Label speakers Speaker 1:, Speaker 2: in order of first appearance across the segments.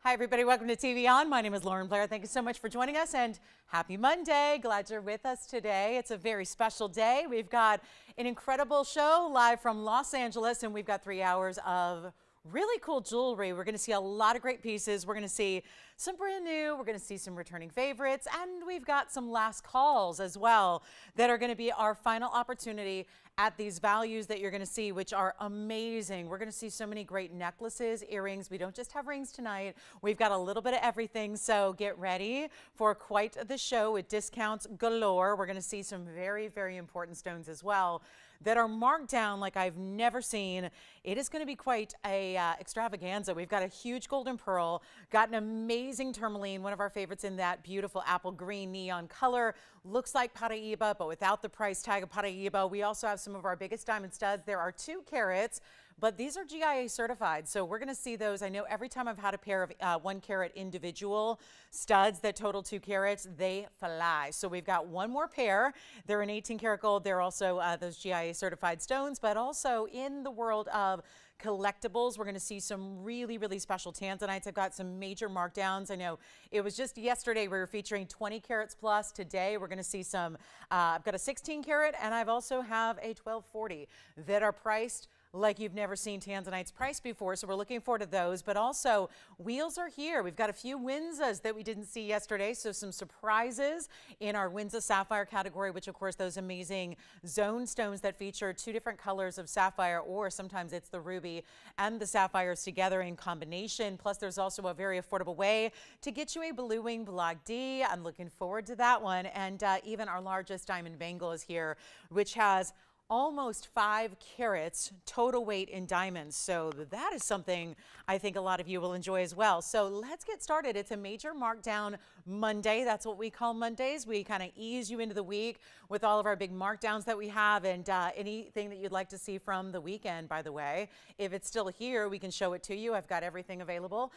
Speaker 1: Hi, everybody. Welcome to TVON. My name is Lauren Blair. Thank you so much for joining us, and happy Monday. Glad you're with us today. It's a very special day. We've got an incredible show live from Los Angeles, and we've got 3 hours of really cool jewelry. We're going to see a lot of great pieces. We're going to see some brand new. We're going to see some returning favorites, and we've got some last calls as well that are going to be our final opportunity at these values that you're going to see, which are amazing. We're going to see so many great necklaces, earrings. We don't just have rings tonight. We've got a little bit of everything, so get ready for quite the show with discounts galore. We're going to see some very, very important stones as well that are marked down like I've never seen. It is going to be quite a extravaganza. We've got a huge golden pearl, got an amazing tourmaline, one of our favorites in that beautiful apple green neon color. Looks like Paraíba, but without the price tag of Paraíba. We also have some of our biggest diamond studs. There are 2 carats, but these are GIA certified, so we're going to see those. I know every time I've had a pair of 1 carat individual studs that total 2 carats, they fly. So we've got one more pair. They're in 18 karat gold. They're also those GIA certified stones, but also in the world of collectibles, we're going to see some really, really special tanzanites. I've got some major markdowns. I know it was just yesterday we were featuring 20 carats plus. Today we're going to see some, I've got a 16 carat, and I've also have a 1240 that are priced like you've never seen tanzanites priced before, so we're looking forward to those. But also, wheels are here. We've got a few Winzas that we didn't see yesterday, so some surprises in our Winza Sapphire category, which of course those amazing zone stones that feature 2 different colors of sapphire, or sometimes it's the ruby and the sapphires together in combination. Plus, there's also a very affordable way to get you a Blue Wing Block D. I'm looking forward to that one. And even our largest diamond bangle is here, which has almost 5 carats total weight in diamonds. So that is something I think a lot of you will enjoy as well. So let's get started. It's a major markdown Monday. That's what we call Mondays. We kind of ease you into the week with all of our big markdowns that we have, and anything that you'd like to see from the weekend, by the way. If it's still here, we can show it to you. I've got everything available.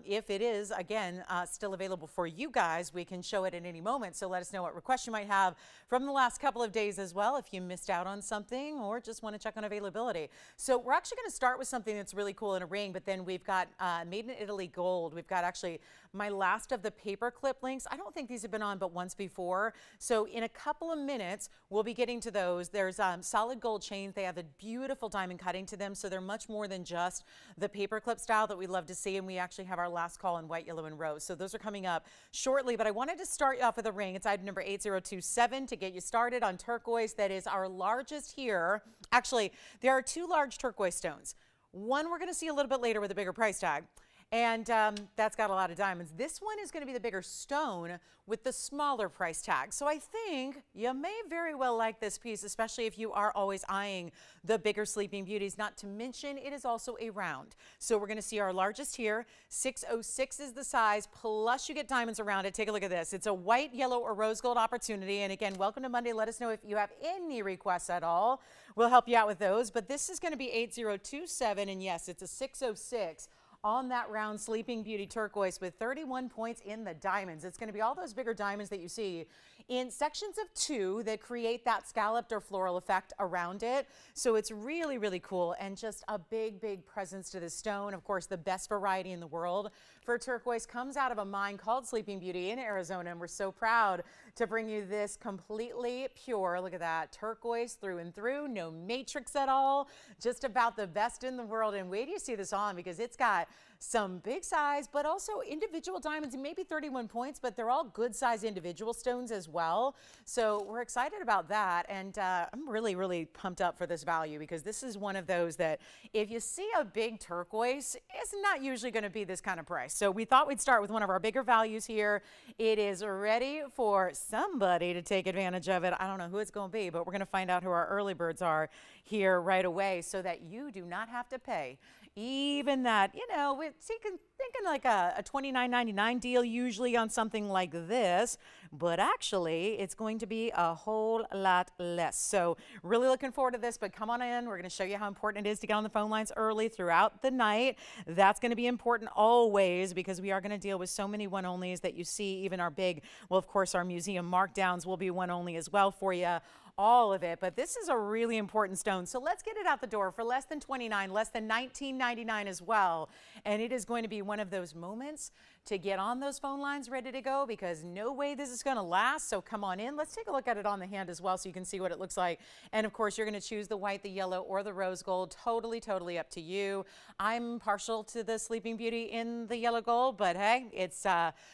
Speaker 1: If it is, again, still available for you guys, we can show it at any moment. So let us know what requests you might have from the last couple of days as well, if you missed out on something or just want to check on availability. So we're actually going to start with something that's really cool in a ring, but then we've got made in Italy gold. We've got actually my last of the paper clip links. I don't think these have been on but once before. So in a couple of minutes, we'll be getting to those. There's solid gold chains. They have a beautiful diamond cutting to them. So they're much more than just the paper clip style that we love to see. And we actually have our last call in white, yellow, and rose. So those are coming up shortly. But I wanted to start off with a ring. It's item number 8027 to get you started on turquoise. That is our largest here. Actually, there are 2 large turquoise stones. One we're going to see a little bit later with a bigger price tag, and that's got a lot of diamonds. This one is going to be the bigger stone with the smaller price tag. So I think you may very well like this piece, especially if you are always eyeing the bigger Sleeping Beauties, not to mention it is also a round. So we're going to see our largest here. 606 is the size, plus you get diamonds around it. Take a look at this. It's a white, yellow, or rose gold opportunity. And again, welcome to Monday. Let us know if you have any requests at all. We'll help you out with those. But this is going to be 8027, and yes, it's a 606. On that round Sleeping Beauty turquoise with 31 points in the diamonds. It's going to be all those bigger diamonds that you see in sections of 2 that create that scalloped or floral effect around it. So it's really, really cool, and just a big, big presence to this stone. Of course, the best variety in the world for turquoise comes out of a mine called Sleeping Beauty in Arizona, and we're so proud to bring you this completely pure, look at that, turquoise through and through, no matrix at all, just about the best in the world. And wait till you see this on, because it's got some big size, but also individual diamonds, maybe 31 points, but they're all good size individual stones as well. So we're excited about that. And I'm really, really pumped up for this value, because this is one of those that if you see a big turquoise, it's not usually going to be this kind of price. So we thought we'd start with one of our bigger values here. It is ready for somebody to take advantage of it. I don't know who it's going to be, but we're going to find out who our early birds are here right away, so that you do not have to pay even that, you know, we're thinking like a $29.99 deal usually on something like this, but actually it's going to be a whole lot less. So really looking forward to this, but come on in. We're going to show you how important it is to get on the phone lines early throughout the night. That's going to be important always, because we are going to deal with so many one-onlys that you see. Even our big, well, of course, our museum markdowns will be one-only as well for you. all of it. But this is a really important stone. So let's get it out the door for less than $29, less than $19.99 as well. And it is going to be one of those moments to get on those phone lines ready to go, because no way this is going to last. So come on in. Let's take a look at it on the hand as well so you can see what it looks like. And of course, you're going to choose the white, the yellow, or the rose gold. Totally, totally up to you. I'm partial to the Sleeping Beauty in the yellow gold, but hey, it's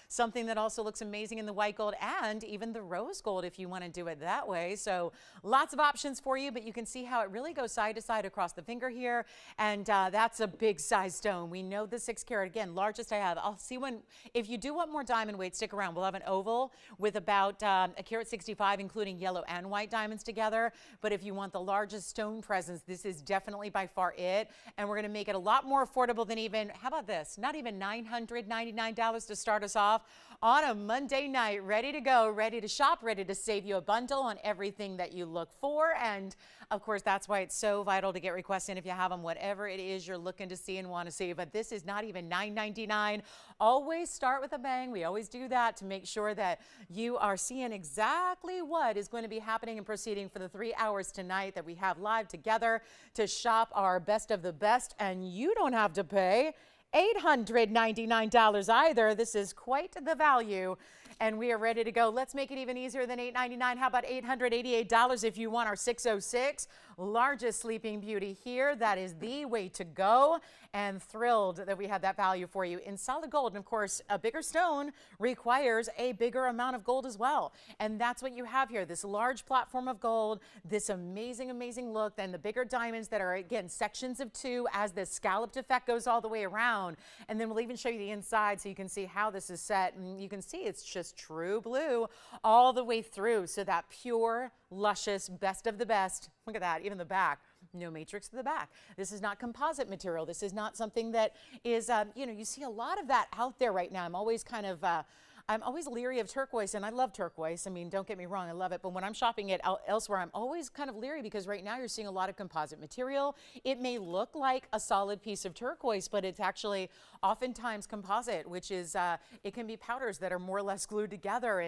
Speaker 1: something that also looks amazing in the white gold and even the rose gold if you want to do it that way. So lots of options for you, but you can see how it really goes side to side across the finger here. And that's a big size stone. We know the 6 carat, again, largest I have. I'll see when, if you do want more diamond weight, stick around. We'll have an oval with about a carat 65, including yellow and white diamonds together. But if you want the largest stone presence, this is definitely by far it. And we're going to make it a lot more affordable than even, how about this? Not even $999 to start us off on a Monday night. Ready to go, ready to shop, ready to save you a bundle on everything that you look for. And of course, that's why it's so vital to get requests in if you have them, whatever it is you're looking to see and want to see. But this is not even $9.99. Always start with a bang. We always do that to make sure that you are seeing exactly what is going to be happening and proceeding for the 3 hours tonight that we have live together to shop our best of the best. And you don't have to pay $899 either. This is quite the value. And we are ready to go. Let's make it even easier than $899. How about $888 if you want our 606? Largest Sleeping Beauty here. That is the way to go. And thrilled that we have that value for you in solid gold. And of course, a bigger stone requires a bigger amount of gold as well. And that's what you have here. This large platform of gold, this amazing, amazing look. Then the bigger diamonds that are, again, sections of 2 as this scalloped effect goes all the way around. And then we'll even show you the inside so you can see how this is set. And you can see it's just true blue all the way through. So that pure, luscious, best of the best. Look at that, even the back. No matrix to the back. This is not composite material. This is not something that is, you know, you see a lot of that out there right now. I'm always kind of, I'm always leery of turquoise, and I love turquoise. I mean, don't get me wrong, I love it. But when I'm shopping it elsewhere, I'm always kind of leery because right now you're seeing a lot of composite material. It may look like a solid piece of turquoise, but it's actually oftentimes composite, which is, it can be powders that are more or less glued together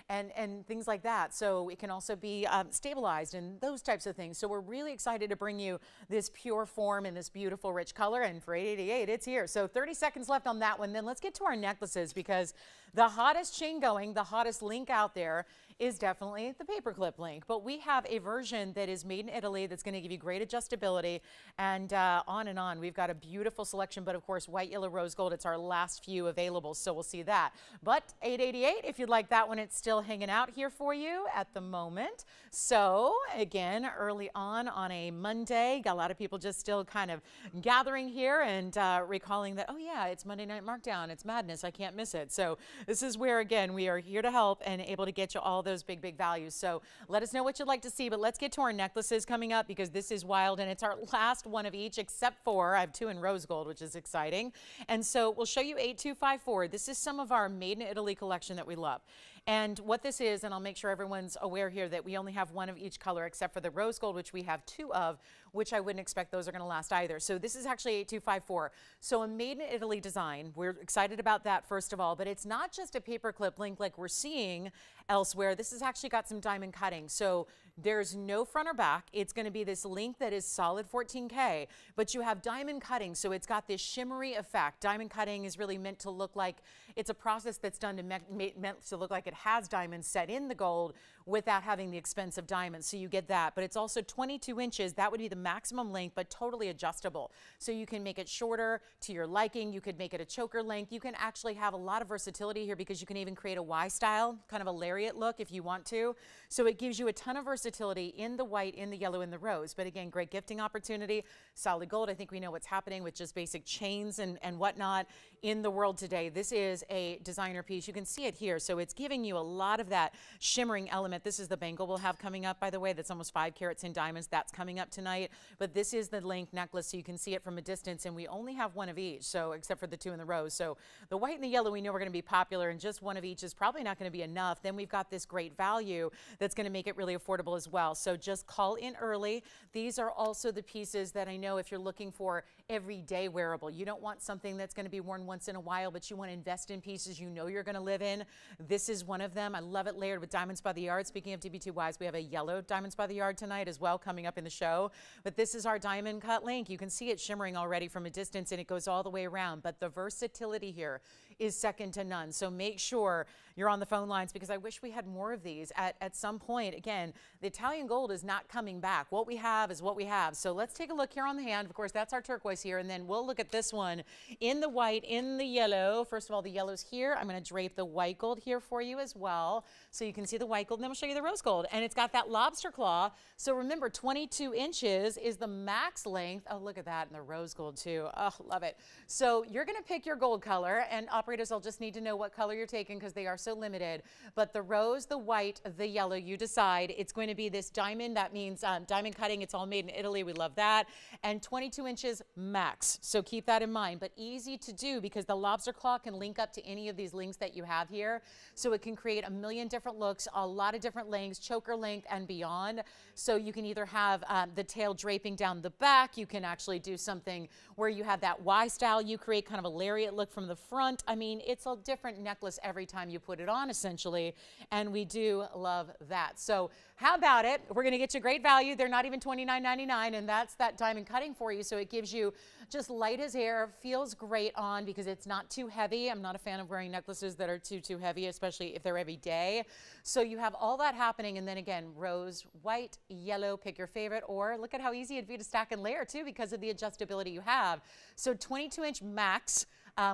Speaker 1: and things like that. So it can also be stabilized and those types of things. So we're really excited to bring you this pure form in this beautiful rich color. And for $888, it's here. So 30 seconds left on that one. Then let's get to our necklaces, because the hottest chain going, the hottest link out there is definitely the paperclip link. But we have a version that is made in Italy that's going to give you great adjustability, and on and on. We've got a beautiful selection, but of course, white, yellow, rose gold, it's our last few available, so we'll see that. But $888, if you'd like that one, it's still hanging out here for you at the moment. So again, early on a Monday, got a lot of people just still kind of gathering here and recalling that, oh yeah, it's Monday night markdown, it's madness, I can't miss it. So this is where, again, we are here to help and able to get you all those big, big values. So let us know what you'd like to see, but let's get to our necklaces coming up, because this is wild, and it's our last one of each, except for I have 2 in rose gold, which is exciting. And so we'll show you 8254. This is some of our made in Italy collection that we love. And what this is, and I'll make sure everyone's aware here that we only have 1 of each color except for the rose gold, which we have 2 of, which I wouldn't expect those are going to last either. So this is actually 8254. So a made in Italy design. We're excited about that, first of all, but it's not just a paperclip link like we're seeing elsewhere. This has actually got some diamond cutting. So there's no front or back. It's going to be this link that is solid 14K, but you have diamond cutting. So it's got this shimmery effect. Diamond cutting is really meant to look like it's a process that's done to meant to look like it has diamonds set in the gold without having the expensive diamonds. So you get that, but it's also 22 inches. That would be the maximum length, but totally adjustable. So you can make it shorter to your liking. You could make it a choker length. You can actually have a lot of versatility here, because you can even create a Y style, kind of a lariat look if you want to. So it gives you a ton of versatility in the white, in the yellow, in the rose. But again, great gifting opportunity. Solid gold, I think we know what's happening with just basic chains and whatnot in the world today. This is a designer piece. You can see it here. So it's giving you a lot of that shimmering element. This is the bangle we'll have coming up, by the way. That's almost 5 carats in diamonds. That's coming up tonight. But this is the link necklace, so you can see it from a distance, and we only have 1 of each, so except for the 2 in the rose. So the white and the yellow we know are going to be popular, and just 1 of each is probably not going to be enough. Then we've got this great value that's going to make it really affordable as well. So just call in early. These are also the pieces that I know if you're looking for everyday wearable. You don't want something that's going to be worn once in a while, but you want to invest in pieces you know you're going to live in. This is one of them. I love it, layered with diamonds by the yard. Speaking of DB2Ys, we have a yellow diamonds by the yard tonight as well coming up in the show. But this is our diamond cut link. You can see it shimmering already from a distance, and it goes all the way around. But the versatility here is second to none. So make sure you're on the phone lines, because I wish we had more of these at some point. Again, the Italian gold is not coming back. What we have is what we have. So let's take a look here on the hand. Of course, that's our turquoise here, and then we'll look at this one in the white, in the yellow. First of all, the yellow's here. I'm going to drape the white gold here for you as well, so you can see the white gold, and then we'll show you the rose gold. And it's got that lobster claw. So remember, 22 inches is the max length. Oh, look at that, and the rose gold too. Oh, love it. So you're going to pick your gold color, and operators will just need to know what color you're taking because they are so limited. But the rose, the white, the yellow, you decide. It's going to be this diamond. That means diamond cutting. It's all made in Italy. We love that. And 22 inches max. So keep that in mind. But easy to do because the lobster claw can link up to any of these links that you have here. So it can create a million different looks, a lot of different lengths, choker length and beyond. So you can either have the tail draping down the back. You can actually do something where you have that Y style. You create kind of a lariat look from the front. I mean, it's a different necklace every time you put it on, essentially. And we do love that. So how about it? We're going to get you great value. They're not even $29.99, and that's that diamond cutting for you. So it gives you just light as air, feels great on because it's not too heavy. I'm not a fan of wearing necklaces that are too heavy, especially if they're every day. So you have all that happening, and then again, rose, white, yellow, pick your favorite, or look at how easy it'd be to stack and layer too because of the adjustability you have. So 22-inch max.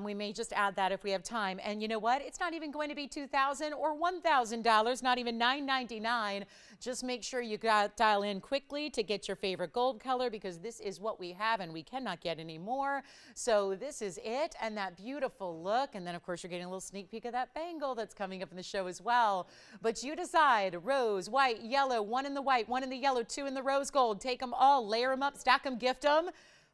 Speaker 1: We may just add that if we have time. And you know what? It's not even going to be $2,000 or $1,000, not even $9.99. Just make sure you dial in quickly to get your favorite gold color because this is what we have and we cannot get any more. So this is it, and that beautiful look. And then, of course, you're getting a little sneak peek of that bangle that's coming up in the show as well. But you decide, rose, white, yellow, one in the white, one in the yellow, two in the rose gold. Take them all, layer them up, stack them, gift them.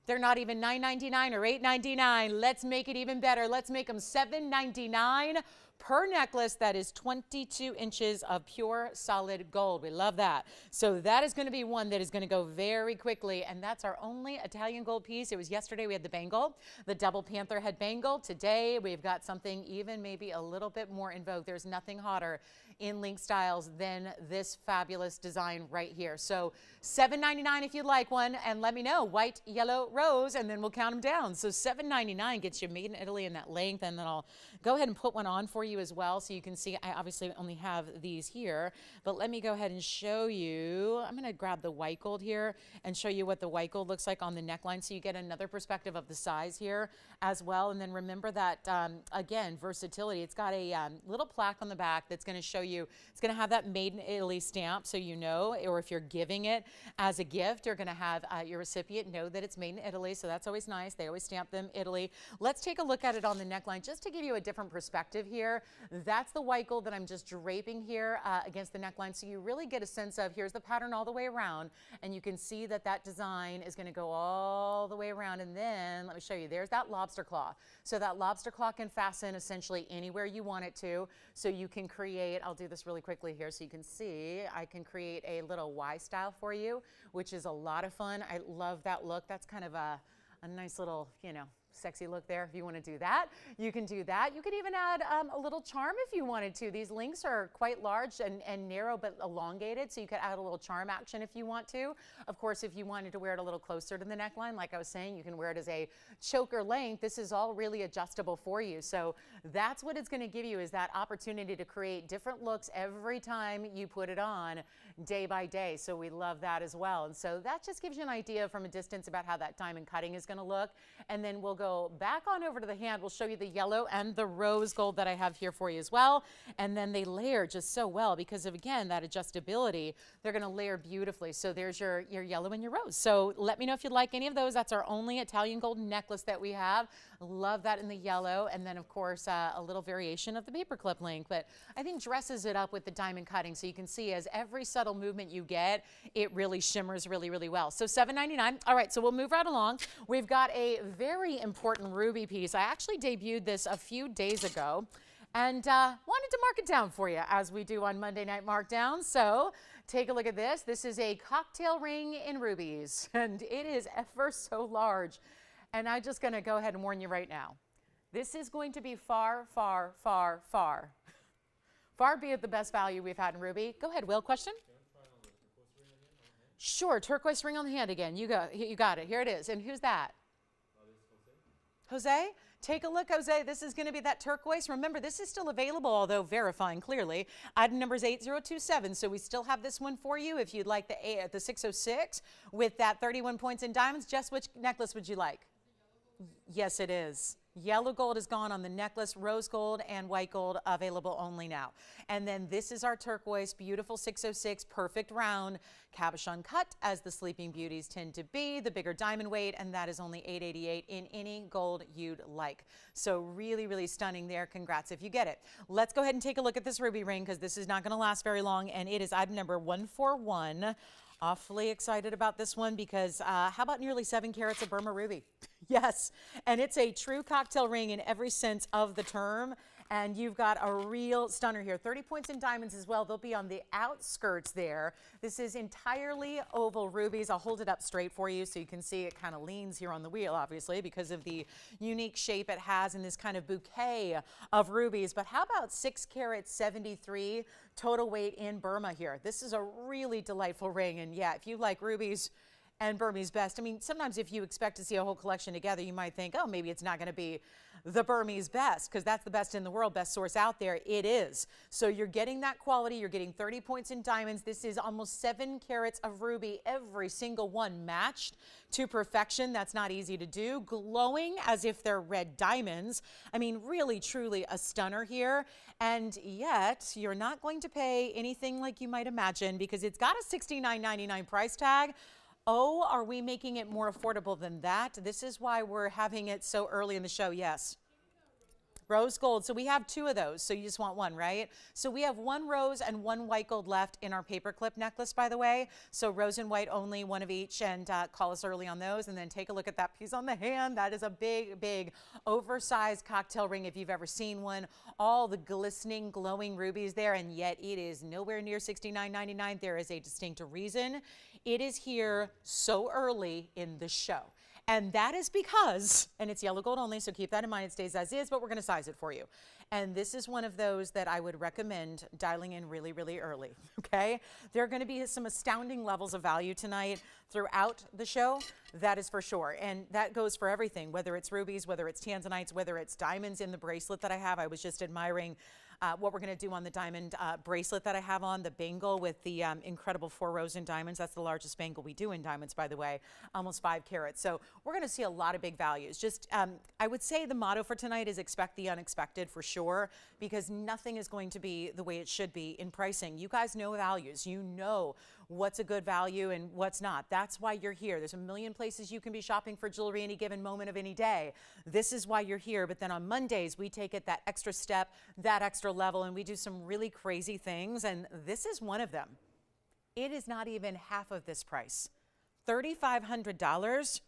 Speaker 1: They're not even $9.99 or $8.99. Let's make it even better. Let's make them $7.99 per necklace. That is 22 inches of pure solid gold. We love that. So that is going to be one that is going to go very quickly, and that's our only Italian gold piece. It was yesterday we had the bangle, the double panther head bangle. Today we've got something even maybe a little bit more in vogue. There's nothing hotter in link styles than this fabulous design right here. So $7.99 if you'd like one, and let me know, white, yellow, rose, and then we'll count them down. So $7.99 gets you made in Italy in that length, and then I'll go ahead and put one on for you as well so you can see. I obviously only have these here, but let me go ahead and show you. I'm going to grab the white gold here and show you what the white gold looks like on the neckline so you get another perspective of the size here as well. And then remember that, again, versatility. It's got a little plaque on the back that's going to show you. It's going to have that made in Italy stamp so you know, or if you're giving it as a gift, you're going to have your recipient know that it's made in Italy. So that's always nice. They always stamp them Italy. Let's take a look at it on the neckline just to give you a different perspective here. That's the white gold that I'm just draping here against the neckline. So you really get a sense of, here's the pattern all the way around, and you can see that that design is going to go all the way around. And then let me show you, there's that lobster claw. So that lobster claw can fasten essentially anywhere you want it to. So you can create, I'll do this really quickly here so you can see, I can create a little Y style for you, which is a lot of fun. I love that look. That's kind of a nice little, you know, sexy look there. If you want to do that, you can do that. You could even add a little charm if you wanted to. These links are quite large and narrow but elongated, so you could add a little charm action if you want to. Of course, if you wanted to wear it a little closer to the neckline, like I was saying, you can wear it as a choker length. This is all really adjustable for you. So that's what it's going to give you, is that opportunity to create different looks every time you put it on, day by day. So we love that as well. And so that just gives you an idea from a distance about how that diamond cutting is going to look. And then we'll go back on over to the hand. We'll show you the yellow and the rose gold that I have here for you as well. And then they layer just so well because of, again, that adjustability. They're going to layer beautifully. So there's your yellow and your rose. So let me know if you'd like any of those. That's our only Italian gold necklace that we have. Love that in the yellow. And then, of course, a little variation of the paperclip link. But I think dresses it up with the diamond cutting. So you can see as every subtle movement you get, it really shimmers really, really well. So $7.99. All right, so we'll move right along. We've got a very important ruby piece. I actually debuted this a few days ago and wanted to mark it down for you as we do on Monday Night Markdown. So Take a look at this. This is a cocktail ring in rubies, and it is ever so large. And I'm just going to go ahead and warn you right now. This is going to be far, far, far, far, far be it the best value we've had in ruby. Go ahead, Will, question? Sure, turquoise ring on the hand again. You got it. Here it is. And who's that? Jose? Take a look, Jose. This is going to be that turquoise. Remember, this is still available, although verifying clearly. Item number is 8027, so we still have this one for you. If you'd like the 606 with that 31 points in diamonds, Jess, which necklace would you like? Yes, it is. Yellow gold is gone on the necklace, rose gold and white gold available only now. And then this is our turquoise, beautiful 606, perfect round, cabochon cut as the Sleeping Beauties tend to be, the bigger diamond weight, and that is only $888 in any gold you'd like. So really, really stunning there. Congrats if you get it. Let's go ahead and take a look at this ruby ring because this is not going to last very long, and it is item number 141. Awfully excited about this one because how about nearly 7 carats of Burma ruby? Yes, and it's a true cocktail ring in every sense of the term. And you've got a real stunner here. 30 points in diamonds as well. They'll be on the outskirts there. This is entirely oval rubies. I'll hold it up straight for you so you can see it kind of leans here on the wheel, obviously, because of the unique shape it has in this kind of bouquet of rubies. But how about 6 carat 73 total weight in Burma here? This is a really delightful ring. And yeah, if you like rubies and Burmese best, I mean, sometimes if you expect to see a whole collection together, you might think, oh, maybe it's not going to be the Burmese best because that's the best in the world, best source out there. It is. So you're getting that quality. You're getting 30 points in diamonds. This is almost 7 carats of ruby, every single one matched to perfection. That's not easy to do. Glowing as if they're red diamonds. I mean, really, truly a stunner here. And yet you're not going to pay anything like you might imagine because it's got a $69.99 price tag. Oh, are we making it more affordable than that? This is why we're having it so early in the show. Yes. Rose gold. So we have 2 of those. So you just want one, right? So we have 1 rose and 1 white gold left in our paperclip necklace, by the way. So rose and white only, 1 of each, and call us early on those. And then take a look at that piece on the hand. That is a big, big, oversized cocktail ring if you've ever seen one. All the glistening, glowing rubies there, and yet it is nowhere near $69.99. There is a distinct reason it is here so early in the show. And that is because, and it's yellow gold only, so keep that in mind, it stays as is, but we're going to size it for you. And this is one of those that I would recommend dialing in really, really early, okay? There are going to be some astounding levels of value tonight throughout the show, that is for sure. And that goes for everything, whether it's rubies, whether it's tanzanites, whether it's diamonds in the bracelet that I have. I was just admiring what we're going to do on the diamond bracelet that I have on, the bangle with the incredible 4 rows in diamonds. That's the largest bangle we do in diamonds, by the way, almost 5 carats. So we're going to see a lot of big values. Just, I would say the motto for tonight is expect the unexpected for sure, because nothing is going to be the way it should be in pricing. You guys know values. You know what's a good value and what's not. That's why you're here. There's a million places you can be shopping for jewelry any given moment of any day. This is why you're here. But then on Mondays, we take it that extra step, that extra level, and we do some really crazy things. And this is one of them. It is not even half of this price. $3,500.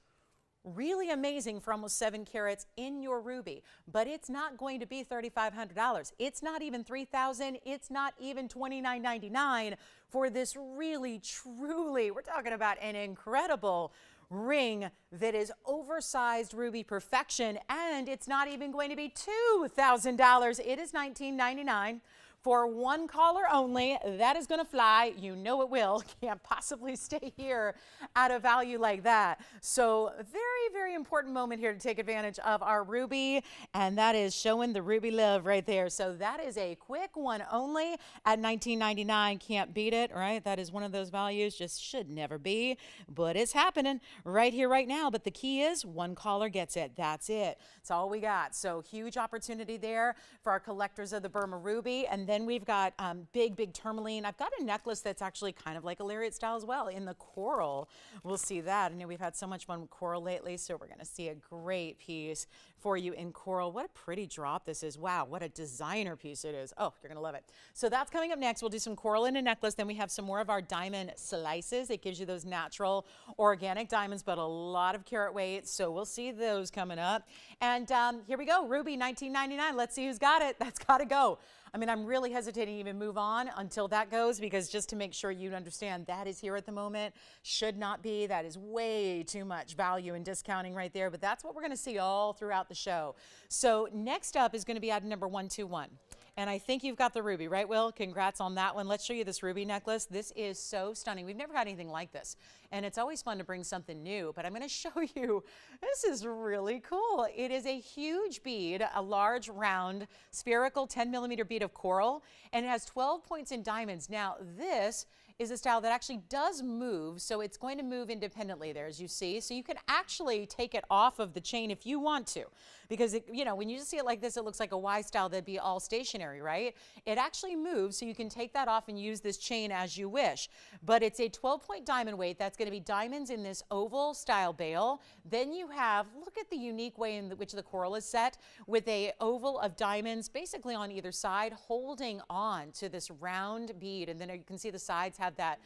Speaker 1: Really amazing for almost 7 carats in your ruby, but it's not going to be $3,500. It's not even $3,000. It's not even $29.99 for this really, truly, we're talking about an incredible ring that is oversized ruby perfection, and it's not even going to be $2,000. It is $19.99. For 1 caller only. That is going to fly. You know it will. Can't possibly stay here at a value like that. So very, very important moment here to take advantage of our ruby, and that is showing the ruby love right there. So that is a quick one only at $19.99. Can't beat it, right? That is one of those values, just should never be, but it's happening right here, right now. But the key is 1 caller gets it. That's it. That's all we got. So huge opportunity there for our collectors of the Burma ruby. And then we've got big, big tourmaline. I've got a necklace that's actually kind of like a lariat style as well in the coral. We'll see that. I know we've had so much fun with coral lately, so we're going to see a great piece for you in coral. What a pretty drop this is. Wow, what a designer piece it is. Oh, you're going to love it. So that's coming up next. We'll do some coral in a necklace. Then we have some more of our diamond slices. It gives you those natural organic diamonds, but a lot of carat weight. So we'll see those coming up. And here we go. Ruby, $19.99. Let's see who's got it. That's got to go. I mean, I'm really hesitating to even move on until that goes, because just to make sure you understand that is here at the moment, should not be. That is way too much value and discounting right there, but that's what we're going to see all throughout the show. So next up is going to be item number 121. And I think you've got the ruby, right, Will? Congrats on that one. Let's show you this ruby necklace. This is so stunning. We've never had anything like this. And it's always fun to bring something new, but I'm going to show you, this is really cool. It is a huge bead, a large, round, spherical 10mm bead of coral, and it has 12 points in diamonds. Now, this is a style that actually does move, so it's going to move independently there, as you see. So you can actually take it off of the chain if you want to, because it, you know, when you just see it like this, it looks like a Y style that'd be all stationary, right? It actually moves, so you can take that off and use this chain as you wish. But it's a 12-point diamond weight. That's going to be diamonds in this oval style bail. Then you have, look at the unique way in which the coral is set, with a oval of diamonds basically on either side, holding on to this round bead. And then you can see the sides have that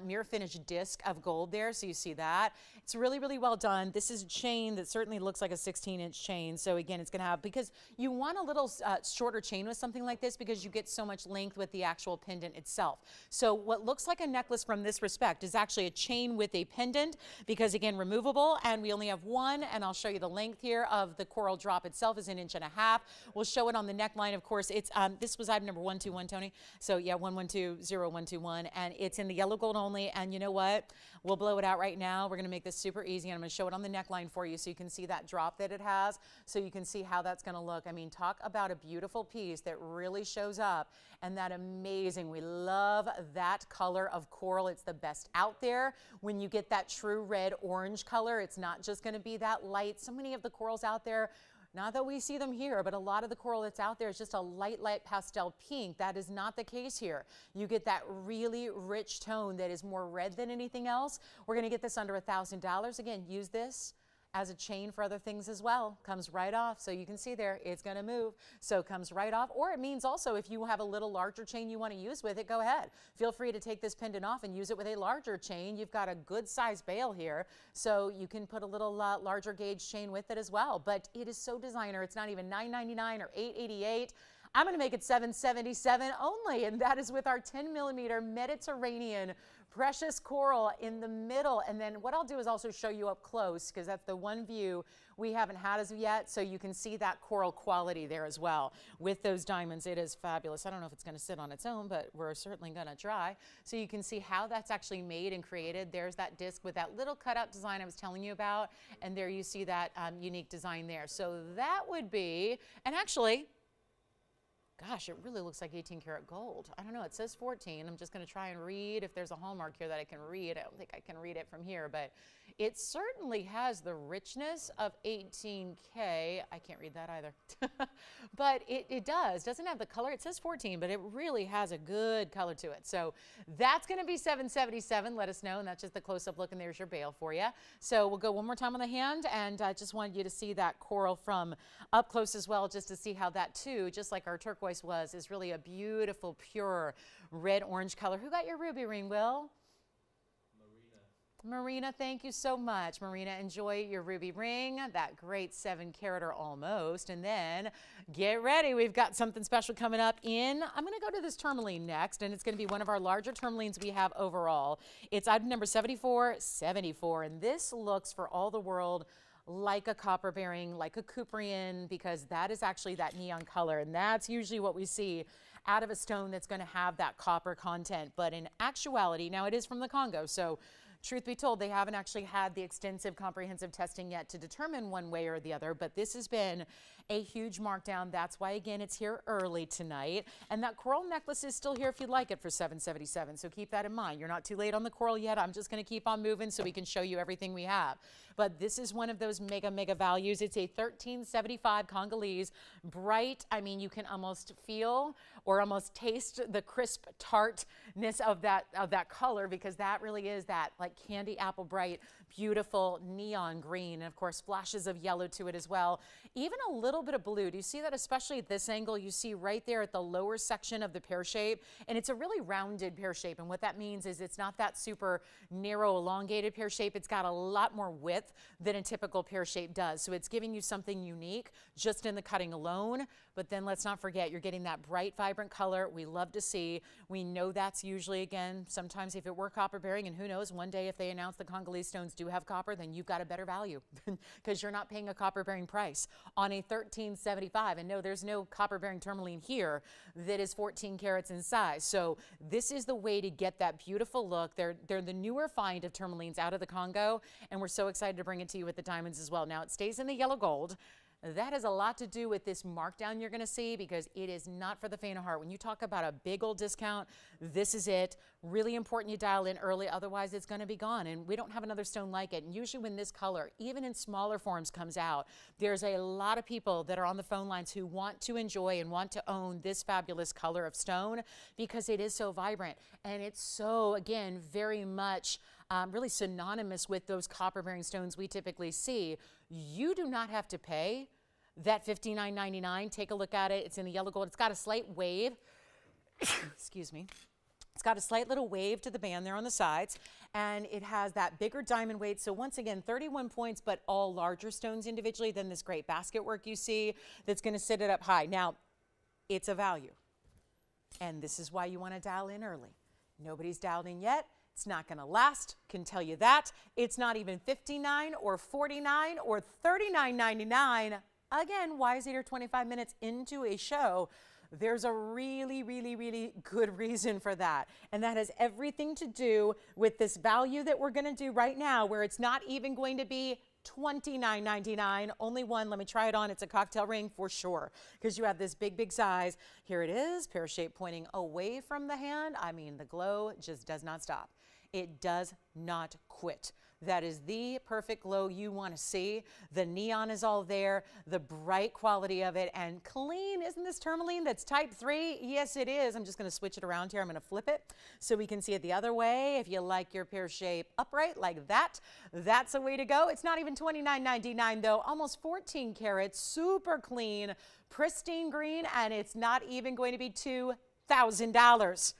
Speaker 1: mirror finished disc of gold there, so you see that. It's really, really well done. This is a chain that certainly looks like a 16-inch chain. So again, it's going to have, because you want a little shorter chain with something like this, because you get so much length with the actual pendant itself. So what looks like a necklace from this respect is actually a chain with a pendant, because again, removable, and we only have one, and I'll show you the length here of the coral drop itself is 1.5 inches. We'll show it on the neckline, of course. It's this was item number 121, Tony. So yeah, 1120-121, and it's in the yellow gold only. And you know what? We'll blow it out right now. We're going to make this super easy, and I'm going to show it on the neckline for you so you can see that drop that it has, so you can see how that's going to look. I mean, talk about a beautiful piece that really shows up, and that amazing. We love that color of coral. It's the best out there. When you get that true red orange color, it's not just going to be that light. So many of the corals out there, not that we see them here, but a lot of the coral that's out there is just a light pastel pink. That is not the case here. You get that really rich tone that is more red than anything else. We're going to get this under $1,000. Again, use this as a chain for other things as well. Comes right off, so you can see there, it's going to move. So it comes right off, or it means also if you have a little larger chain you want to use with it, go ahead. Feel free to take this pendant off and use it with a larger chain. You've got a good size bail here, so you can put a little larger gauge chain with it as well. But it is so designer. It's not even $9.99 or $8.88. I'm going to make it $7.77 only, and that is with our 10mm Mediterranean precious coral in the middle. And then what I'll do is also show you up close, because that's the one view we haven't had as of yet, so you can see that coral quality there as well with those diamonds. It is fabulous. I don't know if it's going to sit on its own, but we're certainly going to try. So you can see how that's actually made and created. There's that disc with that little cutout design I was telling you about, and there you see that unique design there. So that would be, and actually, gosh, it really looks like 18 karat gold. I don't know, it says 14. I'm just going to try and read if there's a hallmark here that I can read. I don't think I can read it from here, but it certainly has the richness of 18K. I can't read that either. But it does. Doesn't have the color. It says 14, but it really has a good color to it. So that's going to be $7.77. Let us know, and that's just the close-up look, and there's your bail for you. So we'll go one more time on the hand, and I just wanted you to see that coral from up close as well, just to see how that too, just like our turquoise was, is really a beautiful, pure red-orange color. Who got your ruby ring, Will? Marina, thank you so much. Marina, enjoy your ruby ring, that great 7 karat or almost. And then get ready. We've got something special coming up in, I'm going to go to this tourmaline next, and it's going to be one of our larger tourmalines we have overall. It's item number 7474, and this looks for all the world like a copper bearing, like a Cuprian, because that is actually that neon color, and that's usually what we see out of a stone that's going to have that copper content. But in actuality, now it is from the Congo, so truth be told, they haven't actually had the extensive comprehensive testing yet to determine one way or the other, but this has been a huge markdown. That's why, again, it's here early tonight. And that coral necklace is still here if you'd like it for $7.77, so keep that in mind. You're not too late on the coral yet. I'm just going to keep on moving so we can show you everything we have. But this is one of those mega values. It's a 1375 Congolese, bright. I mean, you can almost feel or almost taste the crisp tartness of that color, because that really is that like candy apple bright, beautiful neon green, and of course flashes of yellow to it as well. Even a little bit of blue. Do you see that? Especially at this angle, you see right there at the lower section of the pear shape, and it's a really rounded pear shape. And what that means is it's not that super narrow, elongated pear shape. It's got a lot more width than a typical pear shape does. So it's giving you something unique just in the cutting alone. But then let's not forget, you're getting that bright, vibrant color we love to see. We know that's usually, again, sometimes if it were copper bearing, and who knows, one day if they announce the Congolese stones do have copper, then you've got a better value because you're not paying a copper bearing price on a 1375. And no, there's no copper bearing tourmaline here that is 14 carats in size. So this is the way to get that beautiful look. They're the newer find of tourmalines out of the Congo, and we're so excited to bring it to you with the diamonds as well. Now it stays in the yellow gold. That has a lot to do with this markdown you're going to see, because it is not for the faint of heart. When you talk about a big old discount, this is it. Really important you dial in early, otherwise it's going to be gone. And we don't have another stone like it. And usually when this color, even in smaller forms, comes out, there's a lot of people that are on the phone lines who want to enjoy and want to own this fabulous color of stone because it is so vibrant. And it's so, again, very much really synonymous with those copper-bearing stones we typically see. You do not have to pay that $59.99. Take a look at it. It's in the yellow gold. It's got a slight wave. Excuse me. It's got a slight little wave to the band there on the sides, and it has that bigger diamond weight. So once again, 31 points, but all larger stones individually than this great basket work you see that's going to sit it up high. Now, it's a value, and this is why you want to dial in early. Nobody's dialed in yet. It's not going to last, can tell you that. It's not even $59 or $49 or $39.99. Again, why is it here 25 minutes into a show? There's a really, really, really good reason for that. And that has everything to do with this value that we're going to do right now, where it's not even going to be $29.99. Only one. Let me try it on. It's a cocktail ring for sure, because you have this big, big size. Here it is, pear shape pointing away from the hand. I mean, the glow just does not stop. It does not quit. That is the perfect glow you want to see. The neon is all there, the bright quality of it, and clean. Isn't this tourmaline that's type 3? Yes, it is. I'm just going to switch it around here. I'm going to flip it so we can see it the other way. If you like your pear shape upright like that, that's a way to go. It's not even $29.99 though, almost 14 carats, super clean, pristine green, and it's not even going to be $2,000.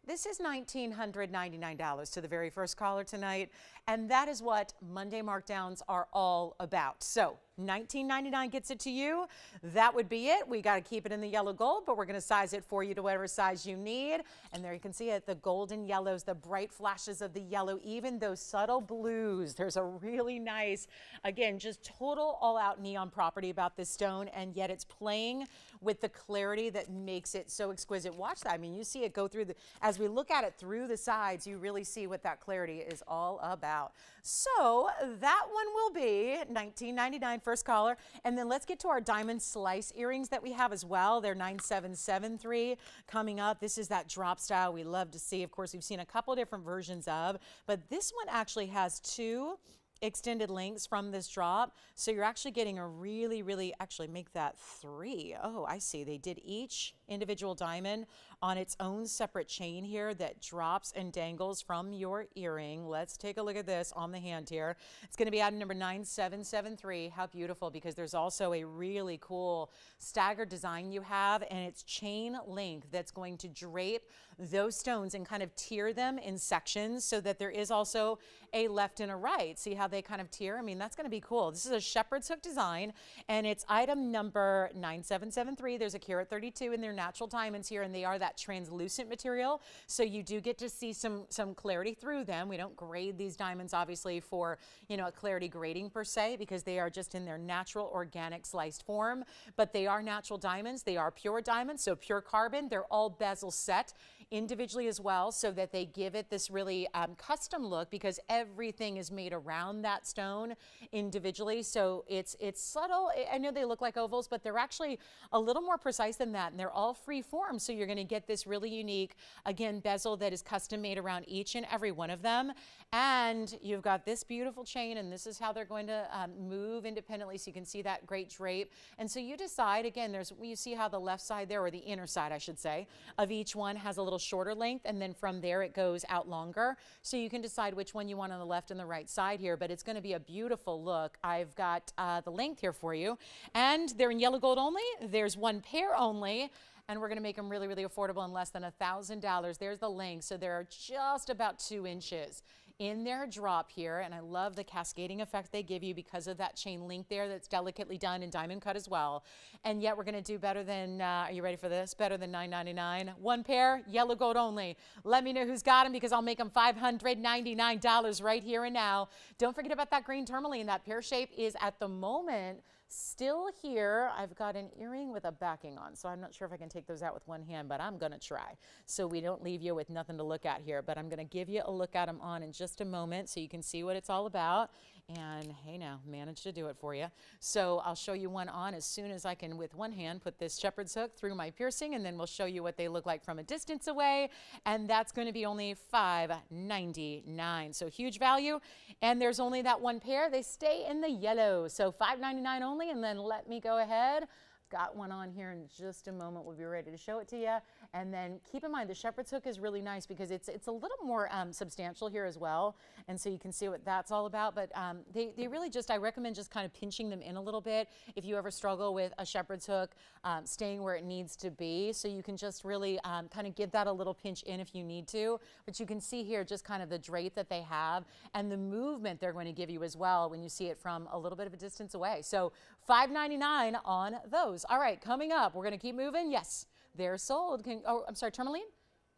Speaker 1: This is $1,999 to the very first caller tonight, and that is what Monday markdowns are all about. So $19.99 gets it to you. That would be it. We got to keep it in the yellow gold, but we're going to size it for you to whatever size you need. And there you can see it, the golden yellows, the bright flashes of the yellow, even those subtle blues. There's a really nice, again, just total all-out neon property about this stone, and yet it's playing with the clarity that makes it so exquisite. Watch that. I mean, you see it go through the, as we look at it through the sides, you really see what that clarity is all about. So that one will be $19.99 first caller. And then let's get to our diamond slice earrings that we have as well. They're 9773 coming up. This is that drop style we love to see. Of course, we've seen a couple different versions of, but this one actually has two extended links from this drop. So you're actually getting a really, really, actually make that 3. Oh, I see. They did each individual diamond on its own separate chain here that drops and dangles from your earring. Let's take a look at this on the hand here. It's going to be item number 9773. How beautiful, because there's also a really cool staggered design you have, and it's chain link that's going to drape those stones and kind of tier them in sections so that there is also a left and a right. See how they kind of tier? I mean, that's going to be cool. This is a shepherd's hook design, and it's item number 9773. There's a carat 32 in their natural diamonds here, and they are that translucent material, so you do get to see some clarity through them. We don't grade these diamonds obviously for, you know, a clarity grading per se, because they are just in their natural organic sliced form, but they are natural diamonds. They are pure diamonds, so pure carbon. They're all bezel set individually as well, so that they give it this really custom look, because everything is made around that stone individually. So it's subtle. I know they look like ovals, but they're actually a little more precise than that, and they're all free form. So you're going to get this really unique, again, bezel that is custom made around each and every one of them. And you've got this beautiful chain, and this is how they're going to move independently, so you can see that great drape. And so you decide, again, you see how the left side there, or the inner side I should say, of each one has a little shorter length, and then from there it goes out longer. So you can decide which one you want on the left and the right side here, but it's going to be a beautiful look. I've got the length here for you, and they're in yellow gold only. There's one pair only, and we're going to make them really, really affordable in less than $1,000. There's the length, so they're just about 2 inches in their drop here, and I love the cascading effect they give you because of that chain link there that's delicately done and diamond cut as well. And yet we're going to do better than, are you ready for this? Better than $9.99. One pair, yellow gold only. Let me know who's got them because I'll make them $599 right here and now. Don't forget about that green tourmaline. That pear shape is at the moment still here. I've got an earring with a backing on, so I'm not sure if I can take those out with one hand, but I'm going to try so we don't leave you with nothing to look at here. But I'm going to give you a look at them on in just a moment so you can see what it's all about. And hey, now, managed to do it for you. So I'll show you one on as soon as I can, with one hand, put this shepherd's hook through my piercing, and then we'll show you what they look like from a distance away. And that's going to be only $5.99. So huge value. And there's only that one pair. They stay in the yellow. So $5.99 only. And then let me go ahead. Got one on here in just a moment. We'll be ready to show it to you. And then keep in mind the shepherd's hook is really nice because it's a little more substantial here as well. And so you can see what that's all about. But they really just, I recommend just kind of pinching them in a little bit if you ever struggle with a shepherd's hook staying where it needs to be. So you can just really kind of give that a little pinch in if you need to. But you can see here just kind of the drape that they have and the movement they're going to give you as well when you see it from a little bit of a distance away. So $5.99 on those. All right, coming up, we're going to keep moving. Yes, they're sold. Oh, I'm sorry, tourmaline?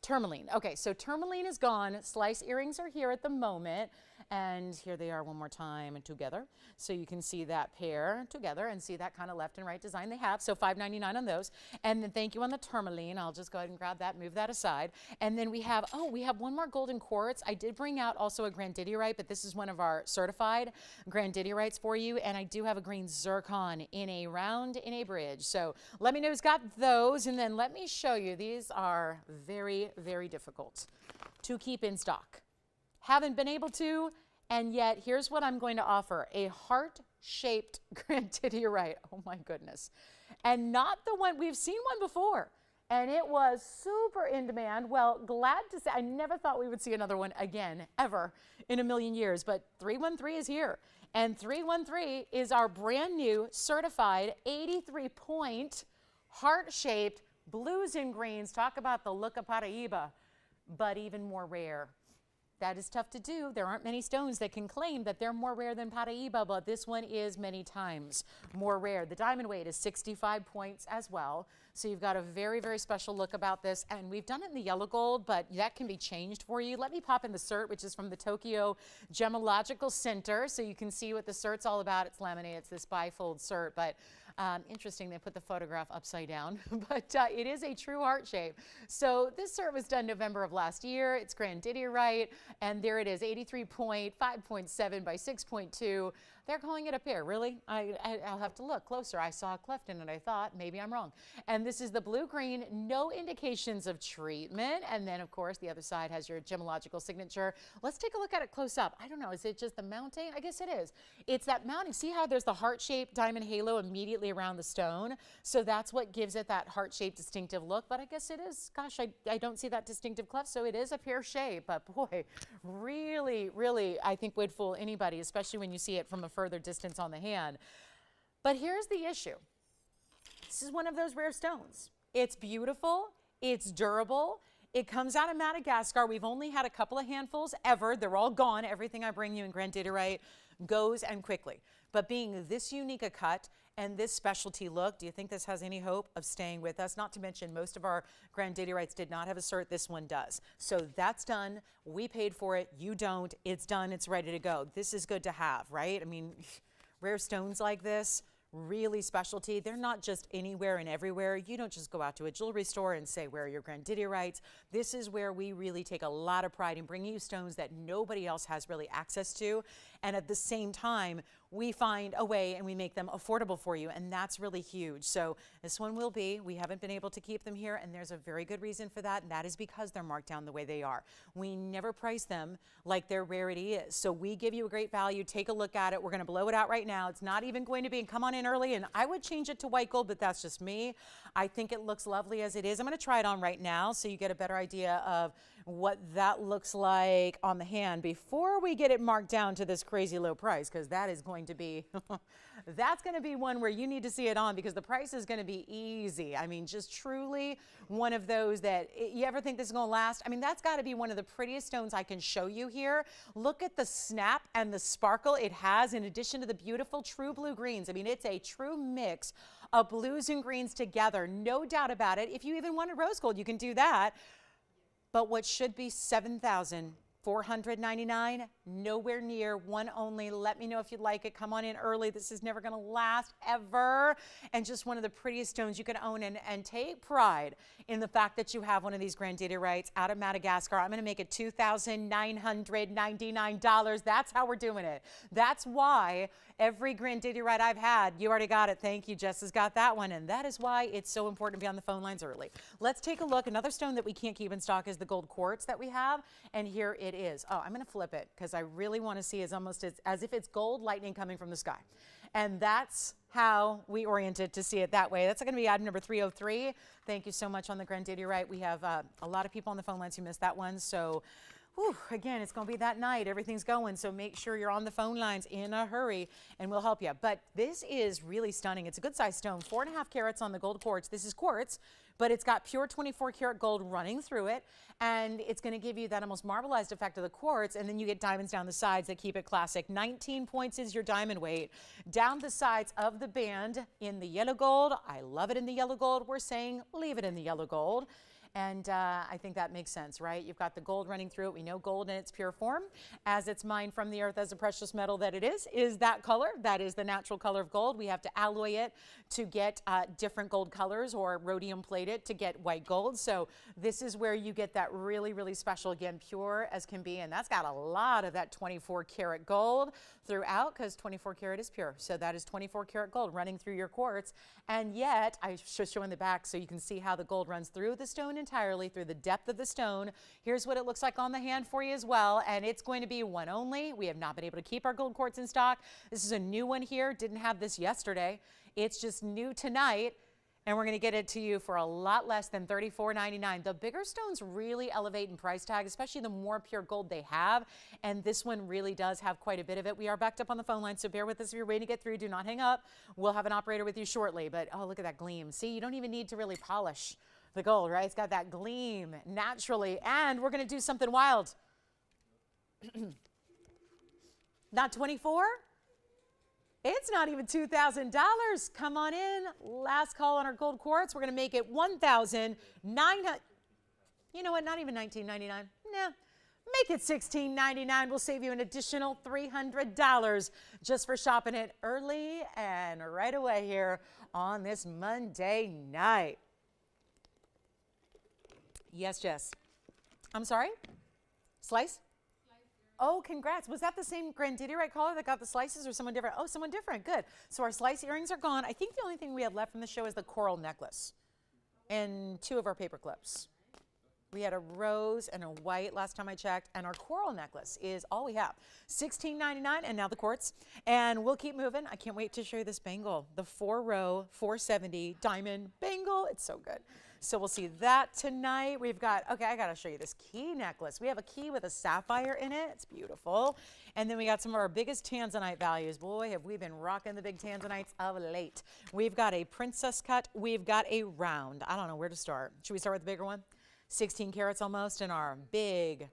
Speaker 1: Tourmaline. Okay, so tourmaline is gone. Slice earrings are here at the moment. And here they are one more time together. So you can see that pair together and see that kind of left and right design they have. So $5.99 on those. And then thank you on the tourmaline. I'll just go ahead and grab that, move that aside. And then we have, we have one more golden quartz. I did bring out also a Grandidierite, but this is one of our certified Grandidirites for you. And I do have a green zircon in a round in a bridge. So let me know who's got those. And then let me show you. These are very, very difficult to keep in stock. Haven't been able to, and yet here's what I'm going to offer: a heart-shaped Grandidierite. Oh my goodness. And not the one, we've seen one before, and it was super in demand. Well, glad to say, I never thought we would see another one again, ever, in a million years, but 313 is here. And 313 is our brand new certified 83-point heart-shaped blues and greens. Talk about the look of Paraíba, but even more rare. That is tough to do. There aren't many stones that can claim that they're more rare than Paraíba, but this one is many times more rare. The diamond weight is 65 points as well. So you've got a very, very special look about this. And we've done it in the yellow gold, but that can be changed for you. Let me pop in the cert, which is from the Tokyo Gemological Center. So you can see what the cert's all about. It's laminated. It's this bifold cert, but interesting, they put the photograph upside down, but it is a true heart shape. So this cert was done November of last year. It's Grandidierite, and there it is, 83 point, 5.7 by 6.2. They're calling it a pair. Really? I'll have to look closer. I saw a cleft in it. I thought maybe I'm wrong. And this is the blue-green, no indications of treatment. And then, of course, the other side has your gemological signature. Let's take a look at it close up. I don't know. Is it just the mounting? I guess it is. It's that mounting. See how there's the heart-shaped diamond halo immediately around the stone? So that's what gives it that heart-shaped distinctive look. But I guess it is, gosh, I don't see that distinctive cleft. So it is a pear shape. But boy, really, really, I think would fool anybody, especially when you see it from a further distance on the hand. But here's the issue. This is one of those rare stones. It's beautiful, it's durable, it comes out of Madagascar. We've only had a couple of handfuls ever. They're all gone. Everything I bring you in Grandidierite goes and quickly. But being this unique a cut and this specialty look, do you think this has any hope of staying with us? Not to mention, most of our Grandidirites did not have a cert. This one does. So that's done. We paid for it. You don't. It's done. It's ready to go. This is good to have, right? I mean, rare stones like this, really specialty. They're not just anywhere and everywhere. You don't just go out to a jewelry store and say, where are your Grandidirites? This is where we really take a lot of pride in bringing you stones that nobody else has really access to. And at the same time, we find a way and we make them affordable for you. And that's really huge. So this one will be. We haven't been able to keep them here. And there's a very good reason for that. And that is because they're marked down the way they are. We never price them like their rarity is. So we give you a great value. Take a look at it. We're going to blow it out right now. It's not even going to be, come on in early. And I would change it to white gold, but that's just me. I think it looks lovely as it is. I'm going to try it on right now so you get a better idea of what that looks like on the hand before we get it marked down to this crazy low price, because that is going to be, that's going to be one where you need to see it on, because the price is going to be easy. I mean, just truly one of those that, you ever think this is going to last? I mean, that's got to be one of the prettiest stones I can show you here. Look at the snap and the sparkle it has, in addition to the beautiful true blue greens. I mean, it's a true mix of blues and greens together, no doubt about it. If you even wanted rose gold, you can do that. But what should be $7,499, nowhere near, one only. Let me know if you'd like it. Come on in early. This is never going to last ever. And just one of the prettiest stones you can own, and take pride in the fact that you have one of these Grandidierite out of Madagascar. I'm going to make it $2,999. That's how we're doing it. That's why every Grandidierite I've had, you already got it. Thank you. Jess has got that one. And that is why it's so important to be on the phone lines early. Let's take a look. Another stone that we can't keep in stock is the gold quartz that we have. And here it is. Oh, I'm going to flip it because I really want to see it almost as if it's gold lightning coming from the sky. And that's how we orient it to see it that way. That's going to be item number 303. Thank you so much on the Grandidierite. We have a lot of people on the phone lines who missed that one. So whew, again, it's going to be that night. Everything's going. So make sure you're on the phone lines in a hurry and we'll help you. But this is really stunning. It's a good size stone, 4.5 carats on the gold quartz. This is quartz, but it's got pure 24 karat gold running through it. And it's going to give you that almost marbleized effect of the quartz. And then you get diamonds down the sides that keep it classic. 19 points is your diamond weight. Down the sides of the band in the yellow gold. I love it in the yellow gold. We're saying leave it in the yellow gold. And I think that makes sense, right? You've got the gold running through it. We know gold in its pure form, as it's mined from the earth as a precious metal that it is that color. That is the natural color of gold. We have to alloy it to get different gold colors, or rhodium plate it to get white gold. So this is where you get that really, really special, again, pure as can be. And that's got a lot of that 24 karat gold throughout, because 24 karat is pure. So that is 24 karat gold running through your quartz. And yet, I should show in the back so you can see how the gold runs through the stone entirely, through the depth of the stone. Here's what it looks like on the hand for you as well. And it's going to be one only. We have not been able to keep our gold quartz in stock. This is a new one here. Didn't have this yesterday. It's just new tonight. And we're going to get it to you for a lot less than $34.99. The bigger stones really elevate in price tag, especially the more pure gold they have. And this one really does have quite a bit of it. We are backed up on the phone line, so bear with us if you're waiting to get through. Do not hang up. We'll have an operator with you shortly. But oh, look at that gleam. See, you don't even need to really polish the gold, right? It's got that gleam naturally. And we're going to do something wild. Not 24? It's not even $2,000. Come on in. Last call on our gold quartz. We're going to make it $1,900. You know what? Not even $19.99. Nah. Make it $16.99. We'll save you an additional $300 just for shopping it early and right away here on this Monday night. Yes, Jess. I'm sorry? Slice? Oh, congrats. Was that the same Grandidierite caller that got the slices, or someone different? Oh, someone different. Good. So our slice earrings are gone. I think the only thing we have left from the show is the coral necklace and 2 of our paper clips. We had a rose and a white last time I checked, and our coral necklace is all we have. $16.99, and now the quartz. And we'll keep moving. I can't wait to show you this bangle, the 4-row 470 diamond bangle. It's so good. So we'll see that tonight. We've got, okay, I gotta show you this key necklace. We have a key with a sapphire in it. It's beautiful. And then we got some of our biggest tanzanite values. Boy, have we been rocking the big tanzanites of late. We've got a princess cut. We've got a round. I don't know where to start. Should we start with the bigger one? 16 carats almost in our big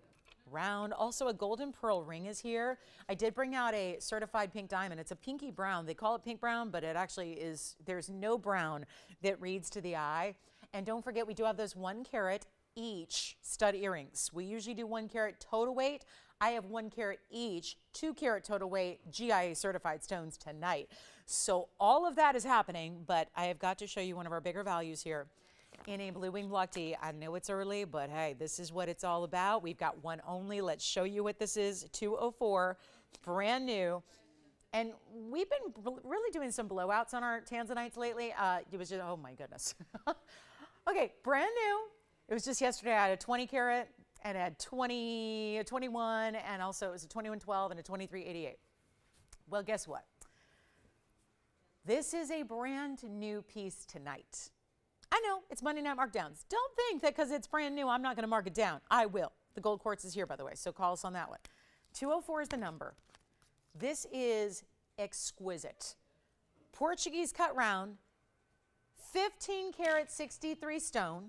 Speaker 1: round. Also a golden pearl ring is here. I did bring out a certified pink diamond. It's a pinky brown. They call it pink brown, but it actually is, there's no brown that reads to the eye. And don't forget, we do have those 1 carat each stud earrings. We usually do 1 carat total weight. I have 1 carat each, 2 carat total weight GIA certified stones tonight. So all of that is happening, but I have got to show you one of our bigger values here in a blue wing block tee. I know it's early, but hey, this is what it's all about. We've got one only. Let's show you what this is. 204 brand new. And we've been really doing some blowouts on our tanzanites lately. It was just, oh my goodness. Okay, brand new. It was just yesterday. I had a 20 karat and I had 20, 21, and also it was a 2112 and a 2388. Well, guess what? This is a brand new piece tonight. I know it's Monday night markdowns. Don't think that because it's brand new, I'm not going to mark it down. I will. The gold quartz is here, by the way, so call us on that one. 204 is the number. This is exquisite. Portuguese cut round, 15 karat 63 stone,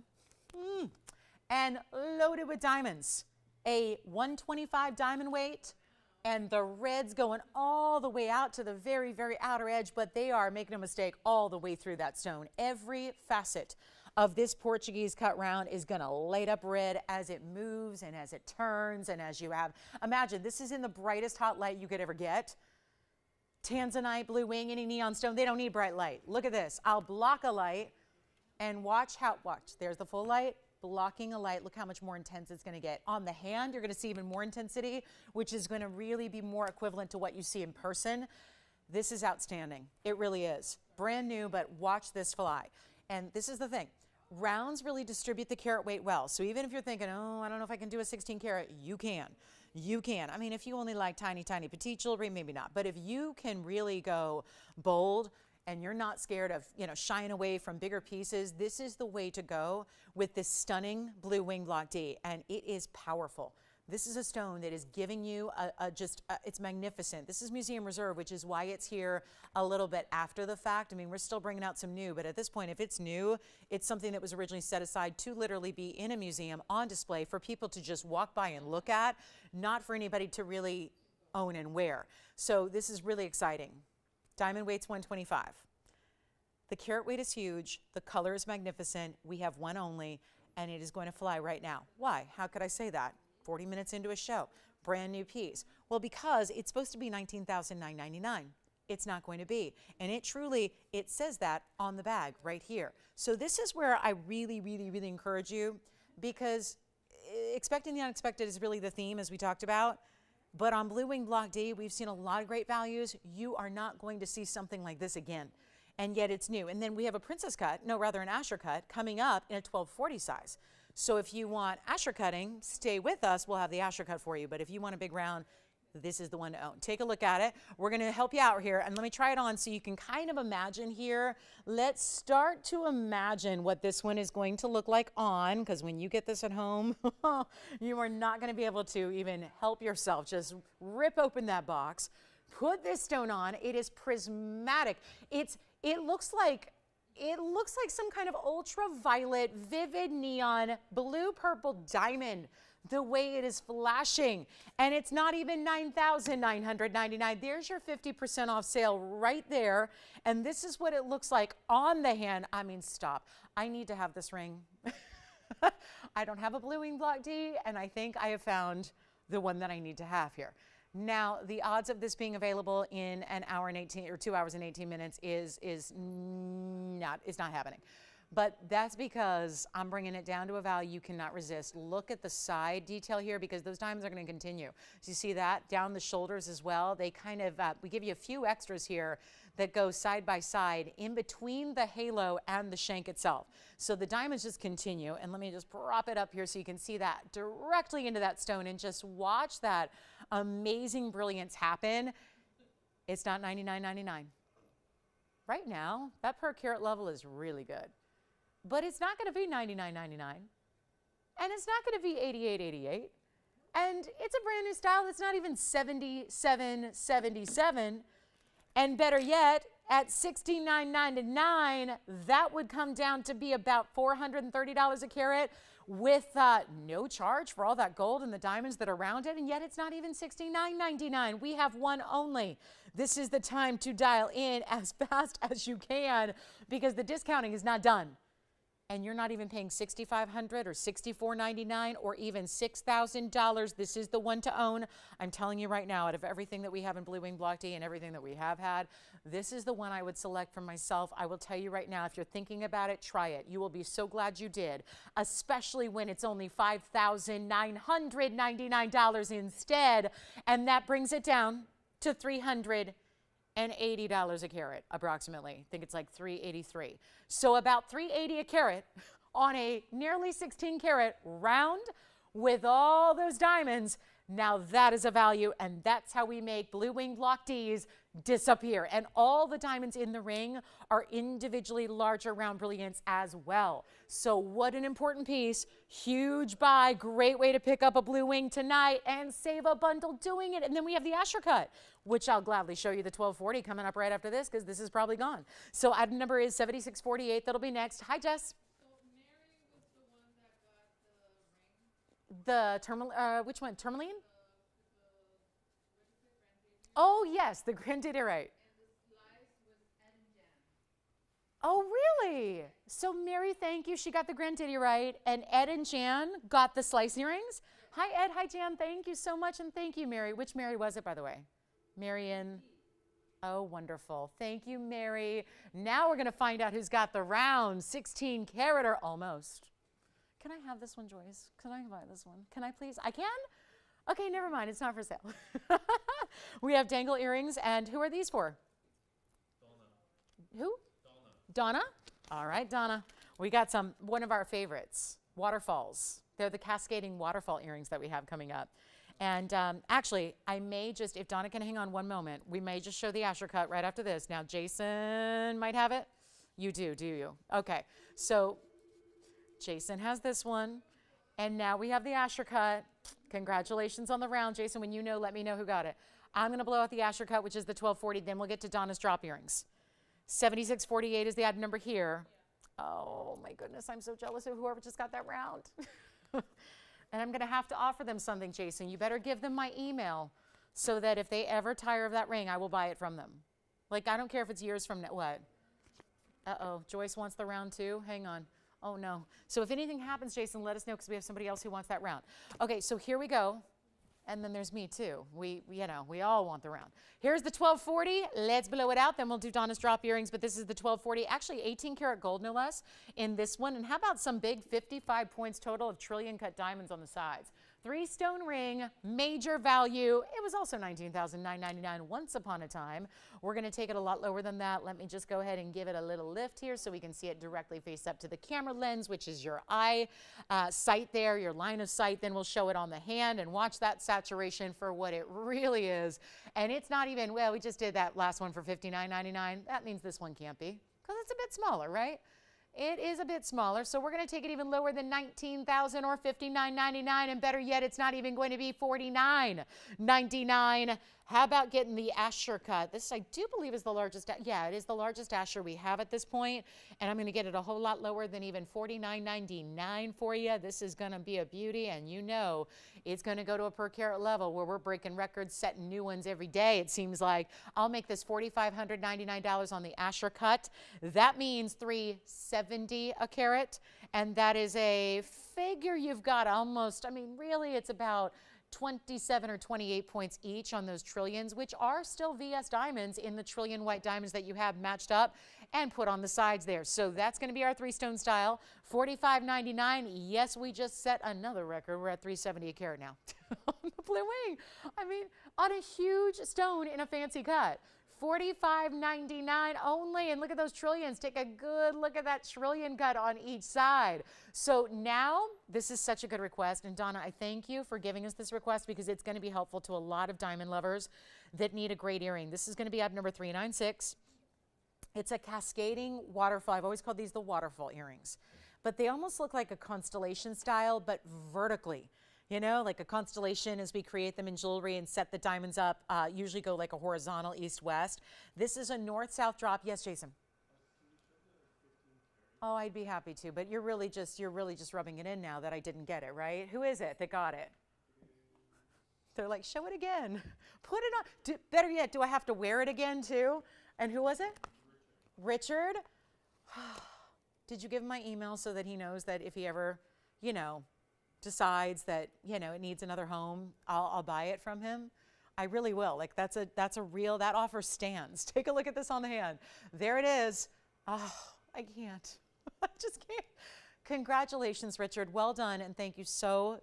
Speaker 1: and loaded with diamonds. A 125 diamond weight, and the red's going all the way out to the very, very outer edge, but they are, make no mistake, all the way through that stone. Every facet of this Portuguese cut round is going to light up red as it moves and as it turns and as you have. Imagine, this is in the brightest hot light you could ever get. Tanzanite, blue wing, any neon stone, they don't need bright light. Look at this. I'll block a light and watch, there's the full light. Blocking a light, look how much more intense it's going to get. On the hand, you're going to see even more intensity, which is going to really be more equivalent to what you see in person. This is outstanding. It really is. Brand new, but watch this fly. And this is the thing. Rounds really distribute the carat weight well. So even if you're thinking, oh, I don't know if I can do a 16 karat, you can. You can. I mean, if you only like tiny, tiny petite jewelry, maybe not. But if you can really go bold, and you're not scared of, shying away from bigger pieces, this is the way to go with this stunning blue wing block D, and it is powerful. This is a stone that is giving you it's magnificent. This is Museum Reserve, which is why it's here a little bit after the fact. I mean, we're still bringing out some new, but at this point, if it's new, it's something that was originally set aside to literally be in a museum on display for people to just walk by and look at, not for anybody to really own and wear. So this is really exciting. Diamond weight's 125. The carat weight is huge. The color is magnificent. We have one only, and it is going to fly right now. Why? How could I say that? 40 minutes into a show. Brand new piece. Well, because it's supposed to be $19,999. It's not going to be. And it says that on the bag right here. So this is where I really, really, really encourage you, because expecting the unexpected is really the theme, as we talked about. But on Blue Wing Block D, we've seen a lot of great values. You are not going to see something like this again. And yet it's new. And then we have a princess cut, an Asher cut, coming up in a 1240 size. So if you want Asher cutting, stay with us. We'll have the Asher cut for you. But if you want a big round, this is the one to own. Take a look at it. We're going to help you out here. And let me try it on so you can kind of imagine here. Let's start to imagine what this one is going to look like on, because when you get this at home, you are not going to be able to even help yourself. Just rip open that box. Put this stone on. It is prismatic. It looks like some kind of ultraviolet, vivid neon, blue purple diamond, the way it is flashing. And it's not even $9,999. There's your 50% off sale right there. And this is what it looks like on the hand. I mean, stop. I need to have this ring. I don't have a Blue Wing Block D, and I think I have found the one that I need to have here. Now, the odds of this being available in an hour and 18 or 2 hours and 18 minutes is not happening. But that's because I'm bringing it down to a value you cannot resist. Look at the side detail here, because those diamonds are going to continue. So you see that down the shoulders as well. They kind of, we give you a few extras here that go side by side in between the halo and the shank itself. So the diamonds just continue. And let me just prop it up here so you can see that directly into that stone and just watch that amazing brilliance happen. It's not $99.99. Right now, that per carat level is really good. But it's not going to be $99.99, and it's not going to be $88.88, and it's a brand new style that's not even $77.77, and better yet, at $69.99, that would come down to be about $430 a carat with no charge for all that gold and the diamonds that are around it, and yet it's not even $69.99. We have one only. This is the time to dial in as fast as you can, because the discounting is not done. and you're not even paying $6,500 or $6,499 or even $6,000, this is the one to own. I'm telling you right now, out of everything that we have in Blue Wing Block D and everything that we have had, this is the one I would select for myself. I will tell you right now, if you're thinking about it, try it. You will be so glad you did, especially when it's only $5,999 instead, and that brings it down to $380 a carat, approximately. I think it's like $383. So about $380 a carat on a nearly 16 carat round with all those diamonds. Now that is a value, and that's how we make Blue Wing Block Ds disappear. And all the diamonds in the ring are individually larger round brilliants as well. So what an important piece. Huge buy, great way to pick up a Blue Wing tonight and save a bundle doing it. And then we have the Asher cut, which I'll gladly show you the 1240 coming up right after this, because this is probably gone. So item number is 7648. That'll be next. Hi, Jess. The tourmaline, which one? Tourmaline? Oh, yes, the Grandidierite. Oh, really? So Mary, thank you. She got the Grandidierite, and Ed and Jan got the slice earrings. Hi, Ed. Hi, Jan. Thank you so much, and thank you, Mary. Which Mary was it, by the way? Marion. Oh, wonderful. Thank you, Mary. Now we're going to find out who's got the round 16 carat or almost. Can I have this one, Joyce? Can I buy this one? Can I please? I can? Okay, never mind. It's not for sale. We have dangle earrings, and who are these for? Donna. Who? Donna. Donna? All right, Donna. We got one of our favorites, Waterfalls. They're the cascading waterfall earrings that we have coming up. And actually, I may just, if Donna can hang on one moment, we may just show the Asher cut right after this. Now, Jason might have it. You do you? Okay. So Jason has this one, and now we have the Asher cut. Congratulations on the round, Jason. When you know, let me know who got it. I'm going to blow out the Asher cut, which is the 1240. Then we'll get to Donna's drop earrings. 7648 is the item number here. Oh, my goodness. I'm so jealous of whoever just got that round. And I'm going to have to offer them something, Jason. You better give them my email so that if they ever tire of that ring, I will buy it from them. Like, I don't care if it's years from now. What? Uh-oh. Joyce wants the round too? Hang on. Oh, no. So if anything happens, Jason, let us know, because we have somebody else who wants that round. Okay, so here we go. And then there's me, too. We all want the round. Here's the 1240. Let's blow it out. Then we'll do Donna's drop earrings. But this is the 1240. Actually, 18 karat gold, no less, in this one. And how about some big 55 points total of trillion cut diamonds on the sides? 3-stone ring, major value. It was also $19,999 once upon a time. We're going to take it a lot lower than that. Let me just go ahead and give it a little lift here so we can see it directly face up to the camera lens, which is your eye sight there, your line of sight. Then we'll show it on the hand and watch that saturation for what it really is. And it's not even, well, we just did that last one for $59.99. That means this one can't be, because it's a bit smaller, right? It is a bit smaller, so we're going to take it even lower than $19,000 or $59.99, and better yet, it's not even going to be $49.99. How about getting the Asher cut? This, I do believe, is the largest. Yeah, it is the largest Asher we have at this point, and I'm going to get it a whole lot lower than even $49.99 for you. This is going to be a beauty, and you know it's going to go to a per carat level where we're breaking records, setting new ones every day, it seems like. I'll make this $4,599 on the Asher cut. That means $370 a carat, and that is a figure you've got almost, I mean, really, it's about 27 or 28 points each on those trillions, which are still VS diamonds in the trillion white diamonds that you have matched up and put on the sides there. So that's going to be our 3-stone style. $45.99. Yes, we just set another record. We're at $370 a carat now on the Blue Wing. I mean, on a huge stone in a fancy cut. $45.99 only, and look at those trillions. Take a good look at that trillion cut on each side. So now, this is such a good request, and Donna, I thank you for giving us this request, because it's going to be helpful to a lot of diamond lovers that need a great earring. This is going to be item number 396. It's a cascading waterfall. I've always called these the waterfall earrings, but they almost look like a constellation style, but vertically. You know, like a constellation as we create them in jewelry and set the diamonds up, usually go like a horizontal east-west. This is a north-south drop. Yes, Jason? Oh, I'd be happy to, but you're really just rubbing it in now that I didn't get it, right? Who is it that got it? They're like, show it again. Put it on. Better yet, do I have to wear it again too? And who was it? Richard? did you give him my email so that he knows that if he ever, you know, decides that, you know, it needs another home, I'll buy it from him? I really will. Like that's a real, that offer stands. Take a look at this on the hand. There it is. Oh, I can't. I just can't. Congratulations, Richard. Well done, and thank you so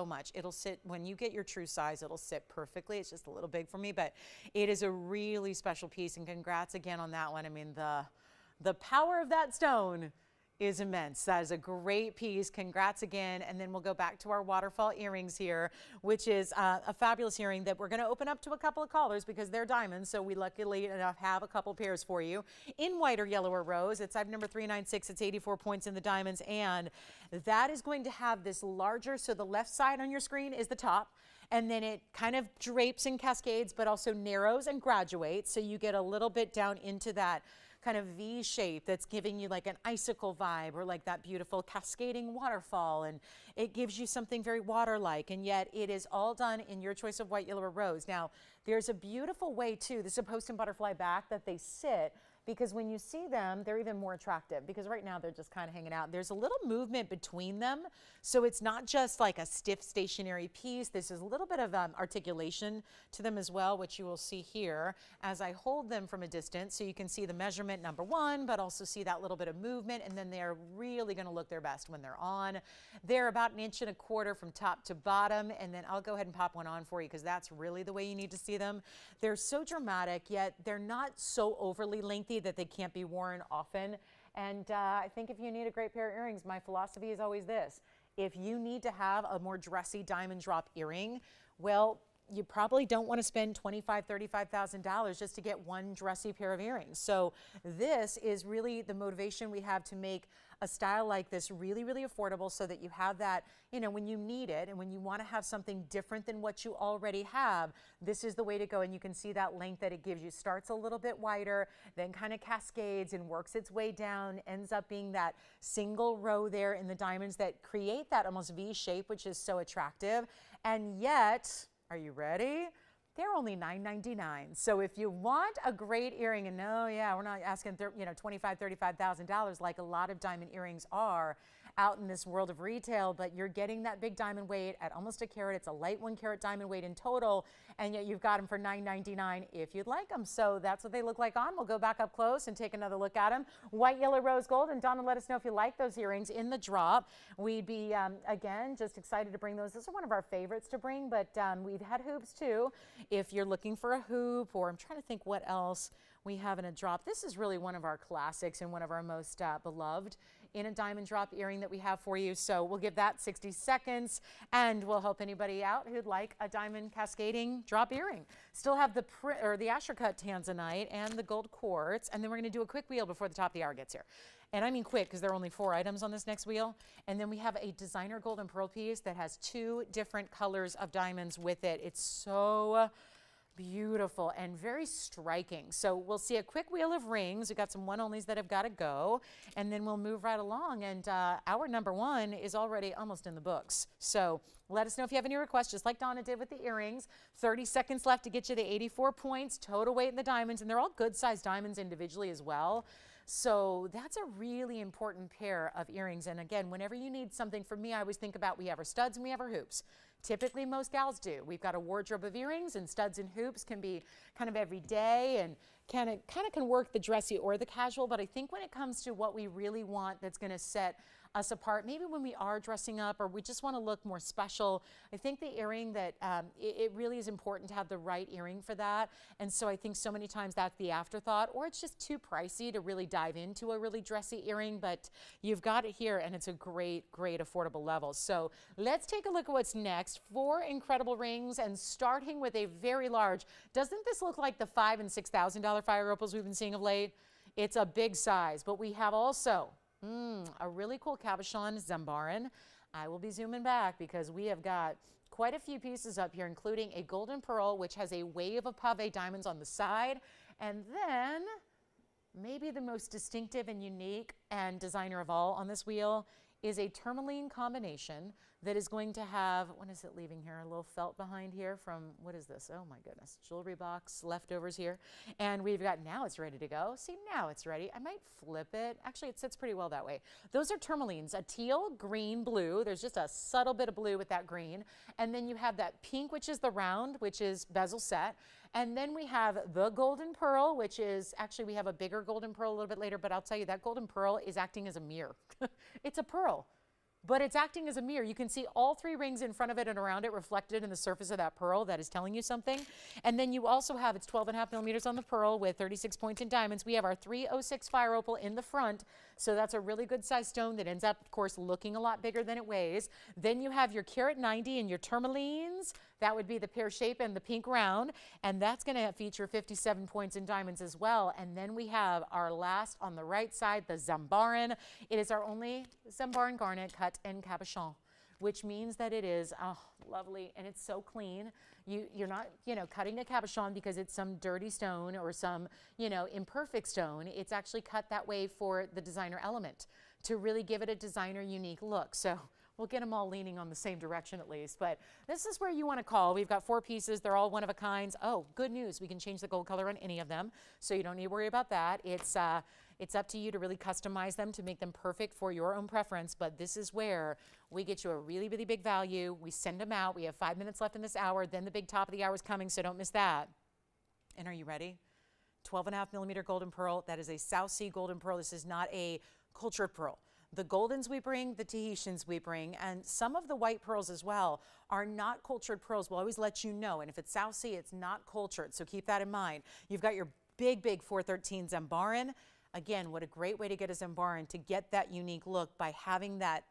Speaker 1: much. It'll sit, when you get your true size, it'll sit perfectly. It's just a little big for me, but it is a really special piece, and congrats again on that one. I mean, the power of that stone is immense. That is a great piece. Congrats again. And then we'll go back to our waterfall earrings here, which is a fabulous earring that we're going to open up to a couple of callers because they're diamonds. So we luckily enough have a couple pairs for you in white or yellow or rose. It's item number 396. It's 84 points in the diamonds. And that is going to have this larger. So the left side on your screen is the top. And then it kind of drapes and cascades, but also narrows and graduates. So you get a little bit down into that kind of V shape that's giving you like an icicle vibe or like that beautiful cascading waterfall. And it gives you something very water-like, and yet it is all done in your choice of white, yellow, or rose. Now, there's a beautiful way too, this is a post and butterfly back that they sit, because when you see them, they're even more attractive because right now they're just kind of hanging out. There's a little movement between them. So it's not just like a stiff stationary piece. This is a little bit of articulation to them as well, which you will see here as I hold them from a distance. So you can see the measurement number one, but also see that little bit of movement. And then they're really going to look their best when they're on. They're about 1.25 inches from top to bottom. And then I'll go ahead and pop one on for you because that's really the way you need to see them. They're so dramatic, yet they're not so overly lengthy that they can't be worn often. And I think if you need a great pair of earrings, my philosophy is always this. If you need to have a more dressy diamond drop earring, well, you probably don't want to spend $25,000, $35,000 just to get one dressy pair of earrings. So this is really the motivation we have to make a style like this really, really affordable so that you have that, you know, when you need it and when you want to have something different than what you already have, this is the way to go. And you can see that length that it gives you. Starts a little bit wider, then kind of cascades and works its way down, ends up being that single row there in the diamonds that create that almost V shape, which is so attractive. And yet, are you ready? They're only $9.99. So if you want a great earring, and no, yeah, we're not asking $25,000, $35,000 like a lot of diamond earrings are out in this world of retail, but you're getting that big diamond weight at almost a carat. It's a light 1 carat diamond weight in total, and yet you've got them for $9.99 if you'd like them. So that's what they look like on. We'll go back up close and take another look at them. White, yellow, rose gold. And Donna, let us know if you like those earrings in the drop. We'd be, again, just excited to bring those. This is one of our favorites to bring, but we've had hoops too. If you're looking for a hoop, or I'm trying to think what else we have in a drop. This is really one of our classics and one of our most beloved in a diamond drop earring that we have for you. So we'll give that 60 seconds and we'll help anybody out who'd like a diamond cascading drop earring. Still have the Asher cut tanzanite and the gold quartz, and then we're going to do a quick wheel before the top of the hour gets here. And I mean quick because there are only 4 items on this next wheel. And then we have a designer gold and pearl piece that has 2 different colors of diamonds with it. It's so beautiful and very striking. So we'll see a quick wheel of rings. We've got some one-onlys that have got to go, and then we'll move right along. And hour number 1 is already almost in the books. So let us know if you have any requests, just like Donna did with the earrings. 30 seconds left to get you the 84 points, total weight in the diamonds, and they're all good-sized diamonds individually as well. So that's a really important pair of earrings. And again, whenever you need something, for me, I always think about we have our studs and we have our hoops. Typically, most gals do. We've got a wardrobe of earrings, and studs and hoops can be kind of every day and kind of can work the dressy or the casual. But I think when it comes to what we really want that's going to set us apart, maybe when we are dressing up or we just want to look more special, I think the earring that it really is important to have the right earring for that. And so I think so many times that's the afterthought, or it's just too pricey to really dive into a really dressy earring, but you've got it here and it's a great, great affordable level. So let's take a look at what's next. 4 incredible rings, and starting with a very large. Doesn't this look like the $5,000 and $6,000 fire opals we've been seeing of late? It's a big size, but we have also a really cool cabochon Zambaran. I will be zooming back because we have got quite a few pieces up here, including a golden pearl, which has a wave of pave diamonds on the side. And then maybe the most distinctive and unique and designer of all on this wheel is a tourmaline combination. that is going to have, what is it leaving here? A little felt behind here from, what is this? Oh my goodness, jewelry box leftovers here. And we've got, now it's ready to go. See, now it's ready. I might flip it. Actually, it sits pretty well that way. Those are tourmalines, a teal, green, blue. There's just a subtle bit of blue with that green. And then you have that pink, which is the round, which is bezel set. And then we have the golden pearl, which is, actually we have a bigger golden pearl a little bit later, but I'll tell you that golden pearl is acting as a mirror. It's a pearl, but it's acting as a mirror. You can see all three rings in front of it and around it reflected in the surface of that pearl. That is telling you something. And then you also have, it's 12.5 millimeters on the pearl with 36 points in diamonds. We have our 306 fire opal in the front. So that's a really good size stone that ends up, of course, looking a lot bigger than it weighs. Then you have your carat 90 and your tourmalines. That would be the pear shape and the pink round. And that's going to feature 57 points in diamonds as well. And then we have our last on the right side, the Zambaran. It is our only Zambaran garnet cut in cabochon, which means that it is lovely and it's so clean. You're not, cutting a cabochon because it's some dirty stone or some, imperfect stone. It's actually cut that way for the designer element to really give it a designer unique look. So we'll get them all leaning on the same direction at least. But this is where you want to call. We've got 4 pieces. They're all one of a kinds. Oh, good news. We can change the gold color on any of them. So you don't need to worry about that. It's up to you to really customize them to make them perfect for your own preference. But this is where we get you a really, really big value. We send them out. We have 5 minutes left in this hour. Then the big top of the hour is coming, so don't miss that. And are you ready? 12.5 millimeter golden pearl. That is a South Sea golden pearl. This is not a cultured pearl. The Goldens we bring, the Tahitians we bring, and some of the white pearls as well are not cultured pearls. We'll always let you know. And if it's South Sea, it's not cultured. So keep that in mind. You've got your big, big 413 Zambaran. Again, what a great way to get a Zambaran, to get that unique look by having that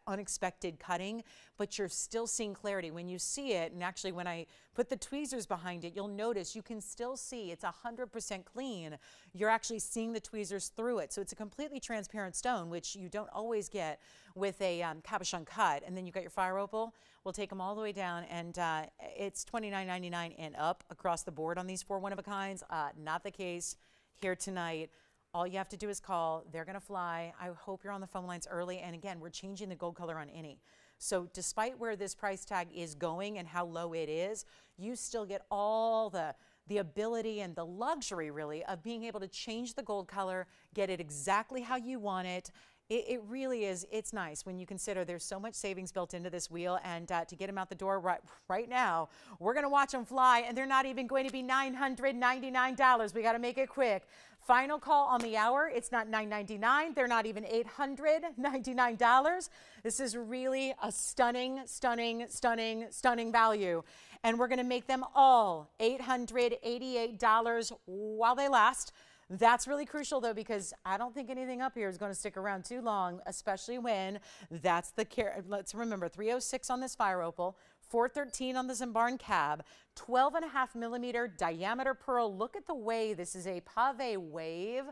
Speaker 1: unexpected cutting, but you're still seeing clarity. When you see it, and actually when I put the tweezers behind it, you'll notice you can still see it's 100% clean. You're actually seeing the tweezers through it. So it's a completely transparent stone, which you don't always get with a cabochon cut. And then you've got your fire opal. We'll take them all the way down, and it's $29.99 and up across the board on these 4 one-of-a-kinds. Not the case here tonight. All you have to do is call. They're going to fly. I hope you're on the phone lines early. And again, we're changing the gold color on any. So despite where this price tag is going and how low it is, you still get all the ability and the luxury, really, of being able to change the gold color, get it exactly how you want it. It really is, it's nice when you consider there's so much savings built into this wheel, and to get them out the door right now, we're going to watch them fly, and they're not even going to be $999. We got to make it quick. Final call on the hour. It's not $999. They're not even $899. This is really a stunning, stunning, stunning, stunning value. And we're going to make them all $888 while they last. That's really crucial, though, because I don't think anything up here is going to stick around too long, especially when that's the care. Let's remember 306 on this fire opal, 413 on the Zambaran cab, 12.5 millimeter diameter pearl. Look at the way this is a pave wave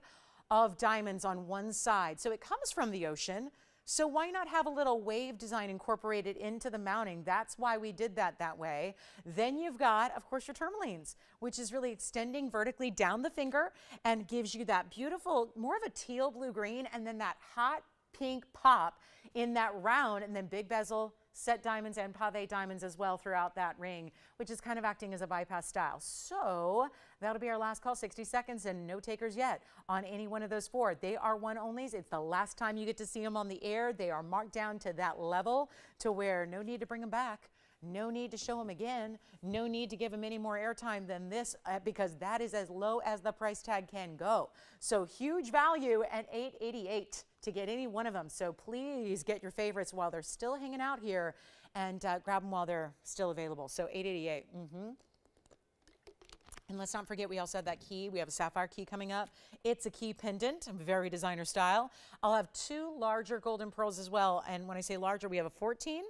Speaker 1: of diamonds on one side. So it comes from the ocean. So why not have a little wave design incorporated into the mounting? That's why we did that way. Then you've got, of course, your tourmalines, which is really extending vertically down the finger and gives you that beautiful, more of a teal blue green, and then that hot pink pop in that round, and then big bezel, set diamonds and pave diamonds as well throughout that ring, which is kind of acting as a bypass style. So that'll be our last call, 60 seconds, and no takers yet on any one of those 4. They are one-onlys. It's the last time you get to see them on the air. They are marked down to that level to where no need to bring them back. No need to show them again. No need to give them any more airtime than this, because that is as low as the price tag can go. So huge value at $888 to get any one of them. So please get your favorites while they're still hanging out here, and grab them while they're still available. So $888. And let's not forget, we also have that key. We have a sapphire key coming up. It's a key pendant, very designer style. I'll have 2 larger golden pearls as well. And when I say larger, we have a 14,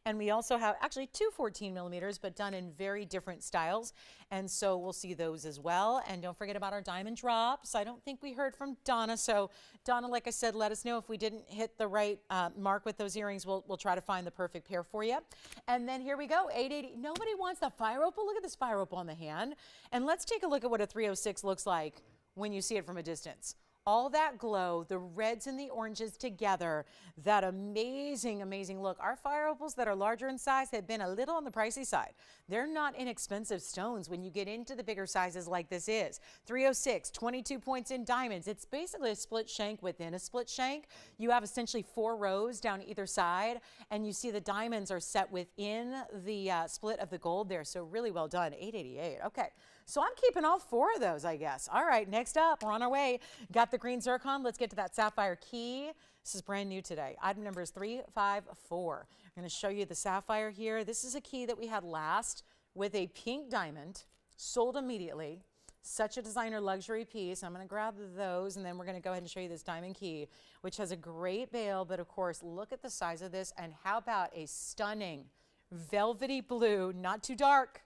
Speaker 1: and we also have actually 2 14 millimeters, but done in very different styles. And so we'll see those as well. And don't forget about our diamond drops. I don't think we heard from Donna. So Donna, like I said, let us know if we didn't hit the right mark with those earrings. We'll try to find the perfect pair for you. And then here we go, $880. Nobody wants the fire opal. Look at this fire opal on the hand. And let's take a look at what a 306 looks like when you see it from a distance. all that glow, the reds and the oranges together, that amazing, amazing look. Our fire opals that are larger in size have been a little on the pricey side. They're not inexpensive stones when you get into the bigger sizes like this is. 306, 22 points in diamonds. It's basically a split shank within a split shank. You have essentially 4 rows down either side, and you see the diamonds are set within the split of the gold there. So really well done. 888. Okay. So I'm keeping all 4 of those, I guess. All right, next up, we're on our way. Got the green zircon. Let's get to that sapphire key. This is brand new today. Item number is 354. I'm going to show you the sapphire here. This is a key that we had last with a pink diamond, sold immediately. Such a designer luxury piece. I'm going to grab those, and then we're going to go ahead and show you this diamond key, which has a great bail. But of course, look at the size of this, and how about a stunning velvety blue, not too dark,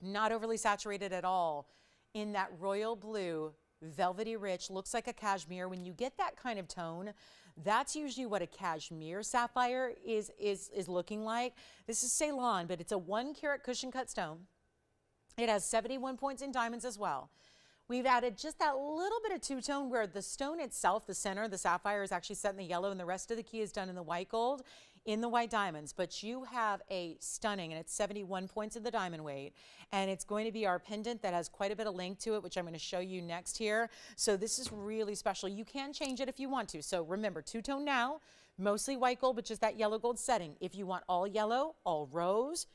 Speaker 1: not overly saturated at all, in that royal blue, velvety rich, looks like a cashmere. When you get that kind of tone, that's usually what a cashmere sapphire is looking like. This is Ceylon, but it's a 1 carat cushion cut stone. It has 71 points in diamonds as well. We've added just that little bit of two-tone where the stone itself, the center, the sapphire, is actually set in the yellow, and the rest of the key is done in the white gold, in the white diamonds. But you have a stunning, and it's 71 points in the diamond weight, and it's going to be our pendant that has quite a bit of length to it, which I'm going to show you next here. So this is really special. You can change it if you want to. So remember, two-tone now, mostly white gold, but just that yellow gold setting. If you want all yellow, all rose,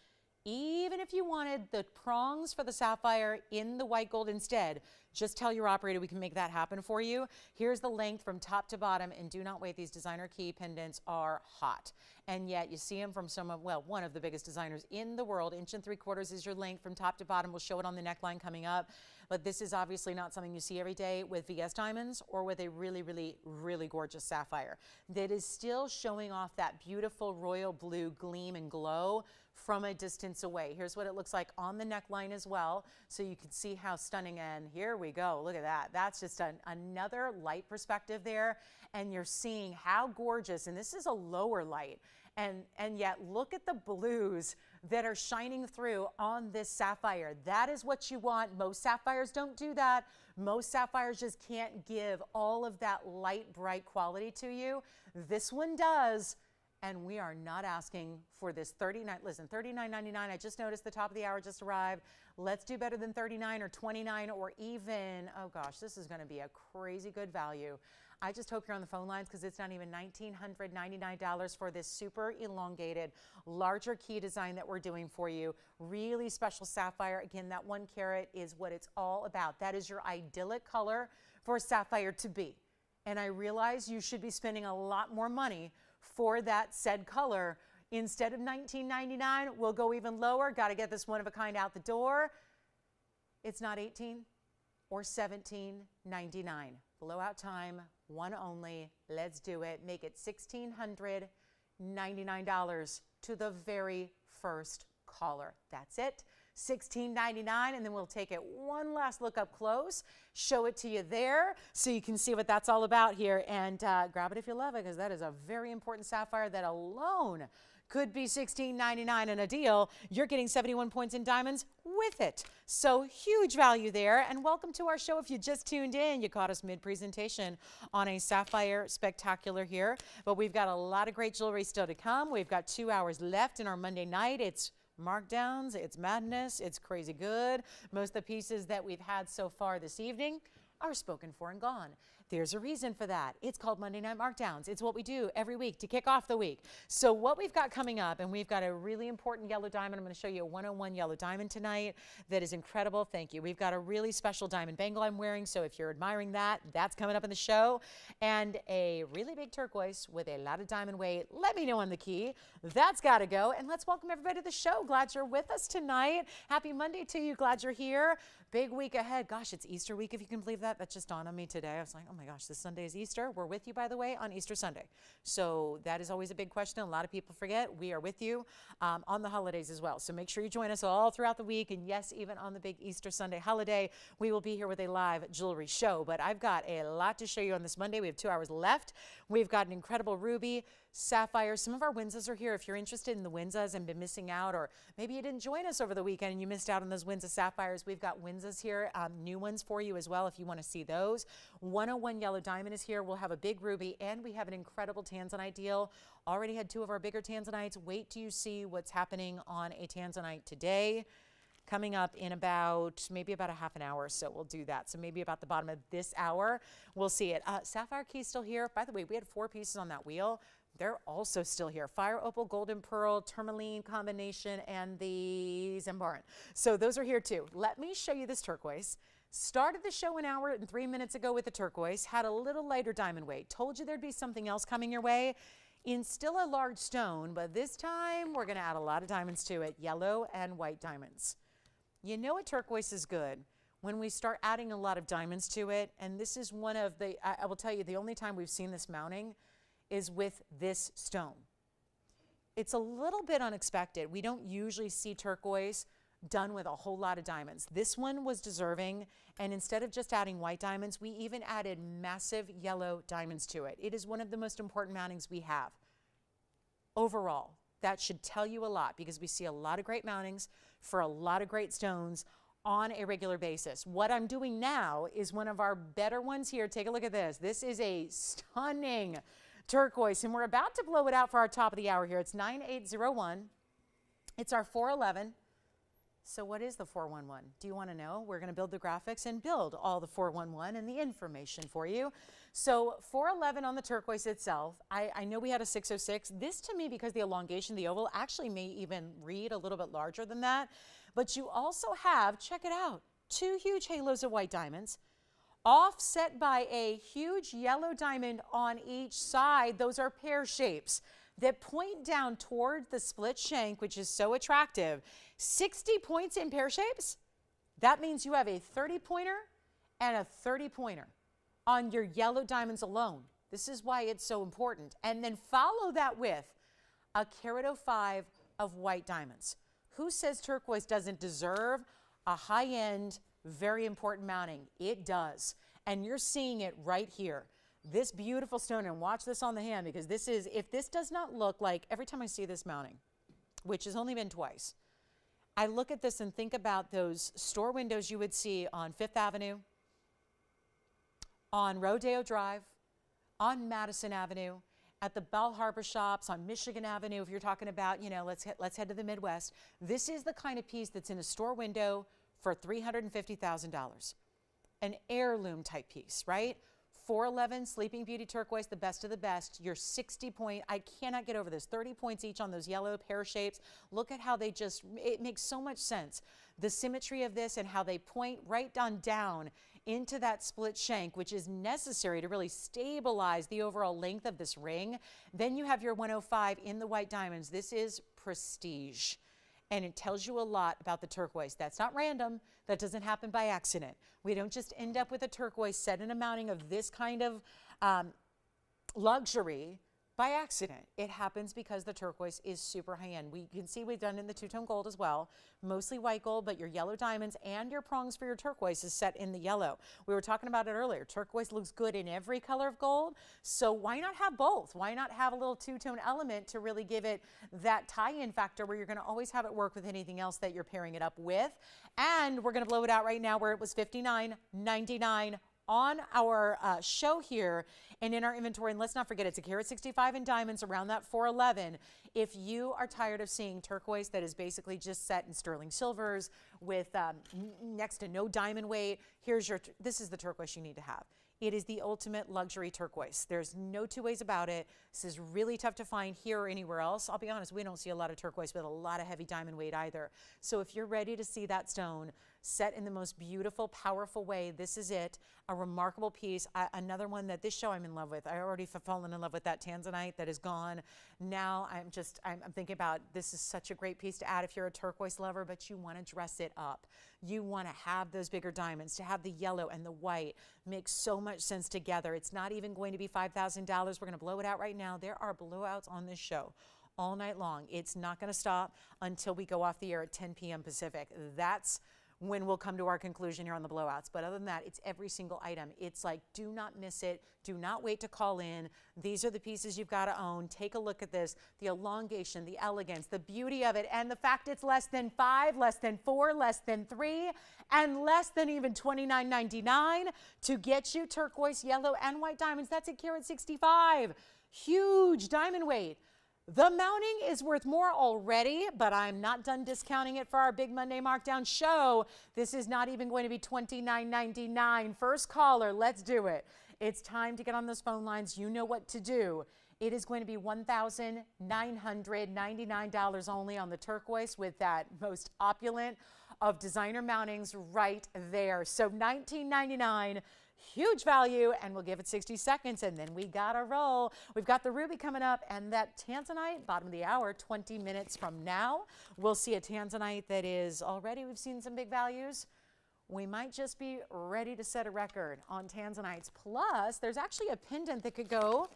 Speaker 1: even if you wanted the prongs for the sapphire in the white gold instead, just tell your operator we can make that happen for you. Here's the length from top to bottom, and do not wait, these designer key pendants are hot. And yet you see them from some of, well, one of the biggest designers in the world. 1 3/4 is your length from top to bottom. We'll show it on the neckline coming up. But this is obviously not something you see every day with VS diamonds or with a really, really, really gorgeous sapphire. That is still showing off that beautiful royal blue gleam and glow from a distance away. Here's what it looks like on the neckline as well, so you can see how stunning. And here we go. Look at that. That's just another light perspective there, and you're seeing how gorgeous. And this is a lower light, and yet look at the blues that are shining through on this sapphire. That is what you want. Most sapphires don't do that. Most sapphires just can't give all of that light, bright quality to you. This one does. And we are not asking for this $39. Listen, $39.99. I just noticed the top of the hour just arrived. Let's do better than $39 or $29 or even, oh gosh, this is going to be a crazy good value. I just hope you're on the phone lines, because it's not even $1,999 for this super elongated, larger key design that we're doing for you. Really special sapphire. Again, that 1 carat is what it's all about. That is your idyllic color for a sapphire to be. And I realize you should be spending a lot more money for that said color. Instead of $19.99, we'll go even lower. Got to get this one of a kind out the door. It's not $18 or $17.99. Blowout time, one only. Let's do it. Make it $1,699 to the very first caller. That's it. $16.99, and then we'll take it one last look up close, show it to you there so you can see what that's all about here, and grab it if you love it, because that is a very important sapphire that alone could be $16.99 and a deal. You're getting 71 points in diamonds with it. So huge value there. And welcome to our show. If you just tuned in, you caught us mid-presentation on a sapphire spectacular here. But we've got a lot of great jewelry still to come. We've got 2 hours left in our Monday night. It's markdowns, it's madness, it's crazy good. Most of the pieces that we've had so far this evening are spoken for and gone. There's a reason for that. It's called Monday Night Markdowns. It's what we do every week to kick off the week. So what we've got coming up, and we've got a really important yellow diamond. I'm going to show you a 101 yellow diamond tonight that is incredible. Thank you. We've got a really special diamond bangle I'm wearing, so if you're admiring that, that's coming up in the show. And a really big turquoise with a lot of diamond weight. Let me know on the key. That's got to go. And let's welcome everybody to the show. Glad you're with us tonight. Happy Monday to you. Glad you're here. Big week ahead. Gosh, it's Easter week, if you can believe that. That just dawned on me today. I was like, oh my gosh, this Sunday is Easter. We're with you, by the way, on Easter Sunday. So that is always a big question. A lot of people forget. We are with you on the holidays as well. So make sure you join us all throughout the week. And yes, even on the big Easter Sunday holiday, we will be here with a live jewelry show. But I've got a lot to show you on this Monday. We have 2 hours left. We've got an incredible ruby, sapphire. Some of our Winzas are here. If you're interested in the Winzas and been missing out, or maybe you didn't join us over the weekend and you missed out on those Winza sapphires, we've got Winzas here, new ones for you as well if you want to see those. 101 yellow diamond is here. We'll have a big ruby, and we have an incredible tanzanite deal. Already had 2 of our bigger tanzanites. Wait till you see what's happening on a tanzanite today. Coming up in maybe about a half an hour, so we'll do that. So maybe about the bottom of this hour, we'll see it. Sapphire key's still here. By the way, we had 4 pieces on that wheel. They're also still here. Fire opal, golden pearl, tourmaline combination, and the Zambaran. So those are here too. Let me show you this turquoise. Started the show an hour and 3 minutes ago with the turquoise. Had a little lighter diamond weight. Told you there'd be something else coming your way. In still a large stone, but this time we're going to add a lot of diamonds to it. Yellow and white diamonds. You know what turquoise is good? When we start adding a lot of diamonds to it, and this is one of the, I will tell you, the only time we've seen this mounting is with this stone. It's a little bit unexpected. We don't usually see turquoise done with a whole lot of diamonds. This one was deserving, and instead of just adding white diamonds, we even added massive yellow diamonds to it. It is one of the most important mountings we have. Overall, that should tell you a lot, because we see a lot of great mountings for a lot of great stones on a regular basis. What I'm doing now is one of our better ones here. Take a look at this. This is a stunning turquoise, and we're about to blow it out for our top of the hour here. It's 9801. It's our 411. So what is the 411? Do you want to know? We're going to build the graphics and build all the 411 and the information for you. So 411 on the turquoise itself. I know we had a 606. This to me, because the elongation of the oval actually may even read a little bit larger than that. But you also have, check it out, 2 huge halos of white diamonds, offset by a huge yellow diamond on each side. Those are pear shapes that point down toward the split shank, which is so attractive. 60 points in pear shapes. That means you have a 30-pointer and a 30-pointer on your yellow diamonds alone. This is why it's so important. And then follow that with a carat 05 of white diamonds. Who says turquoise doesn't deserve a high-end, very important mounting? It does. And you're seeing it right here. This beautiful stone, and watch this on the hand, because this is, if this does not look like, every time I see this mounting, which has only been twice, I look at this and think about those store windows you would see on Fifth Avenue, on Rodeo Drive, on Madison Avenue, at the Bell Harbor shops, on Michigan Avenue. If you're talking about, you know, let's head to the Midwest. This is the kind of piece that's in a store window for $350,000. An heirloom type piece, right? 411 Sleeping Beauty turquoise, the best of the best. Your 60 point, I cannot get over this. 30 points each on those yellow pear shapes. Look at how they just, it makes so much sense. The symmetry of this and how they point right down into that split shank, which is necessary to really stabilize the overall length of this ring. Then you have your 105 in the white diamonds. This is prestige. And it tells you a lot about the turquoise. That's not random. That doesn't happen by accident. We don't just end up with a turquoise set in a mounting of this kind of luxury by accident. It happens because the turquoise is super high-end. We can see we've done it in the two-tone gold as well, mostly white gold, but your yellow diamonds and your prongs for your turquoise is set in the yellow. We were talking about it earlier. Turquoise looks good in every color of gold, so why not have both? Why not have a little two-tone element to really give it that tie-in factor where you're going to always have it work with anything else that you're pairing it up with? And we're going to blow it out right now where it was $59.99 on our show here and in our inventory. And let's not forget, it's a carat 65 in diamonds, around that 411. If you are tired of seeing turquoise that is basically just set in sterling silvers with next to no diamond weight, this is the turquoise you need to have. It is the ultimate luxury turquoise. There's no two ways about it. This is really tough to find here or anywhere else. I'll be honest, we don't see a lot of turquoise with a lot of heavy diamond weight either. So if you're ready to see that stone set in the most beautiful, powerful way, this is it. A remarkable piece. Another one that this show I'm in love with. I already fallen in love with that tanzanite that is gone. Now I'm thinking about, this is such a great piece to add if you're a turquoise lover, but you want to dress it up. You want to have those bigger diamonds. To have the yellow and the white makes so much sense together. It's not even going to be $5,000. We're going to blow it out right now. There are blowouts on this show all night long. It's not going to stop until we go off the air at 10 p.m. Pacific. That's when we'll come to our conclusion here on the blowouts. But other than that, it's every single item. It's like, do not miss it. Do not wait to call in. These are the pieces you've got to own. Take a look at this. The elongation, the elegance, the beauty of it, and the fact it's less than 5, less than 4, less than 3, and less than even $29.99 to get you turquoise, yellow, and white diamonds. That's a carat 65. Huge diamond weight. The mounting is worth more already, but I'm not done discounting it for our Big Monday Markdown show. This is not even going to be $29.99. First caller, let's do it. It's time to get on those phone lines. You know what to do. It is going to be $1,999 only on the turquoise with that most opulent of designer mountings right there. So $19.99. Huge value, and we'll give it 60 seconds, and then we got to roll. We've got the ruby coming up, and that tanzanite, bottom of the hour, 20 minutes from now. We'll see a tanzanite that is already, we've seen some big values. We might just be ready to set a record on tanzanites. Plus, there's actually a pendant that could go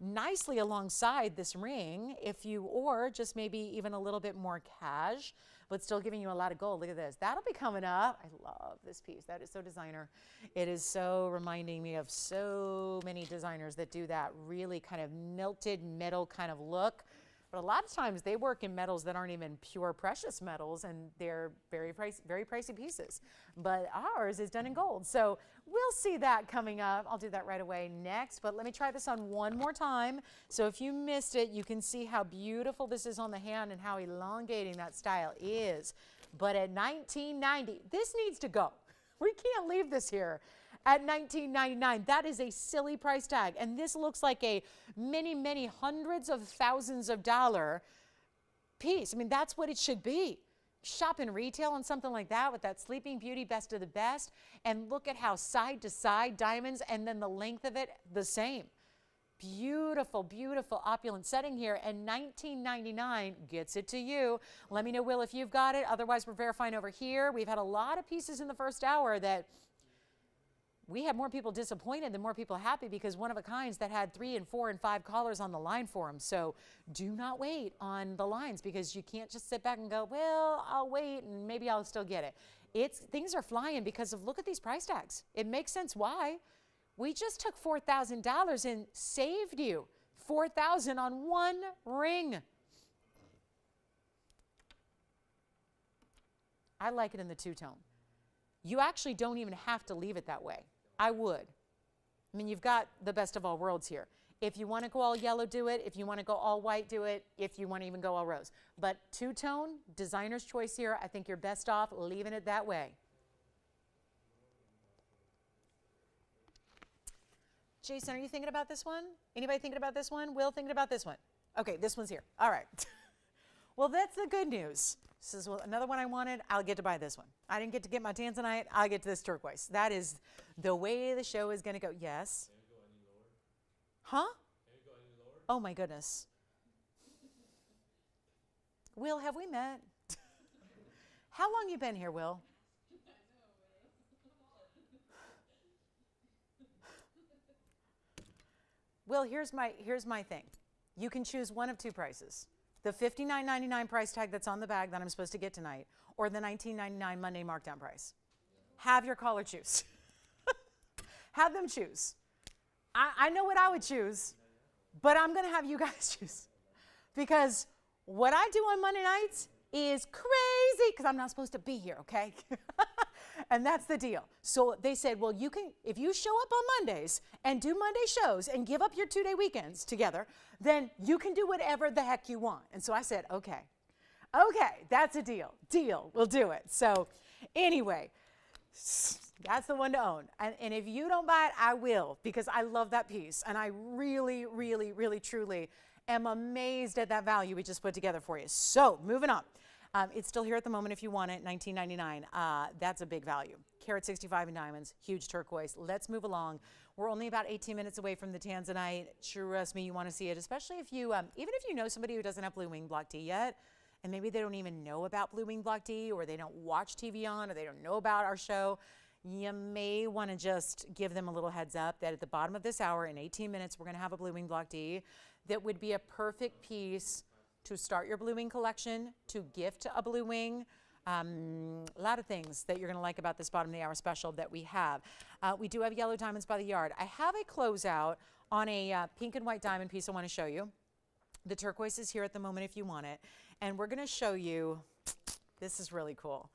Speaker 1: nicely alongside this ring or just maybe even a little bit more cash, but still giving you a lot of gold. Look at this. That'll be coming up. I love this piece. That is so designer. It is so reminding me of so many designers that do that really kind of melted metal kind of look. But a lot of times they work in metals that aren't even pure precious metals, and they're very pricey pieces. But ours is done in gold. So we'll see that coming up. I'll do that right away next. But let me try this on one more time. So if you missed it, you can see how beautiful this is on the hand and how elongating that style is. But at $19.90, this needs to go. We can't leave this here. At $19.99, that is a silly price tag. And this looks like a many hundreds of thousands of dollar piece. I mean, that's what it should be. Shop in retail on something like that with that Sleeping Beauty best of the best. And look at how side to side diamonds, and then the length of it the same. Beautiful, beautiful opulent setting here, and $19.99 gets it to you. Let me know, Will, if you've got it. Otherwise, we're verifying over here. We've had a lot of pieces in the first hour that we had more people disappointed than more people happy, because one of a kinds that had 3 and 4 and 5 callers on the line for them. So do not wait on the lines, because you can't just sit back and go, well, I'll wait and maybe I'll still get it. Things are flying because of, look at these price tags. It makes sense why. We just took $4,000 and saved you $4,000 on one ring. I like it in the two-tone. You actually don't even have to leave it that way. I would. I mean, you've got the best of all worlds here. If you want to go all yellow, do it. If you want to go all white, do it. If you want to even go all rose. But two-tone, designer's choice here. I think you're best off leaving it that way. Jason, are you thinking about this one? Anybody thinking about this one? Will thinking about this one? Okay, this one's here. All right. Well, that's the good news. This is another one I wanted. I'll get to buy this one. I didn't get to get my tanzanite. I'll get to this turquoise. That is the way the show is going to go. Yes? Can you go any lower? Huh? Can you go any lower? Oh, my goodness. Will, have we met? How long you been here, Will? Will, here's my thing. You can choose one of two prices. The $59.99 price tag that's on the bag that I'm supposed to get tonight, or the $19.99 Monday markdown price. Have your caller choose. Have them choose. I know what I would choose, but I'm going to have you guys choose. Because what I do on Monday nights is crazy, because I'm not supposed to be here, okay? And that's the deal. So they said, well, you can, if you show up on Mondays and do Monday shows and give up your 2-day weekends together, then you can do whatever the heck you want. And so I said, okay, that's a deal. Deal, we'll do it. So anyway, that's the one to own. And if you don't buy it, I will, because I love that piece. And I really, truly am amazed at that value we just put together for you. So moving on. It's still here at the moment if you want it, $19.99. That's a big value. Carat 65 in diamonds, huge turquoise. Let's move along. We're only about 18 minutes away from the tanzanite. Trust me, you want to see it, especially if you, even if you know somebody who doesn't have blue wing block D yet, and maybe they don't even know about blue wing block D, or they don't watch TVON, or they don't know about our show. You may want to just give them a little heads up that at the bottom of this hour, in 18 minutes, we're going to have a blue wing block D that would be a perfect piece to start your blue wing collection, to gift a blue wing. A lot of things that you're going to like about this bottom of the hour special that we have. We do have yellow diamonds by the yard. I have a closeout on a pink and white diamond piece I want to show you. The turquoise is here at the moment if you want it. And we're going to show you, this is really cool.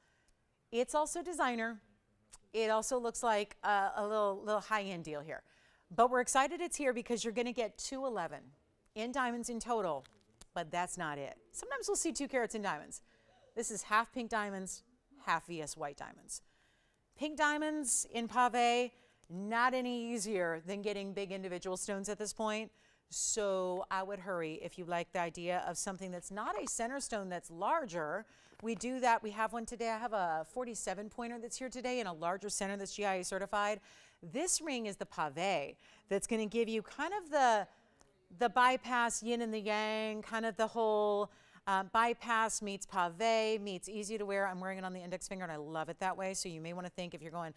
Speaker 1: It's also designer. It also looks like a little high-end deal here. But we're excited it's here because you're going to get 211 in diamonds in total. But that's not it. Sometimes we'll see 2 carats in diamonds. This is half pink diamonds, half VS white diamonds. Pink diamonds in pave, not any easier than getting big individual stones at this point. So I would hurry if you like the idea of something that's not a center stone that's larger. We do that. We have one today. I have a 47 pointer that's here today in a larger center that's GIA certified. This ring is the pave that's going to give you kind of the bypass yin and the yang, kind of the whole bypass meets pave, meets easy to wear. I'm wearing it on the index finger and I love it that way. So you may want to think if you're going,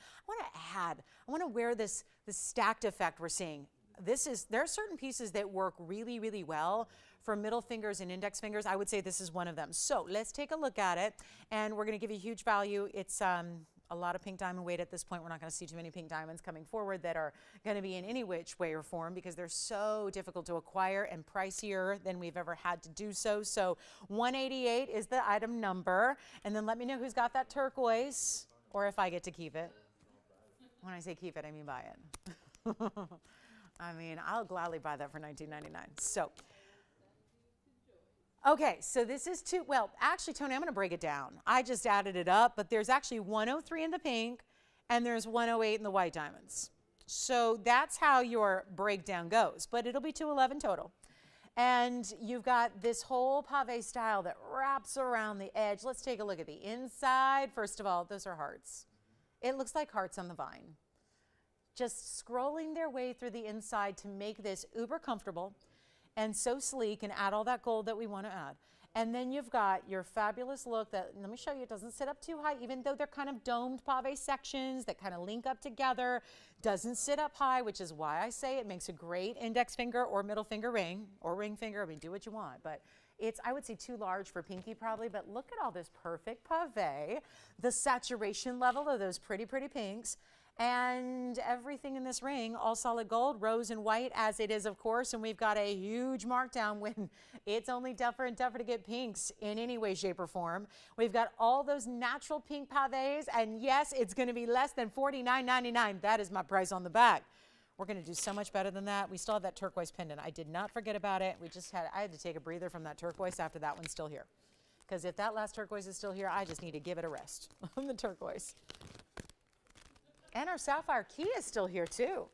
Speaker 1: I want to wear this stacked effect we're seeing. There are certain pieces that work really, really well for middle fingers and index fingers. I would say this is one of them. So let's take a look at it and we're going to give you huge value. It's a lot of pink diamond weight at this point. We're not going to see too many pink diamonds coming forward that are going to be in any which way or form because they're so difficult to acquire and pricier than we've ever had to do so. So 188 is the item number. And then let me know who's got that turquoise or if I get to keep it. When I say keep it, I mean buy it. I mean, I'll gladly buy that for $19.99. So, okay, so this is well, actually, Tony, I'm going to break it down. I just added it up, but there's actually 103 in the pink, and there's 108 in the white diamonds. So that's how your breakdown goes, but it'll be 211 total. And you've got this whole pave style that wraps around the edge. Let's take a look at the inside. First of all, those are hearts. It looks like hearts on the vine. Just scrolling their way through the inside to make this uber comfortable and so sleek and add all that gold that we want to add. And then you've got your fabulous look that, let me show you, it doesn't sit up too high, even though they're kind of domed pave sections that kind of link up together. Doesn't sit up high, which is why I say it makes a great index finger or middle finger ring, or ring finger. I mean, do what you want, but it's, I would say, too large for pinky probably, but look at all this perfect pave, the saturation level of those pretty, pretty pinks. And everything in this ring, all solid gold, rose and white as it is, of course. And we've got a huge markdown when it's only tougher and tougher to get pinks in any way, shape, or form. We've got all those natural pink paves. And yes, it's going to be less than $49.99. That is my price on the back. We're going to do so much better than that. We still have that turquoise pendant. I did not forget about it. I had to take a breather from that turquoise after that one's still here. Because if that last turquoise is still here, I just need to give it a rest on the turquoise. And our sapphire key is still here too.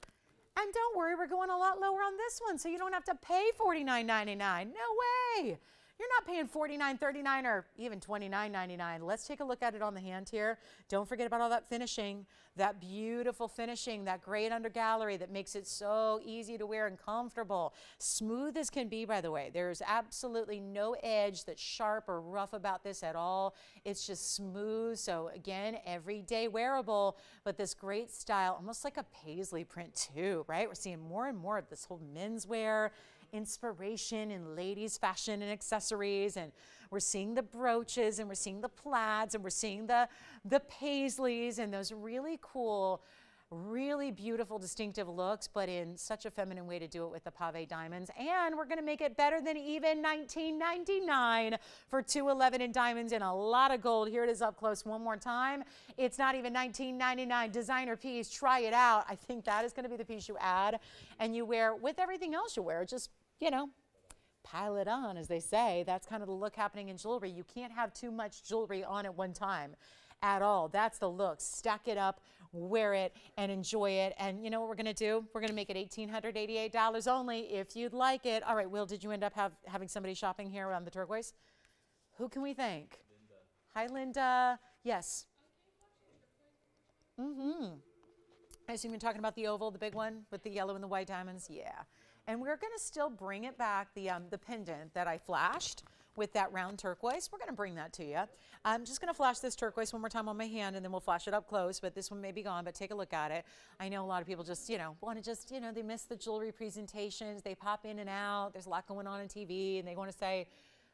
Speaker 1: And don't worry, we're going a lot lower on this one, so you don't have to pay $49.99. No way. You're not paying $49.39 or even $29.99. Let's take a look at it on the hand here. Don't forget about all that finishing, that beautiful finishing, that great undergallery that makes it so easy to wear and comfortable. Smooth as can be, by the way. There's absolutely no edge that's sharp or rough about this at all. It's just smooth. So again, everyday wearable, but this great style, almost like a paisley print too, right? We're seeing more and more of this whole menswear inspiration in ladies' fashion and accessories, and we're seeing the brooches, and we're seeing the plaids, and we're seeing the paisleys, and those really cool, really beautiful, distinctive looks, but in such a feminine way to do it with the pave diamonds. And we're going to make it better than even $19.99 for 211 in diamonds and a lot of gold. Here it is up close one more time. It's not even $19.99. Designer piece. Try it out. I think that is going to be the piece you add and you wear with everything else you wear. Just, you know, pile it on, as they say. That's kind of the look happening in jewelry. You can't have too much jewelry on at one time at all. That's the look. Stack it up, wear it, and enjoy it. And you know what we're going to do? We're going to make it $1,888 only if you'd like it. All right, Will, did you end up having somebody shopping here on the turquoise? Who can we thank? Linda. Hi, Linda. Yes. I assume you're talking about the oval, the big one with the yellow and the white diamonds? Yeah. And we're going to still bring it back, the pendant that I flashed with that round turquoise. We're going to bring that to you. I'm just going to flash this turquoise one more time on my hand, and then we'll flash it up close, but this one may be gone, but take a look at it. I know a lot of people just, want to just, they miss the jewelry presentations. They pop in and out. There's a lot going on TV, and they want to say,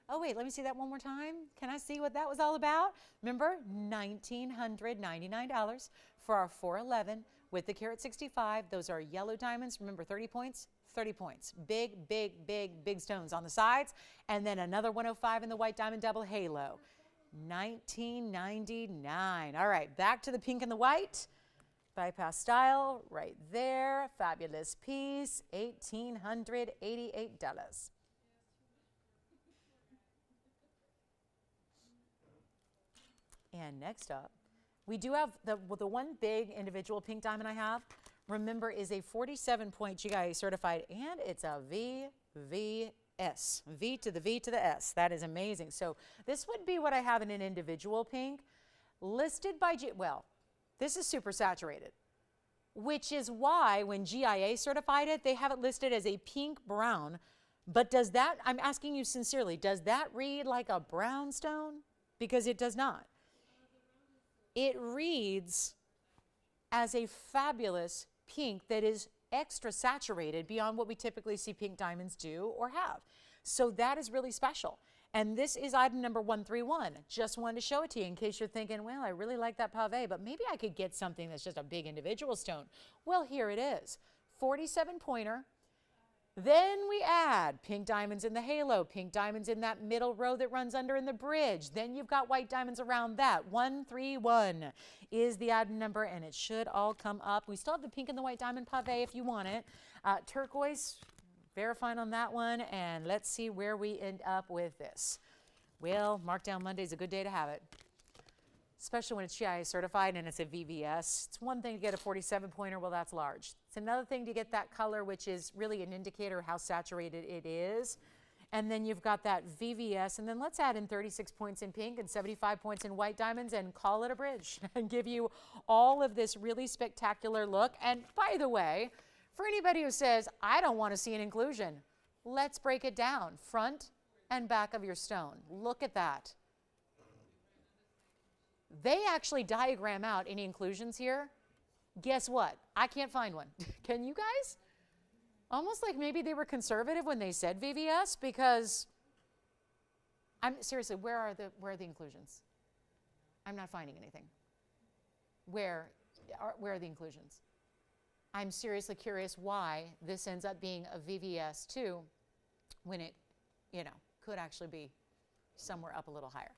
Speaker 1: Oh, wait, let me see that one more time. Can I see what that was all about? Remember, $1,999 for our 411 with the carat 65. Those are yellow diamonds. Remember, 30 points? 30 points. Big, big, big, big stones on the sides. And then another 105 in the white diamond double halo. $19.99. All right, back to the pink and the white. Bypass style right there. Fabulous piece. $1,888. And next up, we do have the one big individual pink diamond I have, remember, is a 47-point GIA certified, and it's a VVS. V to the V to the S. That is amazing. So this would be what I have in an individual pink, listed by well, this is super saturated, which is why when GIA certified it, they have it listed as a pink brown. But does that, I'm asking you sincerely, does that read like a brown stone? Because it does not. It reads as a fabulous pink that is extra saturated beyond what we typically see pink diamonds do or have. So that is really special. And this is item number 131. Just wanted to show it to you in case you're thinking, well, I really like that pave, but maybe I could get something that's just a big individual stone. Well, here it is. 47 pointer. Then we add pink diamonds in the halo, pink diamonds in that middle row that runs under in the bridge. Then you've got white diamonds around that. 131 is the item number, and it should all come up. We still have the pink and the white diamond pave if you want it. Turquoise, verifying on that one, and let's see where we end up with this. Well, Markdown Monday is a good day to have it, especially when it's GIA certified and it's a VVS. It's one thing to get a 47 pointer, well, that's large. It's another thing to get that color, which is really an indicator of how saturated it is. And then you've got that VVS, and then let's add in 36 points in pink and 75 points in white diamonds and call it a bridge and give you all of this really spectacular look. And by the way, for anybody who says, I don't want to see an inclusion, let's break it down. Front and back of your stone. Look at that. They actually diagram out any inclusions here. Guess what? I can't find one. Can you guys? Almost like maybe they were conservative when they said VVS, because I'm seriously, where are the inclusions? I'm not finding anything. Where are the inclusions? I'm seriously curious why this ends up being a VVS too, when it, could actually be somewhere up a little higher.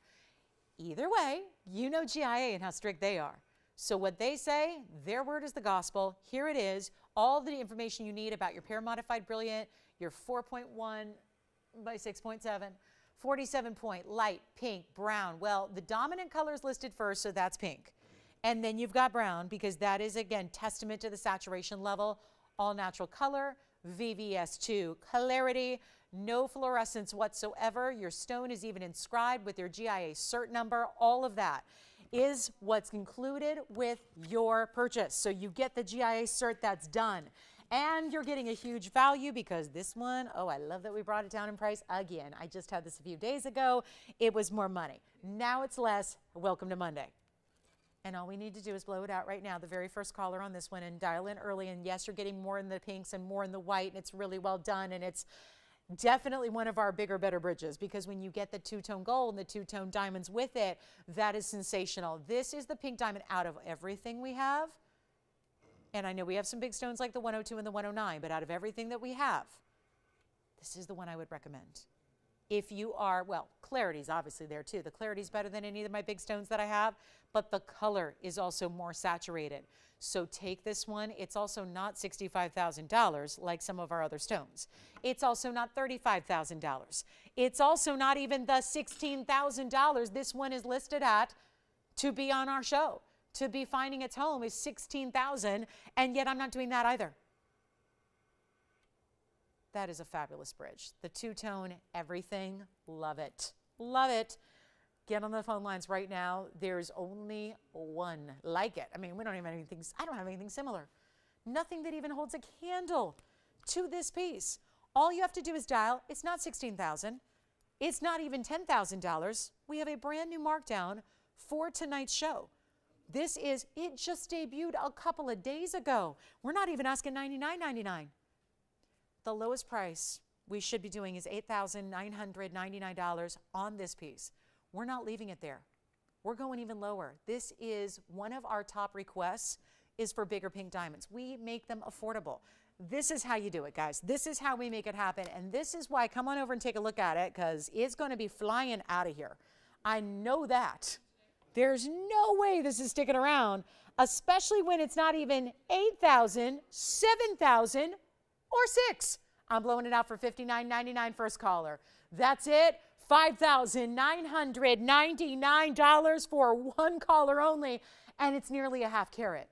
Speaker 1: Either way, you know GIA and how strict they are. So what they say, their word is the gospel. Here it is, all the information you need about your pear modified brilliant, your 4.1 by 6.7, 47 point, light, pink, brown. Well, the dominant color is listed first, so that's pink. And then you've got brown, because that is, again, testament to the saturation level. All natural color, VVS2, clarity, no fluorescence whatsoever. Your stone is even inscribed with your GIA cert number. All of that is what's included with your purchase. So you get the GIA cert, that's done. And you're getting a huge value, because this one, oh, I love that we brought it down in price again. I just had this a few days ago. It was more money. Now it's less. Welcome to Monday. And all we need to do is blow it out right now, the very first caller on this one, and dial in early. And yes, you're getting more in the pinks and more in the white, and it's really well done. And it's definitely one of our bigger, better bridges, because when you get the two-tone gold and the two-tone diamonds with it, that is sensational. This is the pink diamond out of everything we have. And I know we have some big stones like the 102 and the 109, but out of everything that we have, this is the one I would recommend. If you are, well, clarity's obviously there too. The clarity's better than any of my big stones that I have, but the color is also more saturated. So take this one. It's also not $65,000 like some of our other stones. It's also not $35,000. It's also not even the $16,000 this one is listed at to be on our show. To be finding its home is $16,000, and yet I'm not doing that either. That is a fabulous bridge. The two-tone, everything, love it. Love it. Get on the phone lines right now. There's only one like it. I mean, we don't even have anything, I don't have anything similar. Nothing that even holds a candle to this piece. All you have to do is dial. It's not $16,000. It's not even $10,000. We have a brand new markdown for tonight's show. This is, it just debuted a couple of days ago. We're not even asking $99.99. The lowest price we should be doing is $8,999 on this piece. We're not leaving it there. We're going even lower. This is one of our top requests is for bigger pink diamonds. We make them affordable. This is how you do it, guys. This is how we make it happen. And this is why, come on over and take a look at it, because it's going to be flying out of here. I know that. There's no way this is sticking around, especially when it's not even 8,000, 7,000, or 6. I'm blowing it out for $59.99 first caller. That's it. $5,999 for one caller only, and it's nearly a half carat.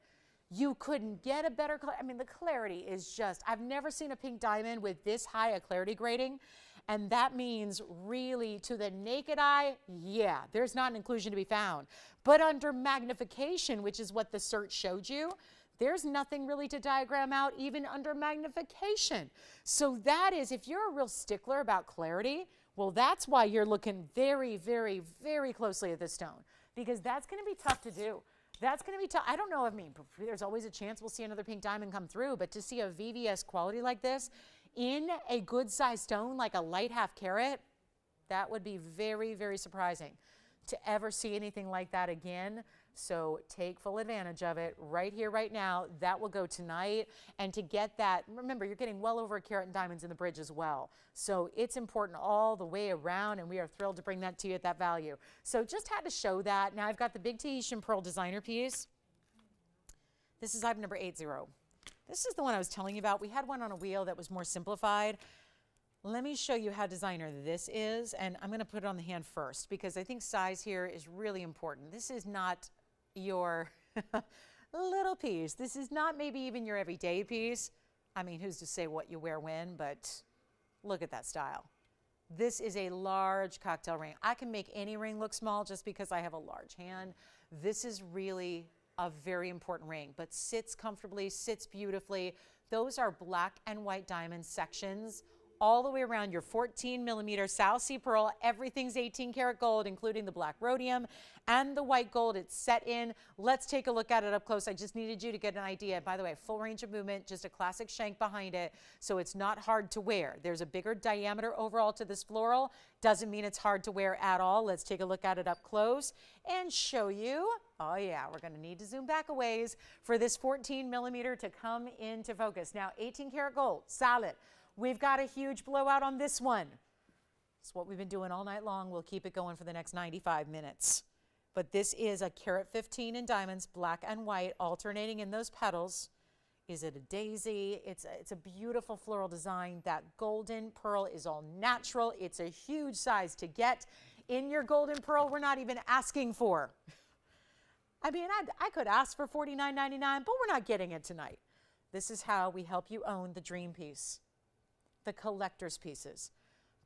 Speaker 1: You couldn't get a better, I mean, the clarity is just, I've never seen a pink diamond with this high a clarity grading. And that means really to the naked eye, yeah, there's not an inclusion to be found. But under magnification, which is what the search showed you, there's nothing really to diagram out even under magnification. So that is, if you're a real stickler about clarity, well, that's why you're looking very, very, very closely at this stone, because that's going to be tough to do. That's going to be tough. I don't know, I mean, there's always a chance we'll see another pink diamond come through, but to see a VVS quality like this in a good size stone, like a light half carat, that would be very, very surprising to ever see anything like that again. So take full advantage of it right here, right now. That will go tonight. And to get that, remember, you're getting well over a carat in diamonds in the bridge as well. So it's important all the way around, and we are thrilled to bring that to you at that value. So just had to show that. Now I've got the big Tahitian pearl designer piece. This is item number 80. This is the one I was telling you about. We had one on a wheel that was more simplified. Let me show you how designer this is, and I'm going to put it on the hand first because I think size here is really important. This is not your little piece. This is not maybe even your everyday piece. I mean, who's to say what you wear when, but look at that style. This is a large cocktail ring. I can make any ring look small just because I have a large hand. This is really a very important ring, but sits comfortably, sits beautifully. Those are black and white diamond sections all the way around your 14mm South Sea pearl. Everything's 18 karat gold, including the black rhodium and the white gold. It's set in. Let's take a look at it up close. I just needed you to get an idea. By the way, full range of movement, just a classic shank behind it, so it's not hard to wear. There's a bigger diameter overall to this floral. Doesn't mean it's hard to wear at all. Let's take a look at it up close and show you. Oh yeah, we're going to need to zoom back a ways for this 14mm to come into focus. Now, 18 karat gold, solid. We've got a huge blowout on this one. It's what we've been doing all night long. We'll keep it going for the next 95 minutes. But this is a carat 15 in diamonds, black and white, alternating in those petals. Is it a daisy? It's a beautiful floral design. That golden pearl is all natural. It's a huge size to get. In your golden pearl, we're not even asking for. I mean, I could ask for $49.99, but we're not getting it tonight. This is how we help you own the dream piece. The collector's pieces,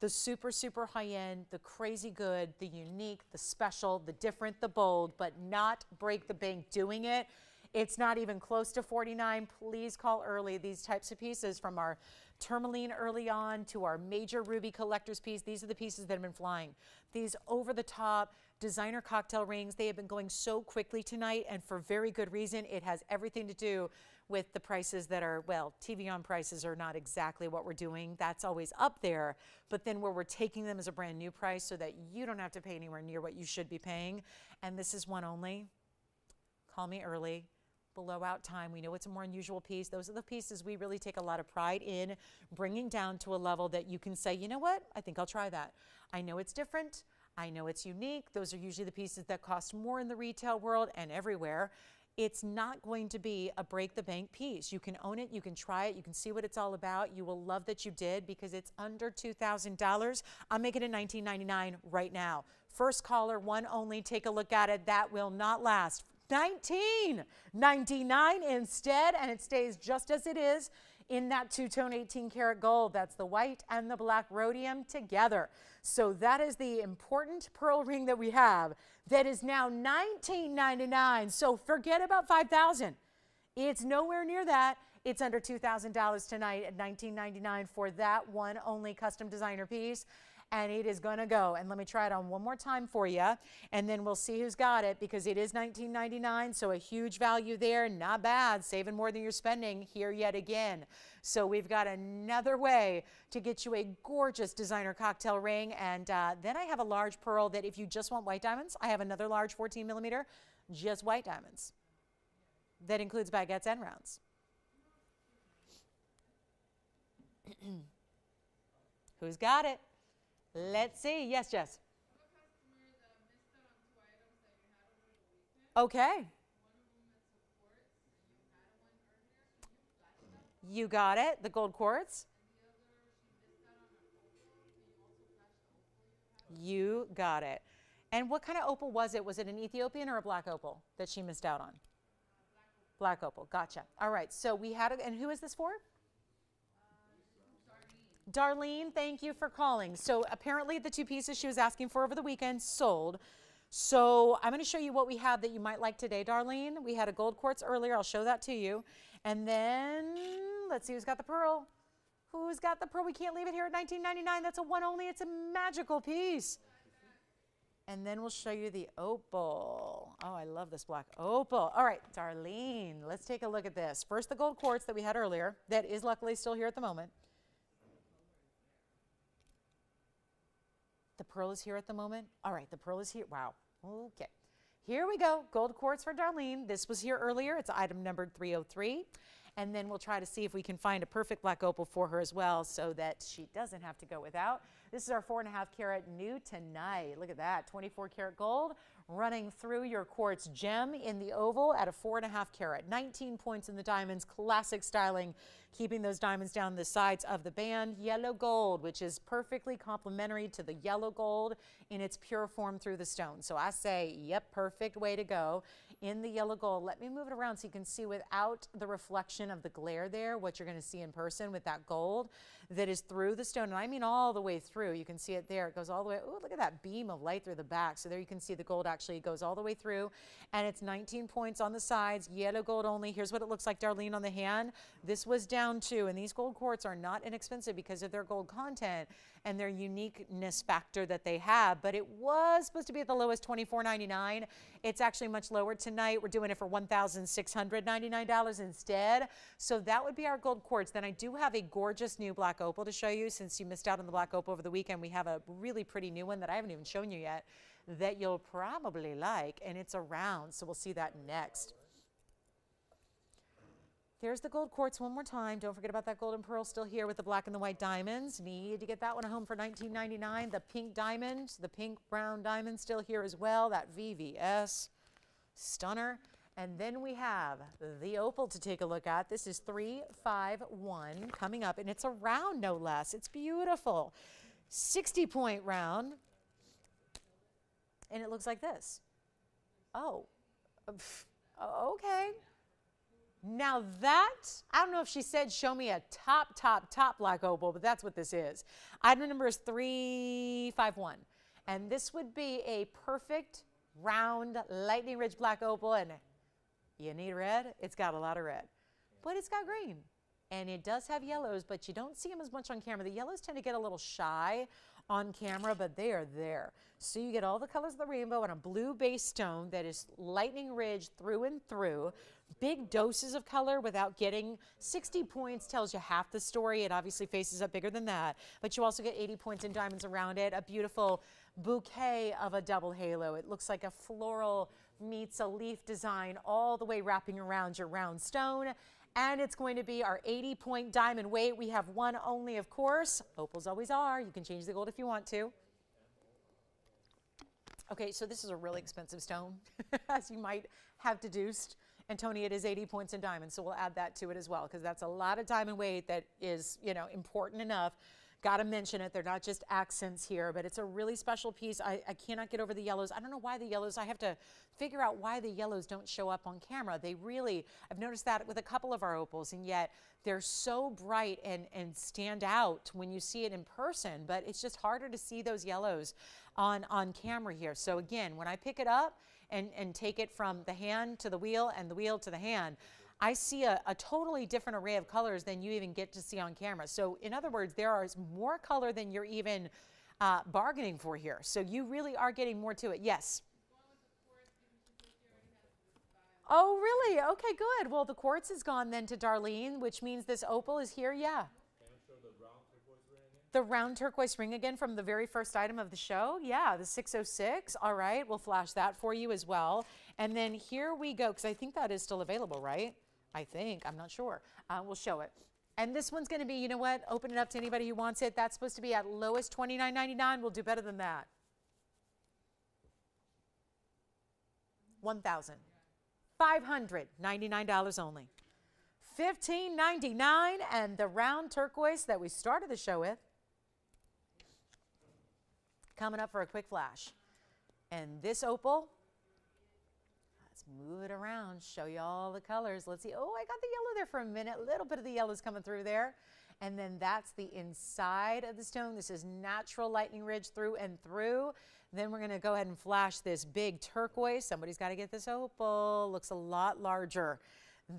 Speaker 1: the super, super high-end, the crazy good, the unique, the special, the different, the bold, but not break the bank doing it. It's not even close to $49. Please call early. These types of pieces, from our tourmaline early on to our major ruby collector's piece, these are the pieces that have been flying. These over-the-top designer cocktail rings, they have been going so quickly tonight, and for very good reason. It has everything to do with the prices that are, well, TVON prices are not exactly what we're doing. That's always up there. But then where we're taking them as a brand new price so that you don't have to pay anywhere near what you should be paying. And this is one only. Call me early. Blowout time. We know it's a more unusual piece. Those are the pieces we really take a lot of pride in bringing down to a level that you can say, you know what? I think I'll try that. I know it's different. I know it's unique. Those are usually the pieces that cost more in the retail world and everywhere. It's not going to be a break the bank piece. You can own it, you can try it, you can see what it's all about. You will love that you did because it's under $2,000. I'm making it $19.99 right now. First caller, one only, take a look at it. That will not last. $19.99 instead, and it stays just as it is in that two-tone 18 karat gold. That's the white and the black rhodium together. So that is the important pearl ring that we have that is now $19.99. So forget about $5,000. It's nowhere near that. It's under $2,000 tonight at $19.99 for that one only custom designer piece. And it is going to go. And let me try it on one more time for you, and then we'll see who's got it, because it is $19.99, so a huge value there. Not bad, saving more than you're spending here yet again. So we've got another way to get you a gorgeous designer cocktail ring. And then I have a large pearl that if you just want white diamonds, I have another large 14 millimeter, just white diamonds. That includes baguettes and rounds. Who's got it? Let's see. Yes, Jess. Okay. You got it. The gold quartz. You got it. And what kind of opal was it? Was it an Ethiopian or a black opal that she missed out on? Black opal. Gotcha. All right. So we had and who is this for? Darlene, thank you for calling. So apparently the two pieces she was asking for over the weekend sold. So I'm going to show you what we have that you might like today, Darlene. We had a gold quartz earlier. I'll show that to you. And then let's see who's got the pearl. Who's got the pearl? We can't leave it here at $19.99. That's a one only. It's a magical piece. And then we'll show you the opal. Oh, I love this black opal. All right, Darlene, let's take a look at this. First, the gold quartz that we had earlier. That is luckily still here at the moment. The pearl is here at the moment. All right, the pearl is here. Wow. Okay. Here we go. Gold quartz for Darlene. This was here earlier. It's item numbered 303. And then we'll try to see if we can find a perfect black opal for her as well so that she doesn't have to go without. This is our 4.5 carat new tonight. Look at that. 24 karat gold running through your quartz gem in the oval at a 4.5 carat. 19 points in the diamonds. Classic styling, keeping those diamonds down the sides of the band. Yellow gold, which is perfectly complementary to the yellow gold in its pure form through the stone. So I say, yep, perfect way to go in the yellow gold. Let me move it around so you can see without the reflection of the glare there, what you're going to see in person with that gold that is through the stone. And I mean all the way through. You can see it there. It goes all the way. Oh, look at that beam of light through the back. So there you can see the gold actually goes all the way through. And it's 19 points on the sides, yellow gold only. Here's what it looks like, Darlene, on the hand. This was down too. And these gold quartz are not inexpensive because of their gold content and their uniqueness factor that they have. But it was supposed to be at the lowest $24.99. It's actually much lower tonight. We're doing it for $1,699 instead. So that would be our gold quartz. Then I do have a gorgeous new black opal to show you. Since you missed out on the black opal over the weekend, we have a really pretty new one that I haven't even shown you yet that you'll probably like, and it's a round. So we'll see that next. There's the gold quartz one more time. Don't forget about that golden pearl still here with the black and the white diamonds. Need to get that one home for $19.99. The pink diamond, the pink brown diamond still here as well. That VVS stunner. And then we have the opal to take a look at. This is 351 coming up, and it's a round no less. It's beautiful. 60-point round. And it looks like this. Oh, okay. Now that, I don't know if she said show me a top black opal, but that's what this is. Item number is 351. And this would be a perfect round lightning ridge black opal. And you need red? It's got a lot of red. But it's got green. And it does have yellows, but you don't see them as much on camera. The yellows tend to get a little shy on camera, but they are there. So you get all the colors of the rainbow on a blue base stone that is lightning ridge through and through. Big doses of color without getting 60 points tells you half the story. It obviously faces up bigger than that, but you also get 80 points in diamonds around it. A beautiful bouquet of a double halo. It looks like a floral meets a leaf design all the way wrapping around your round stone. And it's going to be our 80-point diamond weight. We have one only, of course. Opals always are. You can change the gold if you want to. Okay, so this is a really expensive stone, as you might have deduced. And Tony, it is 80 points in diamonds, so we'll add that to it as well, because that's a lot of diamond weight that is, you know, important enough. Got to mention it. They're not just accents here, but it's a really special piece. I cannot get over the yellows. I don't know why the yellows, I have to figure out why the yellows don't show up on camera. They really, I've noticed that with a couple of our opals, and yet they're so bright and stand out when you see it in person, but it's just harder to see those yellows on camera here. So again, when I pick it up and take it from the hand to the wheel and the wheel to the hand, I see a totally different array of colors than you even get to see on camera. So in other words, there is more color than you're even bargaining for here. So you really are getting more to it. Yes. Oh, really? Okay, good. Well, the quartz is gone then to Darlene, which means this opal is here. Yeah. The round turquoise ring again from the very first item of the show. Yeah, the 606. All right, we'll flash that for you as well. And then here we go, because I think that is still available, right? I think. I'm not sure. We'll show it. And this one's going to be, you know what? Open it up to anybody who wants it. That's supposed to be at lowest $29.99. We'll do better than that. $1,599 only. $1,599, and the round turquoise that we started the show with coming up for a quick flash. And this opal, let's move it around, show you all the colors. Let's see. Oh, I got the yellow there for a minute. A little bit of the yellow's coming through there. And then that's the inside of the stone. This is natural lightning ridge through and through. Then we're going to go ahead and flash this big turquoise. Somebody's got to get this opal. Looks a lot larger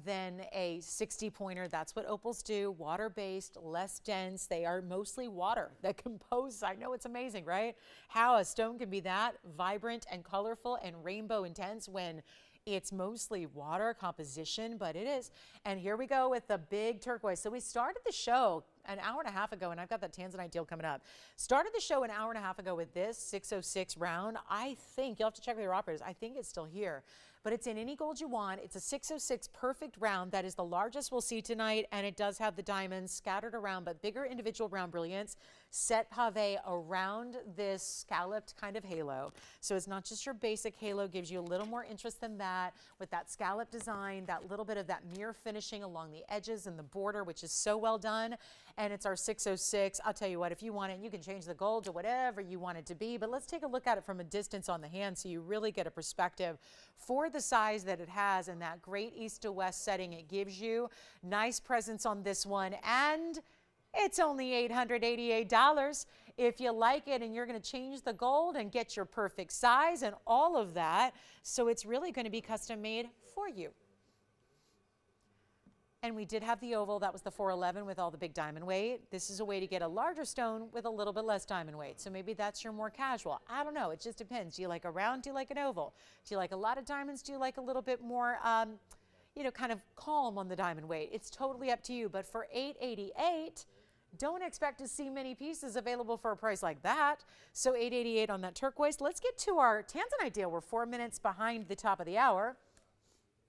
Speaker 1: than a 60 pointer. That's what opals do. Water-based, less dense. They are mostly water that compose. I know, it's amazing, right? How a stone can be that vibrant and colorful and rainbow intense when it's mostly water composition, but it is. And here we go with the big turquoise. So we started the show an hour and a half ago, and I've got that tanzanite deal coming up. Started the show an hour and a half ago with this 606 round. I think, you'll have to check with your operators, I think it's still here. But it's in any gold you want. It's a 606 perfect round. That is the largest we'll see tonight, and it does have the diamonds scattered around, but bigger individual round brilliance set pave around this scalloped kind of halo. So it's not just your basic halo, gives you a little more interest than that with that scallop design, that little bit of that mirror finishing along the edges and the border, which is so well done. And it's our 606. I'll tell you what, if you want it, you can change the gold to whatever you want it to be, but let's take a look at it from a distance on the hand so you really get a perspective for the size that it has and that great east to west setting it gives you. Nice presence on this one, and it's only $888. If you like it and you're going to change the gold and get your perfect size and all of that, so it's really going to be custom made for you. And we did have the oval. That was the 411 with all the big diamond weight. This is a way to get a larger stone with a little bit less diamond weight. So maybe that's your more casual. I don't know. It just depends. Do you like a round? Do you like an oval? Do you like a lot of diamonds? Do you like a little bit more, you know, kind of calm on the diamond weight? It's totally up to you. But for $888, don't expect to see many pieces available for a price like that. So $888 on that turquoise. Let's get to our tanzanite deal. We're 4 minutes behind the top of the hour.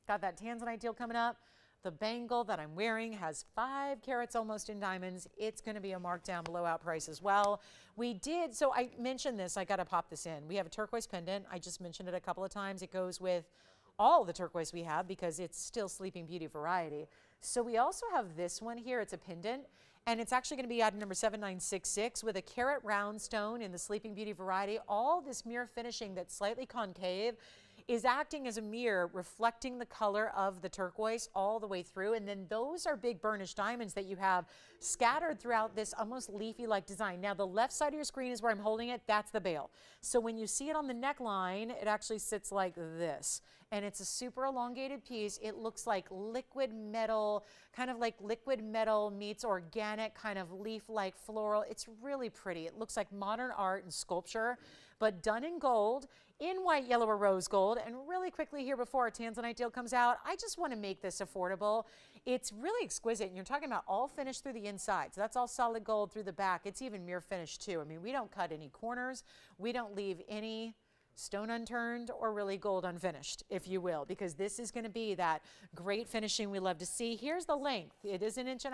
Speaker 1: Got that tanzanite deal coming up. The bangle that I'm wearing has 5 carats almost in diamonds. It's going to be a markdown blowout price as well. We did, so I mentioned this, I got to pop this in. We have a turquoise pendant. I just mentioned it a couple of times. It goes with all the turquoise we have because it's still Sleeping Beauty variety. So we also have this one here. It's a pendant, and it's actually going to be item number 7966 with a carat round stone in the Sleeping Beauty variety. All this mirror finishing that's slightly concave is acting as a mirror, reflecting the color of the turquoise all the way through. And then those are big burnished diamonds that you have scattered throughout this almost leafy-like design. Now, the left side of your screen is where I'm holding it. That's the bail. So when you see it on the neckline, it actually sits like this. And it's a super elongated piece. It looks like liquid metal, kind of like liquid metal meets organic kind of leaf-like floral. It's really pretty. It looks like modern art and sculpture, but done in gold, in white, yellow, or rose gold. And really quickly here before our tanzanite deal comes out, I just want to make this affordable. It's really exquisite, and you're talking about all finished through the inside. So that's all solid gold through the back. It's even mirror finished too. I mean, we don't cut any corners. We don't leave any stone unturned or really gold unfinished, if you will, because this is going to be that great finishing we love to see. Here's the length. It is 1.5 inches.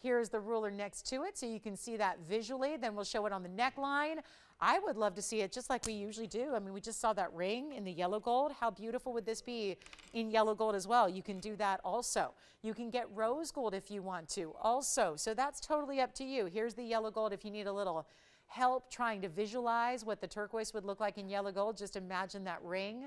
Speaker 1: Here's the ruler next to it, so you can see that visually. Then we'll show it on the neckline. I would love to see it just like we usually do. I mean, we just saw that ring in the yellow gold. How beautiful would this be in yellow gold as well? You can do that also. You can get rose gold if you want to also. So that's totally up to you. Here's the yellow gold if you need a little help trying to visualize what the turquoise would look like in yellow gold. Just imagine that ring,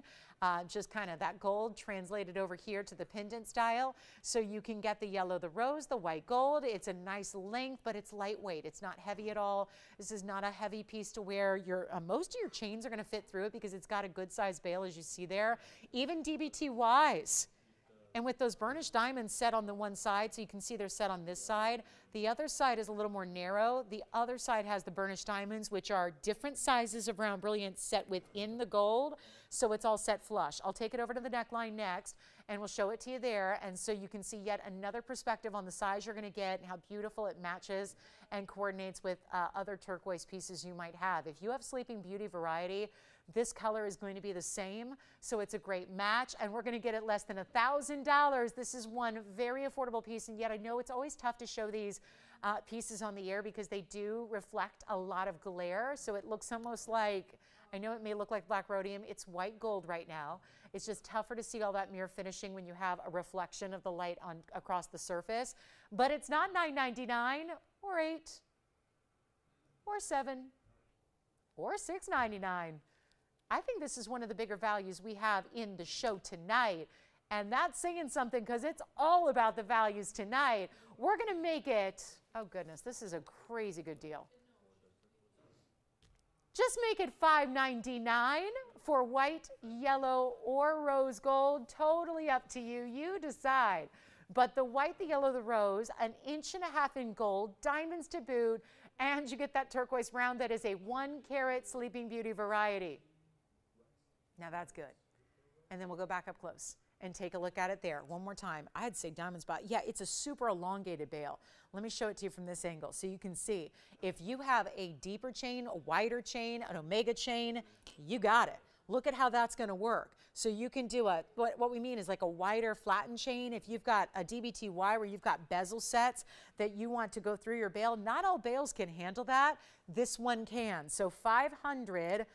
Speaker 1: just kind of that gold translated over here to the pendant style. So you can get the yellow, the rose, the white gold. It's a nice length, but it's lightweight. It's not heavy at all. This is not a heavy piece to wear. Most of your chains are going to fit through it because it's got a good size bail, as you see there. Even DBT wise. And with those burnished diamonds set on the one side, so you can see they're set on this side, the other side is a little more narrow. The other side has the burnished diamonds, which are different sizes of round brilliance set within the gold, so it's all set flush. I'll take it over to the neckline next, and we'll show it to you there, and so you can see yet another perspective on the size you're going to get and how beautiful it matches and coordinates with other turquoise pieces you might have. If you have Sleeping Beauty variety, this color is going to be the same, so it's a great match, and we're going to get it less than $1,000. This is one very affordable piece, and yet I know it's always tough to show these pieces on the air because they do reflect a lot of glare, so it looks almost like, I know it may look like black rhodium, it's white gold right now. It's just tougher to see all that mirror finishing when you have a reflection of the light on across the surface, but it's not $9.99 or $8 or $7 or $6.99. I think this is one of the bigger values we have in the show tonight. And that's saying something because it's all about the values tonight. We're going to make it, oh goodness, this is a crazy good deal. Just make it $5.99 for white, yellow, or rose gold. Totally up to you. You decide. But the white, the yellow, the rose, 1.5 inches in gold, diamonds to boot, and you get that turquoise round that is a 1 carat Sleeping Beauty variety. Now that's good. And then we'll go back up close and take a look at it there. One more time. I'd say diamond spot. Yeah, it's a super elongated bail. Let me show it to you from this angle so you can see. If you have a deeper chain, a wider chain, an omega chain, you got it. Look at how that's going to work. So you can do what we mean is like a wider flattened chain. If you've got a DBTY where you've got bezel sets that you want to go through your bail, not all bails can handle that. This one can. So $599.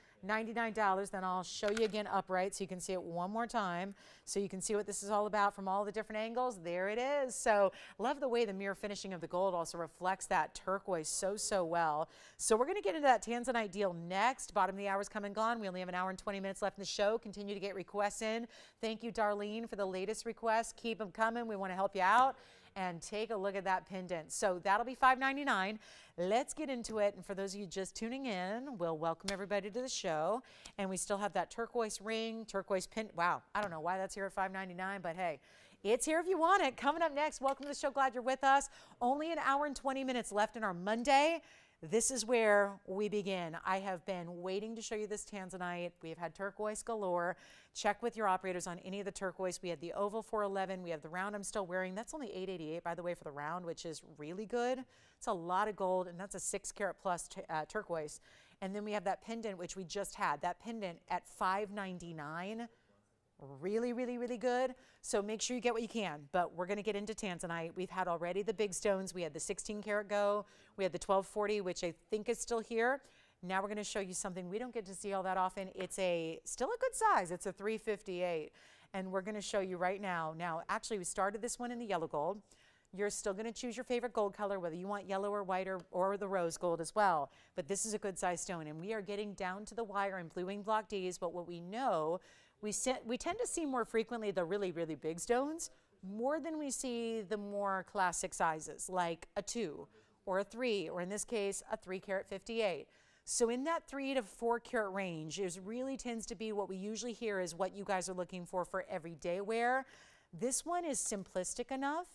Speaker 1: Then I'll show you again upright so you can see it one more time so you can see what this is all about from all the different angles. There it is. So love the way the mirror finishing of the gold also reflects that turquoise so well. So we're going to get into that tanzanite deal next. Bottom of the hour's come and gone. We only have an hour and 20 minutes left in the show. Continue to get requests in. Thank you, Darlene, for the latest requests. Keep them coming. We want to help you out. And take a look at that pendant. So that'll be $5.99. Let's get into it. And for those of you just tuning in, we'll welcome everybody to the show. And we still have that turquoise ring, turquoise pin. Wow, I don't know why that's here at $5.99, but hey, it's here if you want it. Coming up next, welcome to the show. Glad you're with us. Only an hour and 20 minutes left in our Monday. This is where we begin. I have been waiting to show you this tanzanite. We have had turquoise galore. Check with your operators on any of the turquoise. We had the oval 411. We have the round I'm still wearing. That's only $888, by the way, for the round, which is really good. It's a lot of gold, and that's a 6 carat plus turquoise. And then we have that pendant, which we just had. That pendant at $599. Really good. So make sure you get what you can, but we're going to get into tanzanite. We've had already the big stones. We had the 16 karat go. We had the 1240, which I think is still here. Now we're going to show you something we don't get to see all that often. It's still a good size. It's a 358, and we're going to show you right now. Now, actually, we started this one in the yellow gold. You're still going to choose your favorite gold color, whether you want yellow or white or the rose gold as well. But this is a good size stone, and we are getting down to the wire in blue wing block Ds. But what we know, we tend to see more frequently the really big stones more than we see the more classic sizes, like a 2 or a 3, or in this case, a 3 carat 58. So in that 3 to 4 carat range, it really tends to be what we usually hear is what you guys are looking for everyday wear. This one is simplistic enough.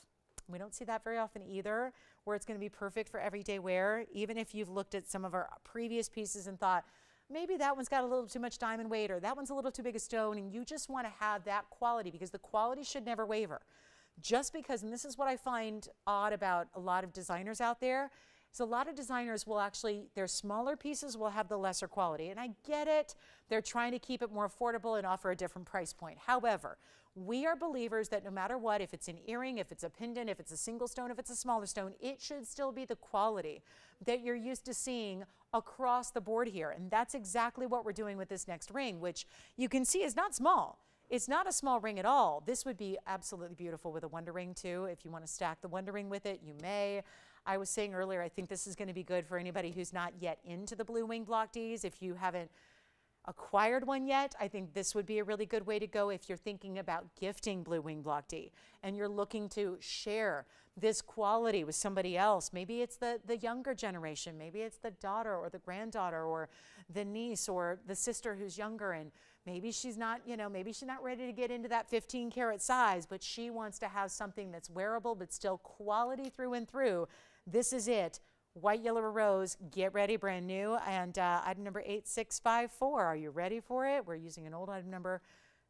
Speaker 1: We don't see that very often either, where it's going to be perfect for everyday wear. Even if you've looked at some of our previous pieces and thought, maybe that one's got a little too much diamond weight, or that one's a little too big a stone, and you just want to have that quality, because the quality should never waver. Just because, and this is what I find odd about a lot of designers out there, is a lot of designers will actually, their smaller pieces will have the lesser quality. And I get it. They're trying to keep it more affordable and offer a different price point. However, we are believers that no matter what, if it's an earring, if it's a pendant, if it's a single stone, if it's a smaller stone, it should still be the quality that you're used to seeing across the board here. And that's exactly what we're doing with this next ring, which you can see is not small. It's not a small ring at all. This would be absolutely beautiful with a wonder ring too. If you want to stack the wonder ring with it, you may. I was saying earlier, I think this is going to be good for anybody who's not yet into the blue wing block Ds. If you haven't acquired one yet, I think this would be a really good way to go if you're thinking about gifting Blue Wing Block D and you're looking to share this quality with somebody else. Maybe it's the younger generation, maybe it's the daughter or the granddaughter or the niece or the sister who's younger, and maybe she's not, maybe she's not ready to get into that 15 karat size, but she wants to have something that's wearable but still quality through and through. This is it. White, yellow, or rose, get ready, brand new. And item number 8654, are you ready for it? We're using an old item number.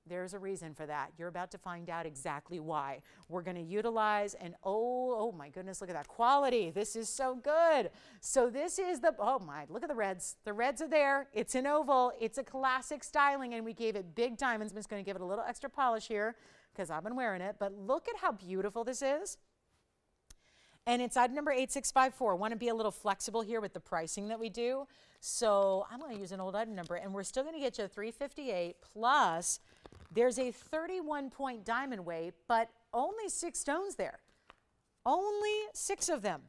Speaker 1: There's a reason for that. You're about to find out exactly why. We're going to utilize an oh my goodness, look at that quality. This is so good. So this is look at the reds. The reds are there. It's an oval. It's a classic styling, and we gave it big diamonds. I'm just going to give it a little extra polish here because I've been wearing it. But look at how beautiful this is. And it's item number 8654. I want to be a little flexible here with the pricing that we do. So I'm going to use an old item number, and we're still going to get you a 358 plus there's a 31-point diamond weight, but only 6 stones there. Only 6 of them.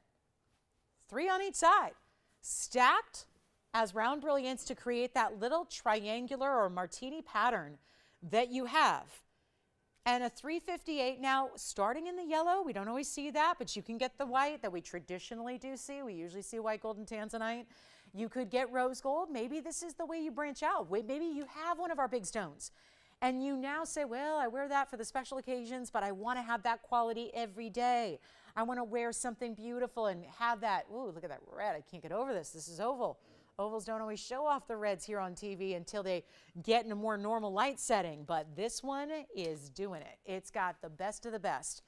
Speaker 1: 3 on each side. Stacked as round brilliance to create that little triangular or martini pattern that you have. And a 358 now, starting in the yellow, we don't always see that, but you can get the white that we traditionally do see. We usually see white gold and tanzanite. You could get rose gold. Maybe this is the way you branch out. Maybe you have one of our big stones and you now say, well, I wear that for the special occasions, but I want to have that quality every day. I want to wear something beautiful and have that. Ooh, look at that red. I can't get over this. This is oval. Ovals don't always show off the reds here on TV until they get in a more normal light setting, but this one is doing it. It's got the best of the best.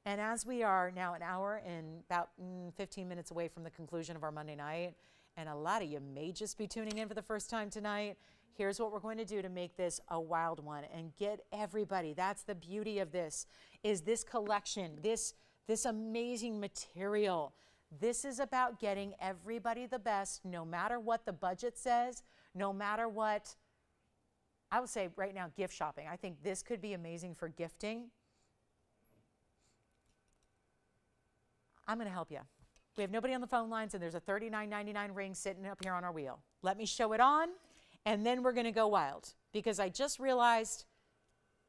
Speaker 1: And as we are now an hour and about 15 minutes away from the conclusion of our Monday night, and a lot of you may just be tuning in for the first time tonight, here's what we're going to do to make this a wild one and get everybody. That's the beauty of this, is this collection, this amazing material. This is about getting everybody the best, no matter what the budget says, no matter what, I would say right now, gift shopping. I think this could be amazing for gifting. I'm going to help you. We have nobody on the phone lines, and there's a $39.99 ring sitting up here on our wheel. Let me show it on, and then we're going to go wild, because I just realized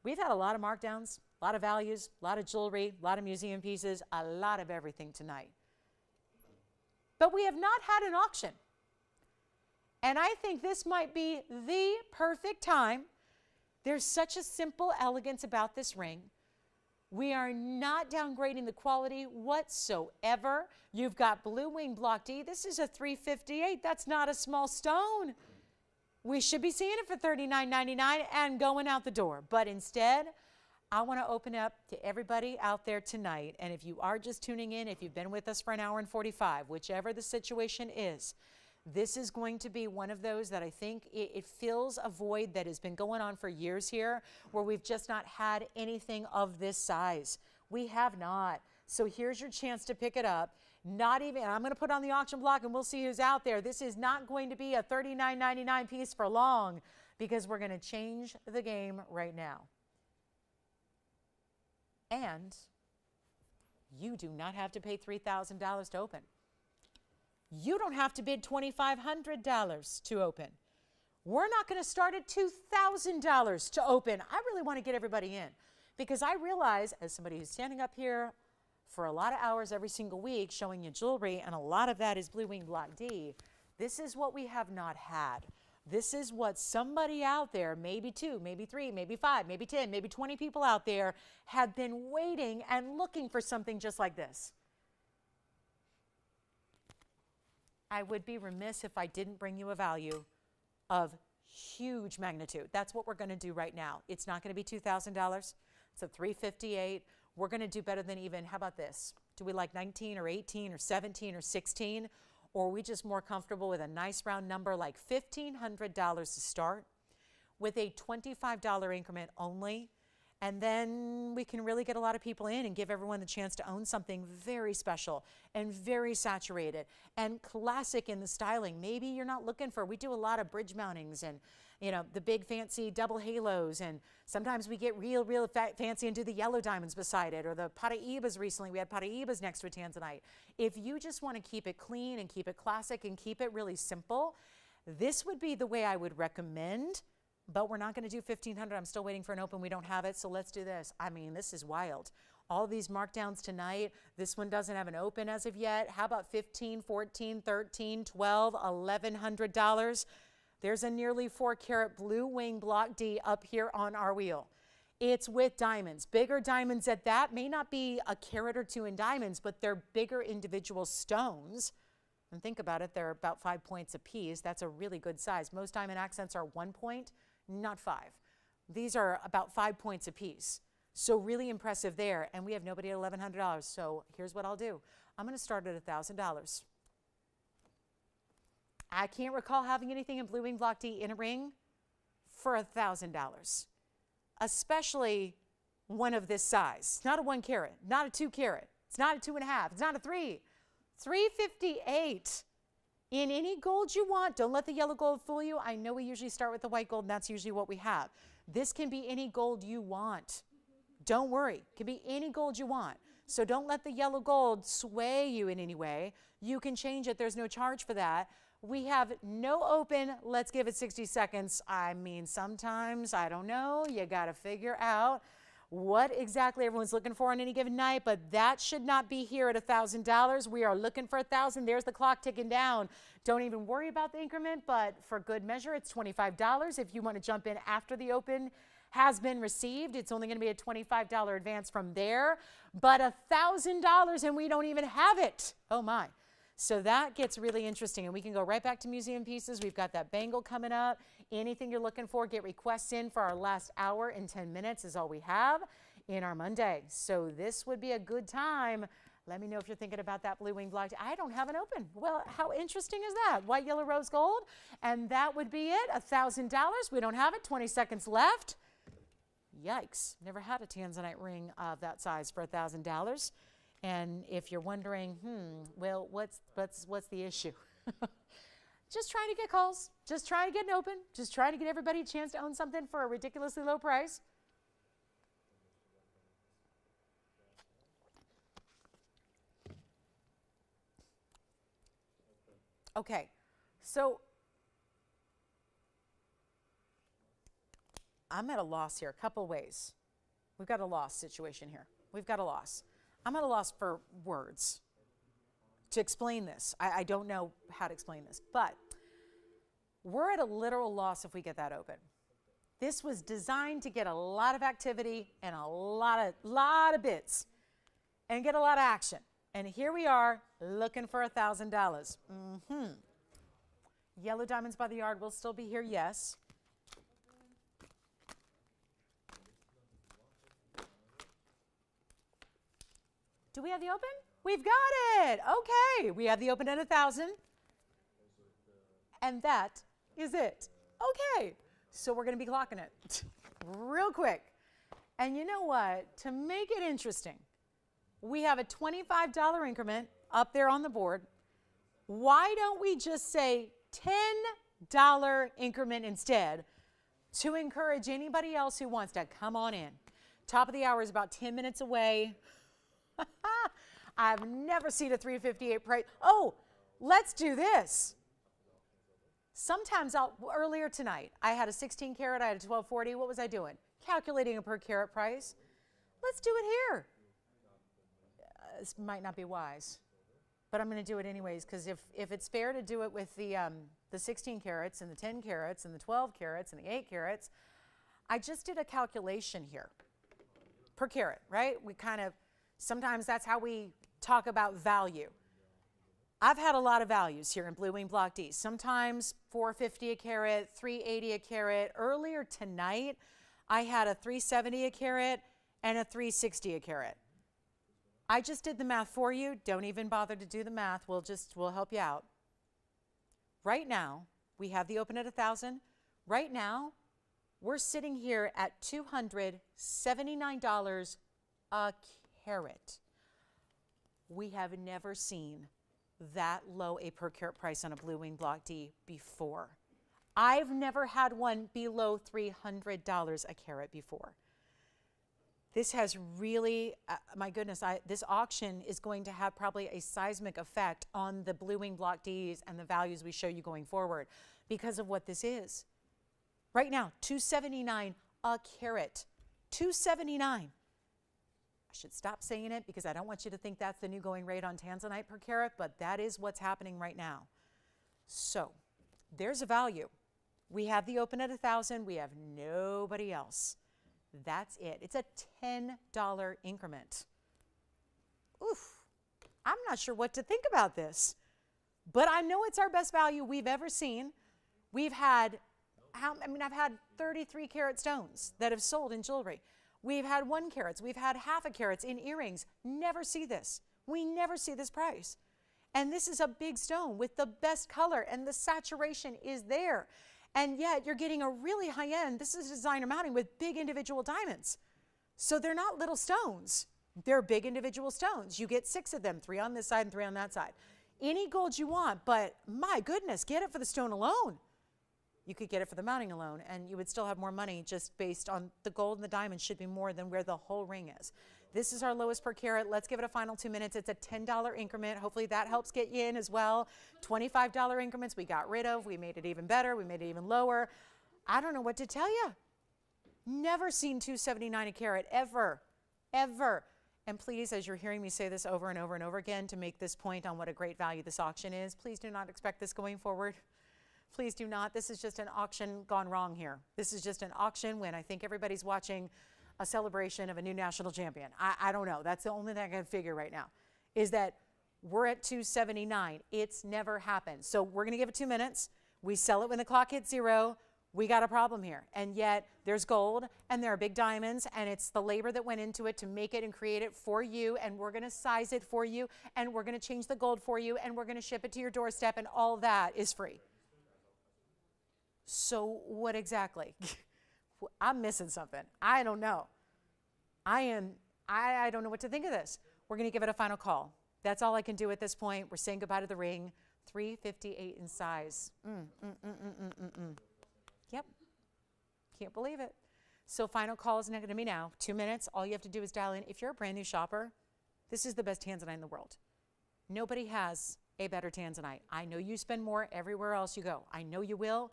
Speaker 1: we've had a lot of markdowns, a lot of values, a lot of jewelry, a lot of museum pieces, a lot of everything tonight. But we have not had an auction. And I think this might be the perfect time. There's such a simple elegance about this ring. We are not downgrading the quality whatsoever. You've got Blue Wing Block D. This is a 358. That's not a small stone. We should be seeing it for $39.99 and going out the door. But instead, I want to open up to everybody out there tonight. And if you are just tuning in, if you've been with us for an hour and 45, whichever the situation is, this is going to be one of those that I think it fills a void that has been going on for years here, where we've just not had anything of this size. We have not. So here's your chance to pick it up. Not even, I'm going to put on the auction block and we'll see who's out there. This is not going to be a $39.99 piece for long, because we're going to change the game right now. And you do not have to pay $3,000 to open. You don't have to bid $2,500 to open. We're not going to start at $2,000 to open. I really want to get everybody in, because I realize, as somebody who's standing up here for a lot of hours every single week showing you jewelry, and a lot of that is Blue Wing Block D, this is what we have not had. This is what somebody out there, maybe 2, maybe 3, maybe 5, maybe 10, maybe 20 people out there have been waiting and looking for something just like this. I would be remiss if I didn't bring you a value of huge magnitude. That's what we're going to do right now. It's not going to be $2,000. It's a $358. We're going to do better than even, how about this? Do we like 19 or 18 or 17 or 16? Or are we just more comfortable with a nice round number like $1,500 to start with a $25 increment only? And then we can really get a lot of people in and give everyone the chance to own something very special and very saturated and classic in the styling. Maybe you're not looking for, we do a lot of bridge mountings and, you know, the big fancy double halos, and sometimes we get real fancy and do the yellow diamonds beside it, or the Paraibas. Recently we had Paraibas next to a tanzanite. If you just want to keep it clean and keep it classic and keep it really simple, This would be the way I would recommend, but we're not going to do 1,500. I'm still waiting for an open. We don't have it, so let's do this. I mean, this is wild. All these markdowns tonight. This one doesn't have an open as of yet. How about 15, 14, 13, 12, $1,100? There's a nearly 4-carat blue wing block D up here on our wheel. It's with diamonds, bigger diamonds at that. May not be a carat or two in diamonds, but they're bigger individual stones. And think about it, they're about 5 points a piece. That's a really good size. Most diamond accents are 1 point, not 5. These are about 5 points a piece. So really impressive there. And we have nobody at $1,100. So here's what I'll do. I'm going to start at $1,000. I can't recall having anything in blue wing block D in a ring for $1,000. Especially one of this size. It's not a 1 carat, not a 2 carat. It's not a 2.5. It's not a 3. $358 in any gold you want. Don't let the yellow gold fool you. I know we usually start with the white gold, and that's usually what we have. This can be any gold you want. Don't worry. It can be any gold you want. So don't let the yellow gold sway you in any way. You can change it. There's no charge for that. We have no open. Let's give it 60 seconds. I mean, sometimes, I don't know, you got to figure out what exactly everyone's looking for on any given night, but that should not be here at $1,000. We are looking for $1,000. There's the clock ticking down. Don't even worry about the increment, but for good measure, it's $25. If you want to jump in after the open has been received, it's only going to be a $25 advance from there, but $1,000 and we don't even have it. Oh my. So that gets really interesting, and we can go right back to museum pieces. We've got that bangle coming up. Anything you're looking for, get requests in for our last hour and 10 minutes is all we have in our Monday. So this would be a good time. Let me know if you're thinking about that blue wing block. I don't have an open. Well, how interesting is that? White, yellow, rose, gold. And that would be it, $1,000. We don't have it, 20 seconds left. Yikes, never had a tanzanite ring of that size for $1,000. And if you're wondering, well, what's the issue? Just trying to get calls, just trying to get an open, just trying to get everybody a chance to own something for a ridiculously low price. Okay, so I'm at a loss here, a couple ways. We've got a loss situation here. We've got a loss. I'm at a loss for words to explain this. I don't know how to explain this, but we're at a literal loss if we get that open. This was designed to get a lot of activity and a lot of bids and get a lot of action. And here we are looking for $1,000. Yellow diamonds by the yard will still be here, yes. Do we have the open? We've got it. Okay, we have the open at 1,000. And that is it. Okay, so we're going to be clocking it real quick. And you know what? To make it interesting, we have a $25 increment up there on the board. Why don't we just say $10 increment instead to encourage anybody else who wants to come on in? Top of the hour is about 10 minutes away. I've never seen a $358 price. Oh, let's do this. Sometimes earlier tonight, I had a 16 carat, I had a 1240. What was I doing? Calculating a per carat price. Let's do it here. This might not be wise, but I'm going to do it anyways, because if it's fair to do it with the 16 carats and the 10 carats and the 12 carats and the 8 carats, I just did a calculation here per carat, right? We kind of, sometimes that's how we talk about value. I've had a lot of values here in blue wing block D. Sometimes $450 a carat, $380 a carat. Earlier tonight, I had a $370 a carat and a $360 a carat. I just did the math for you. Don't even bother to do the math. We'll help you out. Right now, we have the open at 1,000. Right now, we're sitting here at $279 a carat. We have never seen that low a per carat price on a blue wing block D before. I've never had one below $300 a carat before. This has really, my goodness, this auction is going to have probably a seismic effect on the blue wing block Ds and the values we show you going forward because of what this is. Right now, $279 a carat. $279. I should stop saying it because I don't want you to think that's the new going rate on tanzanite per carat, but that is what's happening right now. So there's a value. We have the open at 1,000. We have nobody else. That's it. It's a $10 increment. Oof. I'm not sure what to think about this, but I know it's our best value we've ever seen. We've had, I've had 33 carat stones that have sold in jewelry. We've had 1 carats. We've had half a carats in earrings. Never see this. We never see this price. And this is a big stone with the best color, and the saturation is there. And yet you're getting a really high end, this is a designer mounting with big individual diamonds. So they're not little stones. They're big individual stones. You get 6 of them, 3 on this side and 3 on that side. Any gold you want, but my goodness, get it for the stone alone. You could get it for the mounting alone, and you would still have more money just based on the gold and the diamonds should be more than where the whole ring is. This is our lowest per carat. Let's give it a final 2 minutes. It's a $10 increment. Hopefully that helps get you in as well. $25 increments we got rid of. We made it even better. We made it even lower. I don't know what to tell you. Never seen $279 a carat, ever, ever. And please, as you're hearing me say this over and over and over again to make this point on what a great value this auction is, please do not expect this going forward. Please do not. This is just an auction gone wrong here. This is just an auction when I think everybody's watching a celebration of a new national champion. I don't know. That's the only thing I can figure right now is that we're at $279. It's never happened. So we're going to give it 2 minutes. We sell it when the clock hits 0. We got a problem here. And yet there's gold and there are big diamonds, and it's the labor that went into it to make it and create it for you. And we're going to size it for you, and we're going to change the gold for you, and we're going to ship it to your doorstep, and all that is free. So what exactly? I'm missing something. I don't know. I don't know what to think of this. We're going to give it a final call. That's all I can do at this point. We're saying goodbye to the ring. 358 in size. Yep. Can't believe it. So final call is not going to be now. 2 minutes. All you have to do is dial in. If you're a brand new shopper, this is the best tanzanite in the world. Nobody has a better tanzanite. I know you spend more everywhere else you go. I know you will.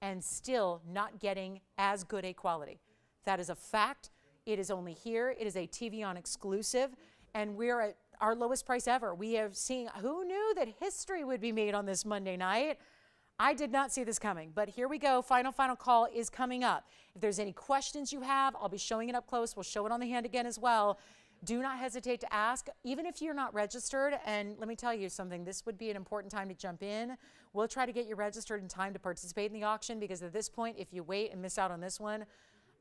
Speaker 1: And still not getting as good a quality. That is a fact. It is only here. It is a TVON exclusive, and we're at our lowest price ever. We have seen, who knew that history would be made on this Monday night? I did not see this coming, but here we go. Final call is coming up. If there's any questions you have, I'll be showing it up close. We'll show it on the hand again as well. Do not hesitate to ask, even if you're not registered. And let me tell you something, this would be an important time to jump in. We'll try to get you registered in time to participate in the auction, because at this point, if you wait and miss out on this one,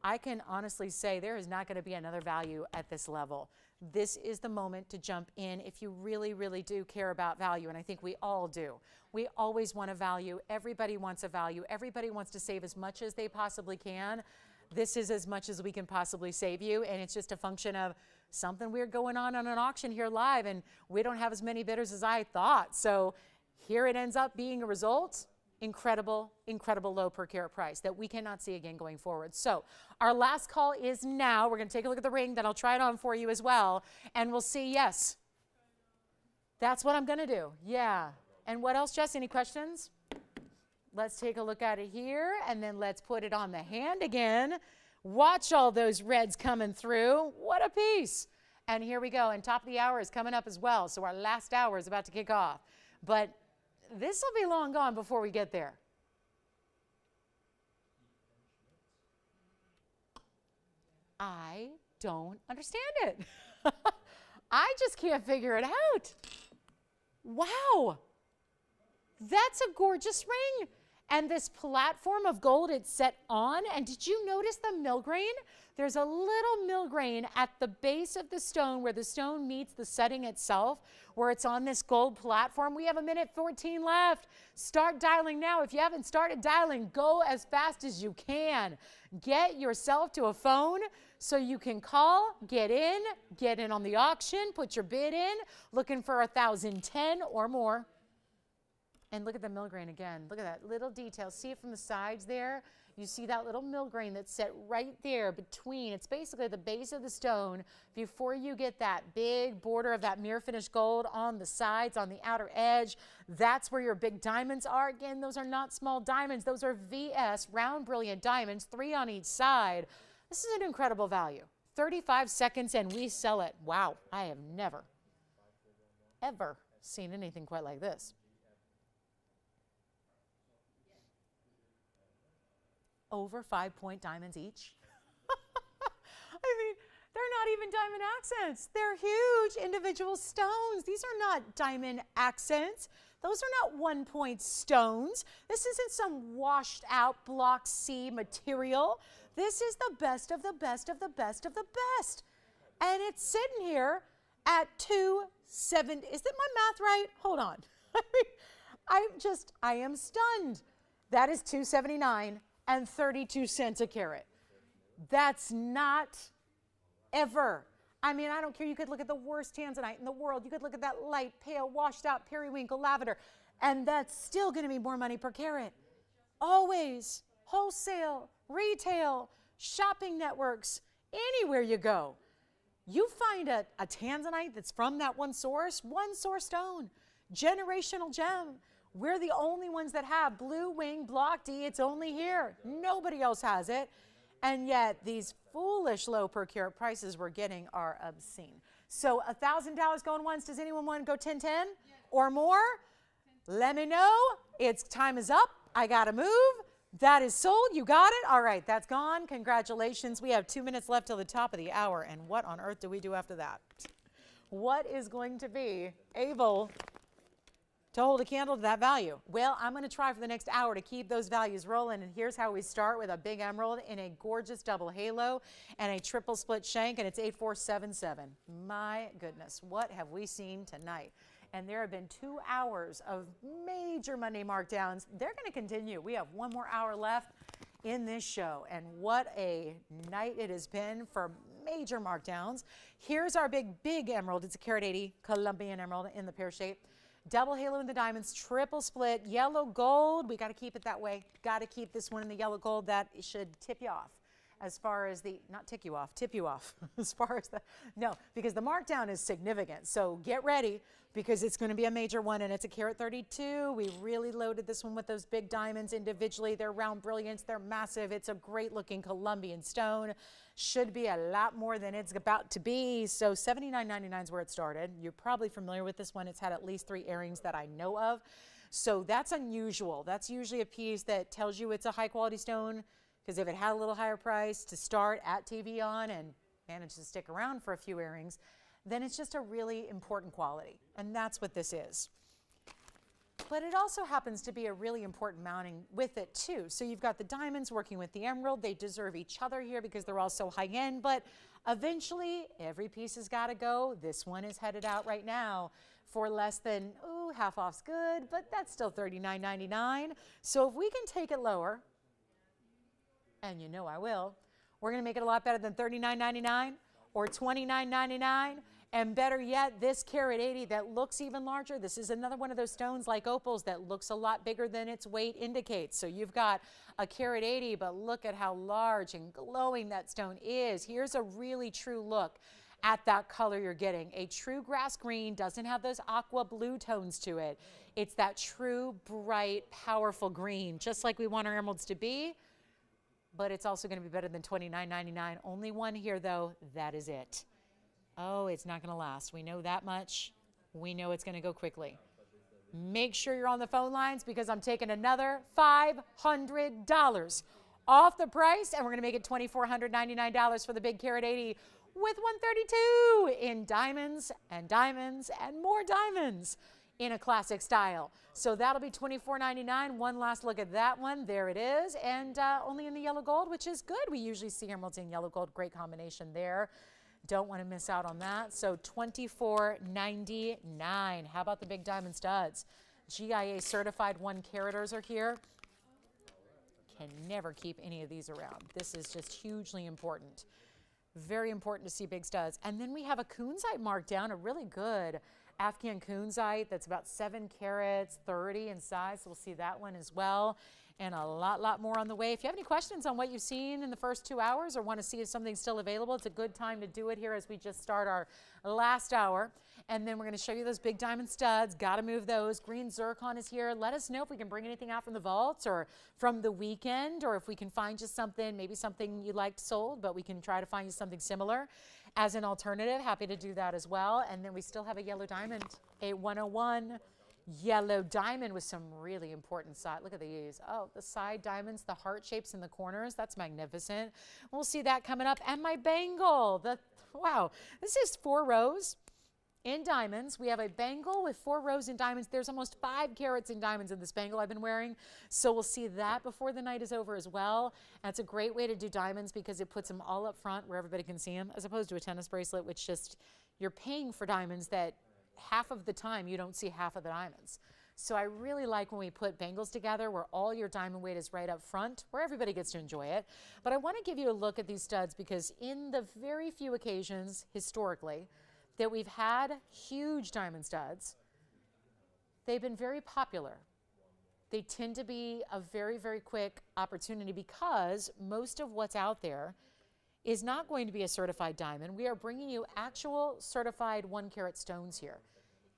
Speaker 1: I can honestly say there is not going to be another value at this level. This is the moment to jump in if you really, really do care about value, and I think we all do. We always want a value. Everybody wants a value. Everybody wants to save as much as they possibly can. This is as much as we can possibly save you, and it's just a function of something weird going on an auction here live, and we don't have as many bidders as I thought. So here it ends up being a result. Incredible, incredible low per carat price that we cannot see again going forward. So our last call is now. We're going to take a look at the ring. Then I'll try it on for you as well, and we'll see. Yes, that's what I'm going to do. Yeah. And what else, Jess? Any questions? Let's take a look at it here, and then let's put it on the hand again. Watch all those reds coming through. What a piece. And here we go. And top of the hour is coming up as well. So our last hour is about to kick off. But this will be long gone before we get there. I don't understand it. I just can't figure it out. Wow. That's a gorgeous ring. And this platform of gold it's set on, and did you notice the millgrain? There's a little millgrain at the base of the stone where the stone meets the setting itself, where it's on this gold platform. We have 1:14 left. Start dialing now. If you haven't started dialing, go as fast as you can. Get yourself to a phone so you can call, get in on the auction, put your bid in, looking for 1,010 or more. And look at the millgrain again. Look at that little detail. See it from the sides there? You see that little mill grain that's set right there between, it's basically the base of the stone before you get that big border of that mirror finished gold on the sides, on the outer edge. That's where your big diamonds are. Again, those are not small diamonds. Those are VS, round brilliant diamonds, 3 on each side. This is an incredible value. 35 seconds and we sell it. Wow, I have never, ever seen anything quite like this. Over 5-point diamonds each. I mean, they're not even diamond accents. They're huge individual stones. These are not diamond accents. Those are not 1-point stones. This isn't some washed out block C material. This is the best of the best of the best of the best. And it's sitting here at $270. Is that my math right? Hold on. I am stunned. That is $279 and 32 cents a carat. That's not ever. I mean, I don't care. You could look at the worst tanzanite in the world. You could look at that light, pale, washed out periwinkle lavender, and that's still going to be more money per carat. Always. Wholesale, retail, shopping networks, anywhere you go. You find a tanzanite that's from that one source stone, generational gem. We're the only ones that have blue wing block D. It's only here. Nobody else has it. And yet these foolish low per carat prices we're getting are obscene. So $1,000 going once. Does anyone want to go 1010 or more? Let me know. It's time is up. I got to move. That is sold. You got it. All right, that's gone. Congratulations. We have 2 minutes left till the top of the hour. And what on earth do we do after that? What is going to be able to hold a candle to that value? Well, I'm going to try for the next hour to keep those values rolling. And here's how we start with a big emerald in a gorgeous double halo and a triple split shank, and it's 8477. My goodness, what have we seen tonight? And there have been 2 hours of major Monday markdowns. They're going to continue. We have 1 more hour left in this show. And what a night it has been for major markdowns. Here's our big emerald. It's a carat 80 Colombian emerald in the pear shape. Double halo in the diamonds, triple split, yellow gold. We got to keep it that way. Got to keep this one in the yellow gold. That should tip you off as far as the, not tick you off, tip you off as far as the, no, because the markdown is significant. So get ready because it's going to be a major one, and it's a carat 32. We really loaded this one with those big diamonds individually. They're round brilliance. They're massive. It's a great looking Colombian stone. Should be a lot more than it's about to be. So $79.99 is where it started. You're probably familiar with this one. It's had at least 3 earrings that I know of. So that's unusual. That's usually a piece that tells you it's a high quality stone, because if it had a little higher price to start at TVON and managed to stick around for a few earrings, then it's just a really important quality. And that's what this is. But it also happens to be a really important mounting with it too. So you've got the diamonds working with the emerald. They deserve each other here because they're all so high end, but eventually every piece has got to go. This one is headed out right now for less than, ooh, half off's good, but that's still $39.99. So if we can take it lower, and you know I will, we're going to make it a lot better than $39.99 or $29.99. And better yet, this carat 80 that looks even larger. This is another one of those stones like opals that looks a lot bigger than its weight indicates. So you've got a carat 80, but look at how large and glowing that stone is. Here's a really true look at that color you're getting. A true grass green, doesn't have those aqua blue tones to it. It's that true, bright, powerful green, just like we want our emeralds to be. But it's also going to be better than $29.99. Only one here, though. That is it. Oh, it's not going to last. We know that much. We know it's going to go quickly. Make sure you're on the phone lines because I'm taking another $500 off the price, and we're going to make it $2,499 for the big carat 80 with 132 in diamonds and diamonds and more diamonds in a classic style. So that'll be $24.99. One last look at that one. There it is. And only in the yellow gold, which is good. We usually see emeralds in yellow gold. Great combination there. Don't want to miss out on that. So $24.99. How about the big diamond studs? GIA certified 1 caraters are here. Can never keep any of these around. This is just hugely important. Very important to see big studs. And then we have a Kunzite markdown, a really good Afghan Kunzite that's about 7 carats, 30 in size. So we'll see that one as well. and a lot more on the way. If you have any questions on what you've seen in the first 2 hours or want to see if something's still available, it's a good time to do it here as we just start our last hour. And then we're going to show you those big diamond studs. Got to move those. Green zircon is here. Let us know if we can bring anything out from the vaults or from the weekend, or if we can find you something, maybe something you liked sold, but we can try to find you something similar as an alternative. Happy to do that as well. And then we still have a yellow diamond, a 101 yellow diamond with some really important side. Look at these. Oh, the side diamonds, the heart shapes in the corners. That's magnificent. We'll see that coming up. And my bangle. Wow, this is 4 rows in diamonds. We have a bangle with 4 rows in diamonds. There's almost 5 carats in diamonds in this bangle I've been wearing. So we'll see that before the night is over as well. That's a great way to do diamonds because it puts them all up front where everybody can see them, as opposed to a tennis bracelet, which just, you're paying for diamonds that half of the time you don't see half of the diamonds. So I really like when we put bangles together where all your diamond weight is right up front, where everybody gets to enjoy it. But I want to give you a look at these studs because in the very few occasions historically that we've had huge diamond studs, they've been very popular. They tend to be a very quick opportunity because most of what's out there is not going to be a certified diamond. We are bringing you actual certified 1-carat stones here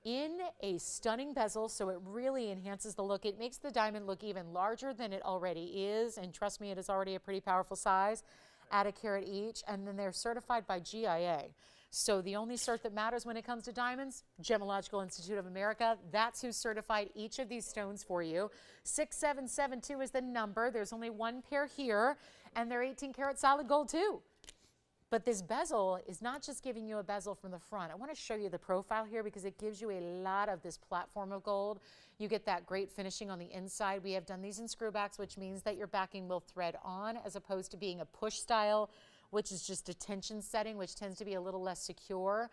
Speaker 1: in a stunning bezel, so it really enhances the look. It makes the diamond look even larger than it already is, and trust me, it is already a pretty powerful size at 1 carat each, and then they're certified by GIA. So the only cert that matters when it comes to diamonds, Gemological Institute of America, that's who certified each of these stones for you. 6772 is the number. There's only 1 pair here, and they're 18-carat solid gold too. But this bezel is not just giving you a bezel from the front. I want to show you the profile here because it gives you a lot of this platform of gold. You get that great finishing on the inside. We have done these in screwbacks, which means that your backing will thread on as opposed to being a push style, which is just a tension setting, which tends to be a little less secure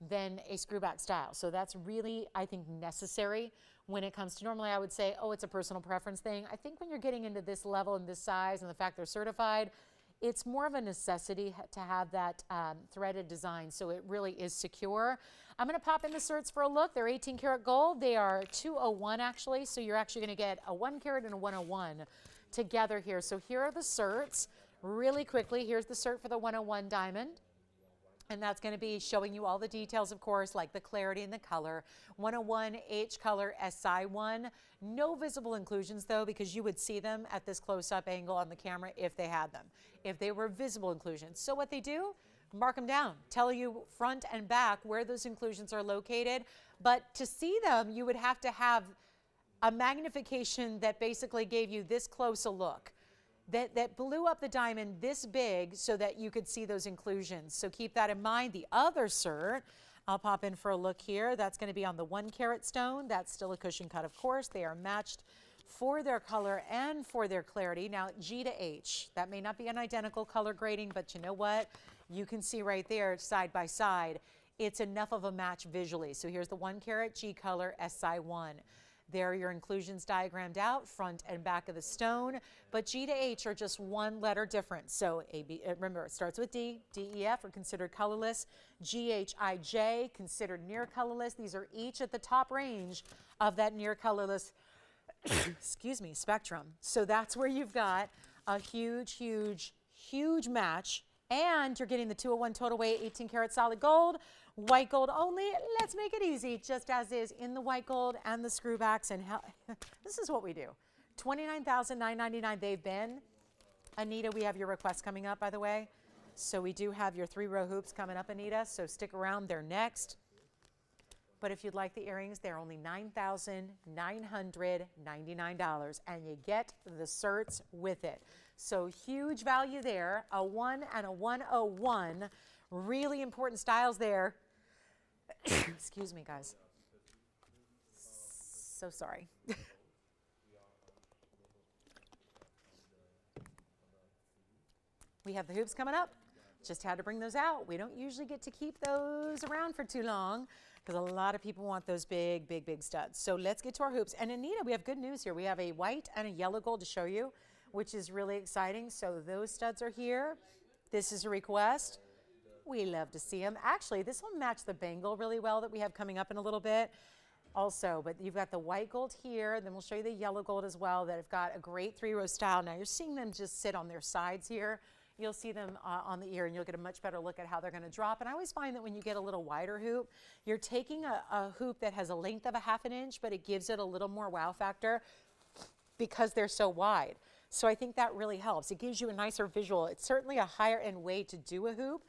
Speaker 1: than a screwback style. So that's really, I think, necessary when it comes to, normally I would say, oh, it's a personal preference thing. I think when you're getting into this level and this size and the fact they're certified, it's more of a necessity to have that threaded design, so it really is secure. I'm going to pop in the certs for a look. They're 18-karat gold. They are 201 actually, so you're actually going to get a 1-carat and a 101 together here. So here are the certs. Really quickly, here's the cert for the 101 diamond. And that's going to be showing you all the details, of course, like the clarity and the color. 101 H color SI1. No visible inclusions, though, because you would see them at this close-up angle on the camera if they had them, if they were visible inclusions. So what they do, mark them down, tell you front and back where those inclusions are located. But to see them, you would have to have a magnification that basically gave you this close a look. That blew up the diamond this big so that you could see those inclusions. So keep that in mind. The other cert, I'll pop in for a look here. That's going to be on the 1-carat stone. That's still a cushion cut, of course. They are matched for their color and for their clarity. Now, G to H, that may not be an identical color grading, but you know what? You can see right there, side by side, it's enough of a match visually. So here's the 1-carat G color SI1. There are your inclusions diagrammed out, front and back of the stone, but G to H are just 1 letter difference. So remember, it starts with D. D, E, F are considered colorless. G, H, I, J considered near colorless. These are each at the top range of that near colorless excuse me, spectrum. So that's where you've got a huge match, and you're getting the 201 total weight, 18-karat solid gold. White gold only. Let's make it easy, just as is in the white gold and the screwbacks. And this is what we do. $29,999 they've been. Anita, we have your request coming up, by the way. So we do have your 3-row hoops coming up, Anita. So stick around. They're next. But if you'd like the earrings, they're only $9,999, and you get the certs with it. So huge value there. A 1 and a 101. Really important styles there. Excuse me, guys. So sorry. We have the hoops coming up. Just had to bring those out. We don't usually get to keep those around for too long because a lot of people want those big studs. So let's get to our hoops. And Anita, we have good news here. We have a white and a yellow gold to show you, which is really exciting. So those studs are here. This is a request. We love to see them. Actually, this will match the bangle really well that we have coming up in a little bit. also, but you've got the white gold here, then we'll show you the yellow gold as well that have got a great 3-row style. Now you're seeing them just sit on their sides here. You'll see them on the ear and you'll get a much better look at how they're going to drop. And I always find that when you get a little wider hoop, you're taking a hoop that has a length of a 1/2 inch, but it gives it a little more wow factor because they're so wide. So I think that really helps. It gives you a nicer visual. It's certainly a higher end way to do a hoop.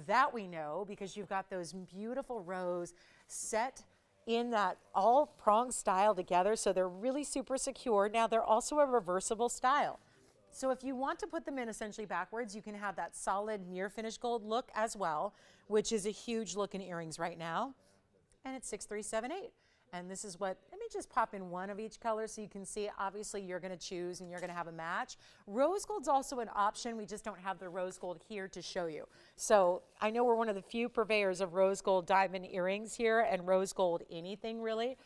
Speaker 1: That we know because you've got those beautiful rows set in that all prong style together. So they're really super secure. Now they're also a reversible style. So if you want to put them in essentially backwards, you can have that solid mirror finish gold look as well, which is a huge look in earrings right now. And it's 6378. And this is what, let me just pop in one of each color so you can see. Obviously you're going to choose and you're going to have a match. Rose gold's also an option. We just don't have the rose gold here to show you. So I know we're one of the few purveyors of rose gold diamond earrings here and rose gold anything really.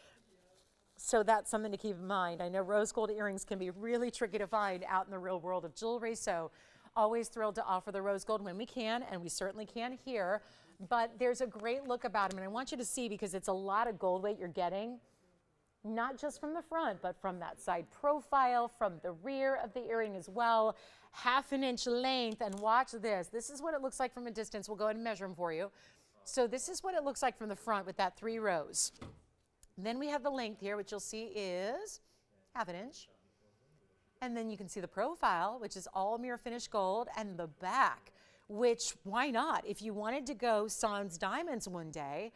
Speaker 1: So that's something to keep in mind. I know rose gold earrings can be really tricky to find out in the real world of jewelry. So always thrilled to offer the rose gold when we can, and we certainly can here. But there's a great look about them, and I want you to see because it's a lot of gold weight you're getting, not just from the front, but from that side profile, from the rear of the earring as well, 1/2 inch length. And watch this. This is what it looks like from a distance. We'll go ahead and measure them for you. So this is what it looks like from the front with that 3 rows. And then we have the length here, which you'll see is 1/2 inch. And then you can see the profile, which is all mirror finish gold, and the back, which why not? If you wanted to go sans diamonds one day,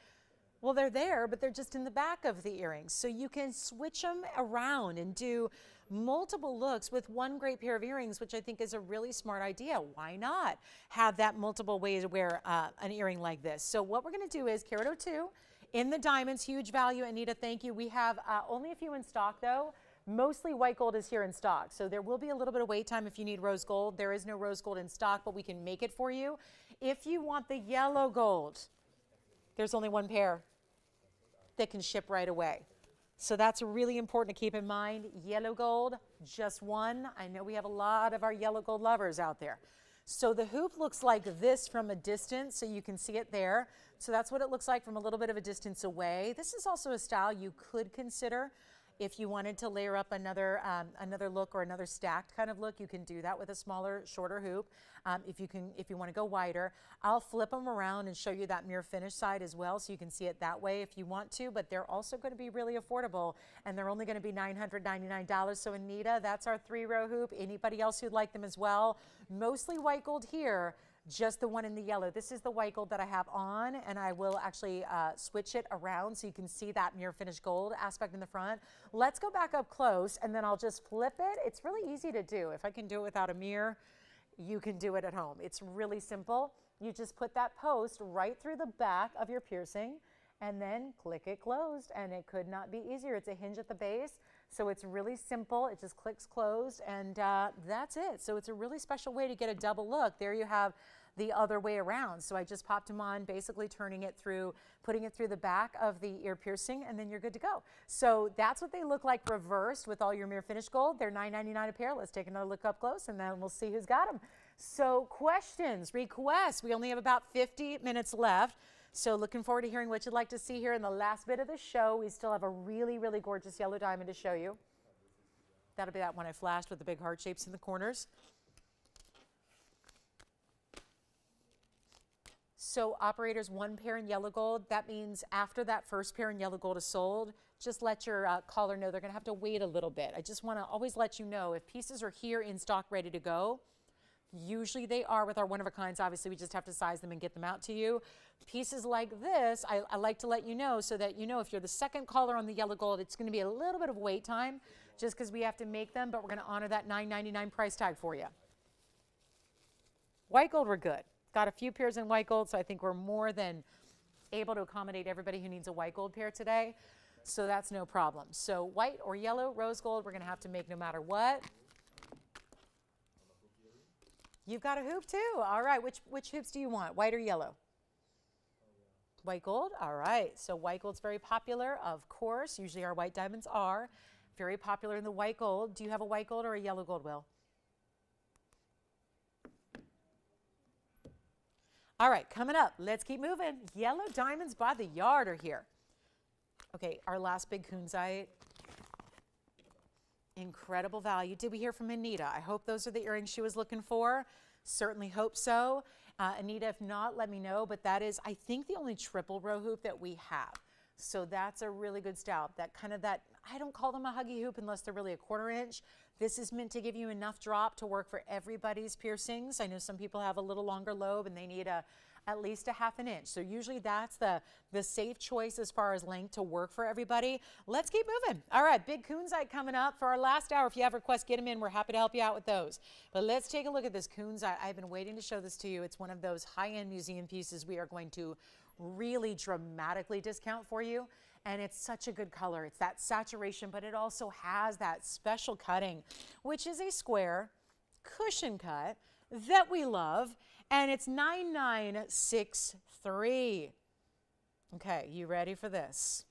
Speaker 1: well, they're there, but they're just in the back of the earrings. So you can switch them around and do multiple looks with one great pair of earrings, which I think is a really smart idea. Why not have that multiple ways to wear an earring like this? So what we're going to do is carat 02 in the diamonds, huge value. Anita, thank you. We have only a few in stock though. Mostly white gold is here in stock. So there will be a little bit of wait time if you need rose gold. There is no rose gold in stock, but we can make it for you. If you want the yellow gold, there's only one pair that can ship right away. So that's really important to keep in mind. Yellow gold, just one. I know we have a lot of our yellow gold lovers out there. So the hoop looks like this from a distance, so you can see it there. So that's what it looks like from a little bit of a distance away. This is also a style you could consider. If you wanted to layer up another look or another stacked kind of look, you can do that with a smaller, shorter hoop. If you want to go wider, I'll flip them around and show you that mirror finish side as well, so you can see it that way if you want to. But they're also going to be really affordable, and they're only going to be $999. So Anita, that's our 3-row hoop. Anybody else who'd like them as well? Mostly white gold here. Just the one in the yellow. This is the white gold that I have on, and I will actually switch it around so you can see that mirror finish gold aspect in the front. Let's go back up close, and then I'll just flip it. It's really easy to do. If I can do it without a mirror, you can do it at home. It's really simple. You just put that post right through the back of your piercing, and then click it closed, and it could not be easier. It's a hinge at the base, so it's really simple. It just clicks closed, and that's it. So it's a really special way to get a double look. There you have the other way around. So I just popped them on, basically turning it through, putting it through the back of the ear piercing, and then you're good to go. So that's what they look like reversed with all your mirror finish gold. They're $9.99 a pair. Let's take another look up close, and then we'll see who's got them. So questions, requests. We only have about 50 minutes left. So looking forward to hearing what you'd like to see here in the last bit of the show. We still have a really, really gorgeous yellow diamond to show you. That'll be that one I flashed with the big heart shapes in the corners. So operators, 1 pair in yellow gold. That means after that first pair in yellow gold is sold, just let your caller know they're going to have to wait a little bit. I just want to always let you know if pieces are here in stock ready to go. Usually they are with our one-of-a-kinds. Obviously, we just have to size them and get them out to you. Pieces like this, I like to let you know so that you know if you're the second caller on the yellow gold, it's going to be a little bit of wait time just because we have to make them, but we're going to honor that $9.99 price tag for you. White gold, we're good. Got a few pairs in white gold, so I think we're more than able to accommodate everybody who needs a white gold pair today. So that's no problem. So white or yellow, rose gold, we're going to have to make no matter what. You've got a hoop too. All right, which hoops do you want, white or yellow? White gold, all right. So white gold's very popular, of course. Usually our white diamonds are very popular in the white gold. Do you have a white gold or a yellow gold, Will? All right, coming up, let's keep moving. Yellow diamonds by the yard are here. Okay, our last big Kunzite. Incredible value. Did we hear from Anita? I hope those are the earrings she was looking for. Certainly hope so. Anita, if not, let me know. But that is, I think, the only triple row hoop that we have. So that's a really good scalp. That kind of that, I don't call them a huggy hoop unless they're really a 1/4 inch. This is meant to give you enough drop to work for everybody's piercings. I know some people have a little longer lobe and they need at least a 1/2 inch. So usually that's the safe choice as far as length to work for everybody. Let's keep moving. All right, big Kunzite coming up for our last hour. If you have requests, get them in. We're happy to help you out with those. But let's take a look at this Kunzite. I've been waiting to show this to you. It's one of those high-end museum pieces we are going to really dramatically discount for you. And it's such a good color. It's that saturation, but it also has that special cutting, which is a square cushion cut that we love. And it's 9963. Okay, you ready for this?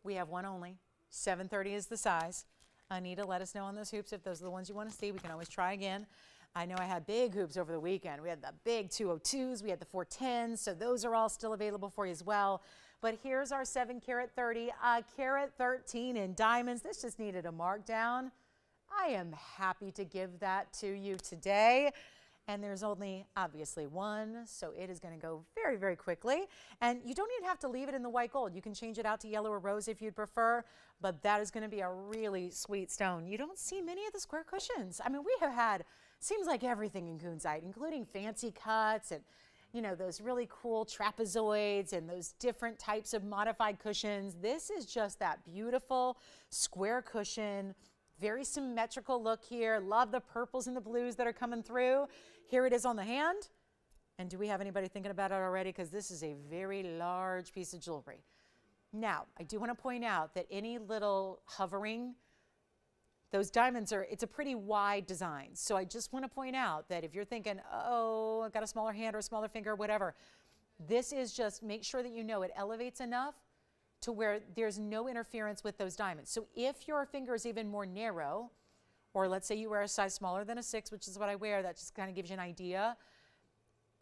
Speaker 1: We have one only. 730 is the size. Anita, let us know on those hoops if those are the ones you want to see. We can always try again. I know I had big hoops over the weekend. We had the big 202s, we had the 410s, so those are all still available for you as well. But here's our 7 carat 30, a carat 13 in diamonds. This just needed a markdown. I am happy to give that to you today. And there's only obviously one, so it is going to go very, very quickly. And you don't even have to leave it in the white gold. You can change it out to yellow or rose if you'd prefer, but that is going to be a really sweet stone. You don't see many of the square cushions. I mean, we have had, seems like everything in Kunzite, including fancy cuts and, you know, those really cool trapezoids and those different types of modified cushions. This is just that beautiful square cushion. Very symmetrical look here. Love the purples and the blues that are coming through. Here it is on the hand. And do we have anybody thinking about it already? Because this is a very large piece of jewelry. Now, I do want to point out that any little hovering, those diamonds are, it's a pretty wide design. So I just want to point out that if you're thinking, oh, I've got a smaller hand or a smaller finger, whatever, this is just, make sure that you know it elevates enough to where there's no interference with those diamonds. So if your finger is even more narrow, or let's say you wear a size smaller than a 6, which is what I wear, that just kind of gives you an idea,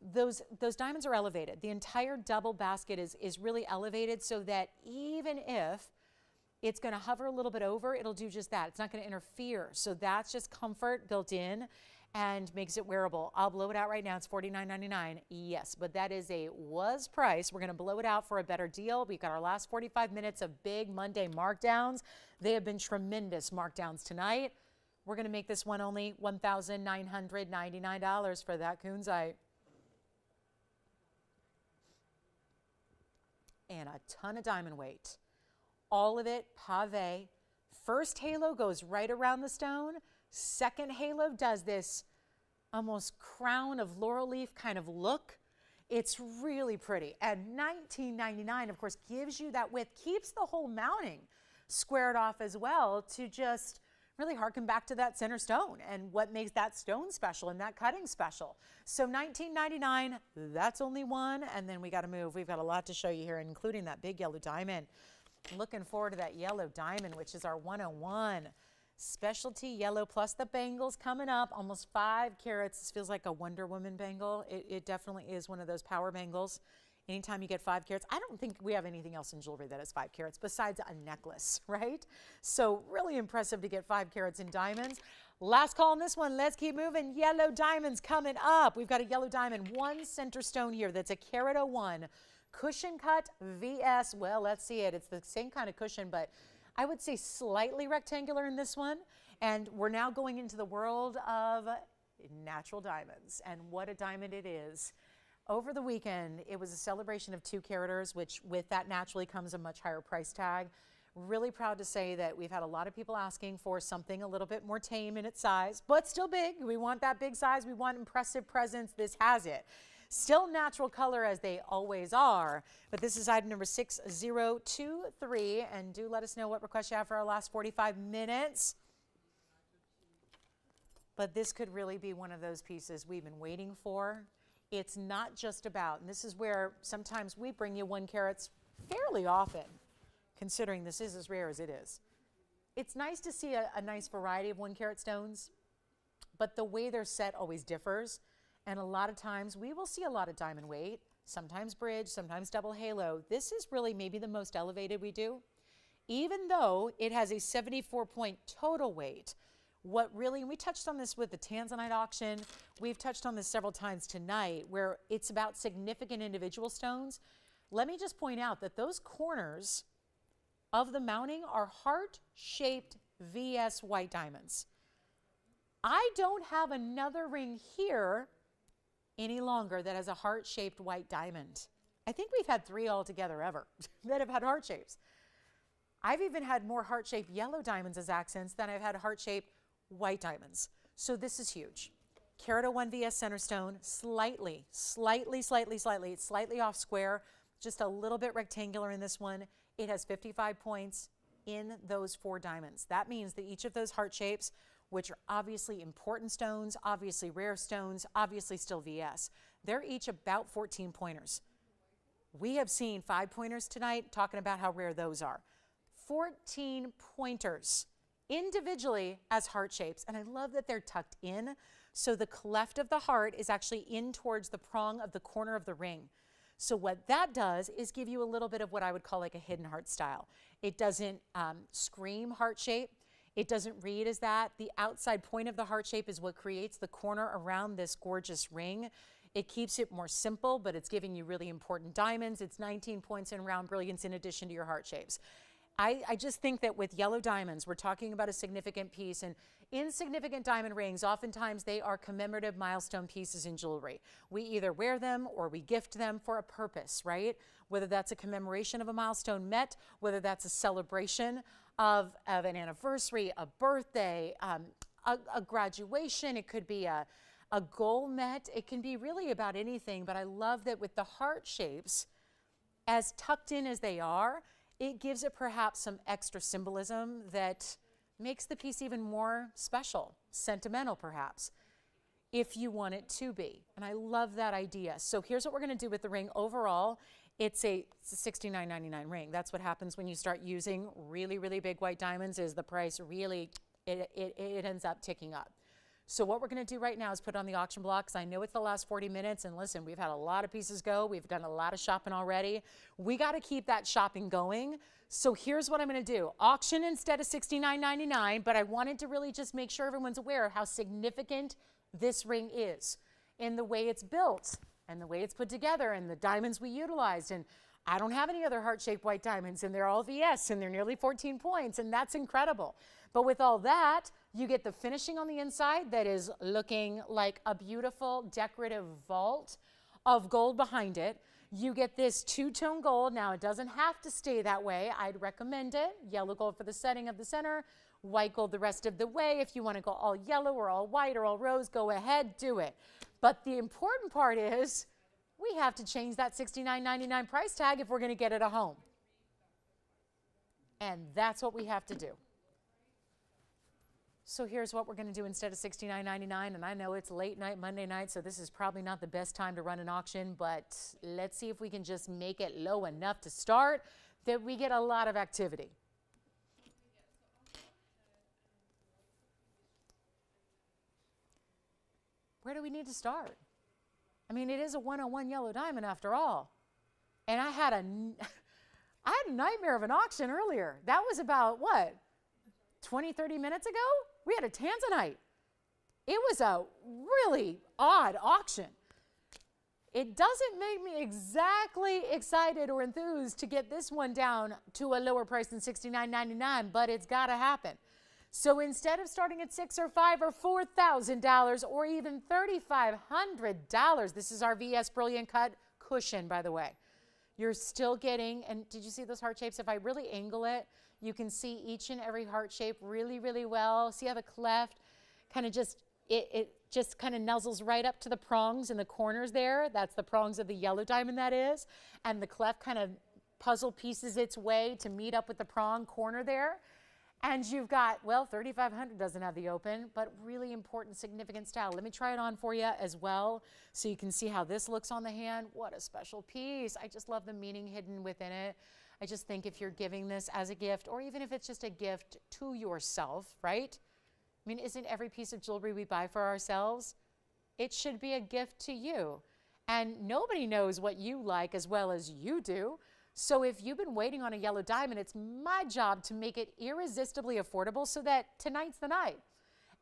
Speaker 1: those diamonds are elevated. The entire double basket is really elevated so that even if it's going to hover a little bit over, it'll do just that. It's not going to interfere. So that's just comfort built in and makes it wearable. I'll blow it out right now. It's $49.99. Yes, but that is a was price. We're going to blow it out for a better deal. We've got our last 45 minutes of big Monday markdowns. They have been tremendous markdowns tonight. We're going to make this one only $1,999 for that Kunzite. And a ton of diamond weight. All of it pave. First halo goes right around the stone. Second halo does this almost crown of laurel leaf kind of look. It's really pretty. And $19.99, of course, gives you that width, keeps the whole mounting squared off as well to just really harken back to that center stone and what makes that stone special and that cutting special. So $19.99, that's only one. And then we got to move. We've got a lot to show you here, including that big yellow diamond. Looking forward to that yellow diamond, which is our 101. Specialty yellow plus the bangles coming up, almost 5 carats. This feels like a Wonder Woman bangle. It definitely is one of those power bangles. Anytime you get 5 carats, I don't think we have anything else in jewelry that is 5 carats besides a necklace, right? So really impressive to get 5 carats in diamonds. Last call on this one. Let's keep moving. Yellow diamonds coming up. We've got a yellow diamond, one center stone here. That's a carat 01. Cushion cut VS. Well, let's see it. It's the same kind of cushion, but I would say slightly rectangular in this one. And we're now going into the world of natural diamonds. And what a diamond it is. Over the weekend, it was a celebration of 2 caraters, which with that naturally comes a much higher price tag. Really proud to say that we've had a lot of people asking for something a little bit more tame in its size, but still big. We want that big size. We want impressive presence. This has it. Still natural color as they always are, but this is item number 6023, and do let us know what requests you have for our last 45 minutes. But this could really be one of those pieces we've been waiting for. It's not just about, and this is where sometimes we bring you 1 carats fairly often, considering this is as rare as it is. It's nice to see a nice variety of 1 carat stones, but the way they're set always differs. And a lot of times we will see a lot of diamond weight. sometimes bridge, sometimes double halo. This is really maybe the most elevated we do. Even though it has a 74-point total weight, what really, and we touched on this with the tanzanite auction, we've touched on this several times tonight, where it's about significant individual stones. Let me just point out that those corners of the mounting are heart-shaped VS white diamonds. I don't have another ring here any longer that has a heart-shaped white diamond. I think we've had 3 altogether ever that have had heart shapes. I've even had more heart-shaped yellow diamonds as accents than I've had heart-shaped white diamonds. So this is huge. Carat 01 VS center stone, slightly off square, just a little bit rectangular in this one. It has 55 points in those 4 diamonds. That means that each of those heart shapes, which are obviously important stones, obviously rare stones, obviously still VS, they're each about 14 pointers. We have seen 5 pointers tonight, talking about how rare those are. 14 pointers individually as heart shapes. And I love that they're tucked in. So the cleft of the heart is actually in towards the prong of the corner of the ring. So what that does is give you a little bit of what I would call like a hidden heart style. It doesn't scream heart shape. It doesn't read as that. The outside point of the heart shape is what creates the corner around this gorgeous ring. It keeps it more simple, but it's giving you really important diamonds. It's 19 points in round brilliance in addition to your heart shapes. I just think that with yellow diamonds, we're talking about a significant piece, and insignificant diamond rings, oftentimes they are commemorative milestone pieces in jewelry. We either wear them or we gift them for a purpose, right? Whether that's a commemoration of a milestone met, whether that's a celebration of an anniversary, a birthday, a graduation, it could be a goal met, it can be really about anything, but I love that with the heart shapes, as tucked in as they are, it gives it perhaps some extra symbolism that makes the piece even more special, sentimental perhaps, if you want it to be. And I love that idea. So here's what we're going to do with the ring overall. It's a $69.99 ring. That's what happens when you start using really, really big white diamonds, is the price really, it ends up ticking up. So what we're going to do right now is put on the auction blocks. I know it's the last 40 minutes, and listen, we've had a lot of pieces go. We've done a lot of shopping already. We got to keep that shopping going. So here's what I'm going to do. Auction instead of $69.99, but I wanted to really just make sure everyone's aware of how significant this ring is in the way it's built and the way it's put together and the diamonds we utilized. And I don't have any other heart-shaped white diamonds, and they're all VS, and they're nearly 14 points, and that's incredible. But with all that, you get the finishing on the inside that is looking like a beautiful decorative vault of gold behind it. You get this two-tone gold. Now, it doesn't have to stay that way. I'd recommend it. Yellow gold for the setting of the center, white gold the rest of the way. If you want to go all yellow or all white or all rose, go ahead, do it. But the important part is we have to change that $69.99 price tag if we're going to get it a home. And that's what we have to do. So here's what we're going to do instead of $69.99, and I know it's late night Monday night, so this is probably not the best time to run an auction, but let's see if we can just make it low enough to start that we get a lot of activity. Where do we need to start? I mean, it is a one-on-one yellow diamond after all. And I had a nightmare of an auction earlier. That was about, what, 20, 30 minutes ago? We had a tanzanite. It was a really odd auction. It doesn't make me exactly excited or enthused to get this one down to a lower price than $69.99, but it's got to happen. So instead of starting at $6,000 or $5,000 or $4,000 or even $3,500, this is our VS Brilliant Cut cushion, by the way. You're still getting, and did you see those heart shapes? If I really angle it, you can see each and every heart shape really, really well. See how the cleft kind of just, it just kind of nuzzles right up to the prongs in the corners there. That's the prongs of the yellow diamond, that is. And the cleft kind of puzzle pieces its way to meet up with the prong corner there. And you've got, well, $3,500 doesn't have the open, but really important, significant style. Let me try it on for you as well so you can see how this looks on the hand. What a special piece. I just love the meaning hidden within it. I just think if you're giving this as a gift, or even if it's just a gift to yourself, right? I mean, isn't every piece of jewelry we buy for ourselves? It should be a gift to you. And nobody knows what you like as well as you do. So if you've been waiting on a yellow diamond, it's my job to make it irresistibly affordable so that tonight's the night.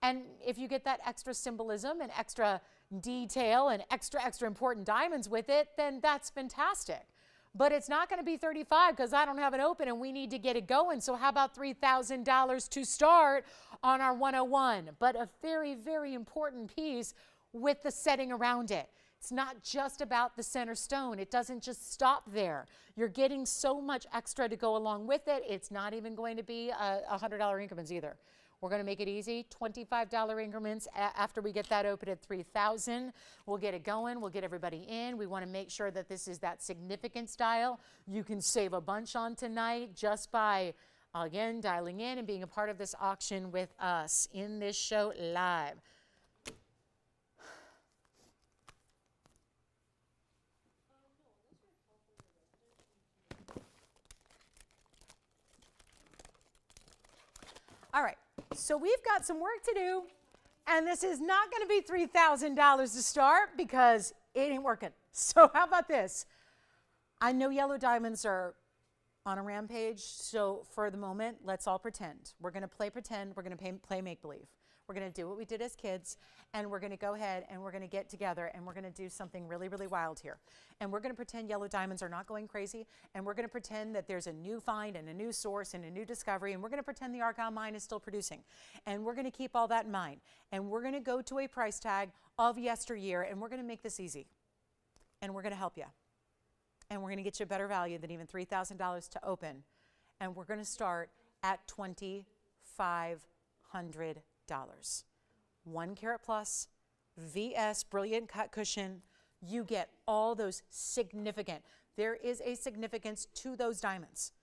Speaker 1: And if you get that extra symbolism and extra detail and extra important diamonds with it, then that's fantastic. But it's not going to be $35 because I don't have it open and we need to get it going. So how about $3,000 to start on our 101? But a very, very important piece with the setting around it. It's not just about the center stone. It doesn't just stop there. You're getting so much extra to go along with it. It's not even going to be $100 increments either. We're going to make it easy, $25 increments after we get that open at $3,000. We'll get it going. We'll get everybody in. We want to make sure that this is that significant style. You can save a bunch on tonight just by, again, dialing in and being a part of this auction with us in this show live. All right, so we've got some work to do, and this is not going to be $3,000 to start because it ain't working. So how about this? I know yellow diamonds are on a rampage, so for the moment, let's all pretend. We're going to play pretend. We're going to play make-believe. We're going to do what we did as kids, and we're going to go ahead and we're going to get together and we're going to do something really, really wild here. And we're going to pretend yellow diamonds are not going crazy, and we're going to pretend that there's a new find and a new source and a new discovery, and we're going to pretend the Argyle mine is still producing. And we're going to keep all that in mind. And we're going to go to a price tag of yesteryear, and we're going to make this easy. And we're going to help you. And we're going to get you a better value than even $3,000 to open. And we're going to start at $2,500. $1 carat plus, VS, brilliant cut cushion. You get all those significant. There is a significance to those diamonds.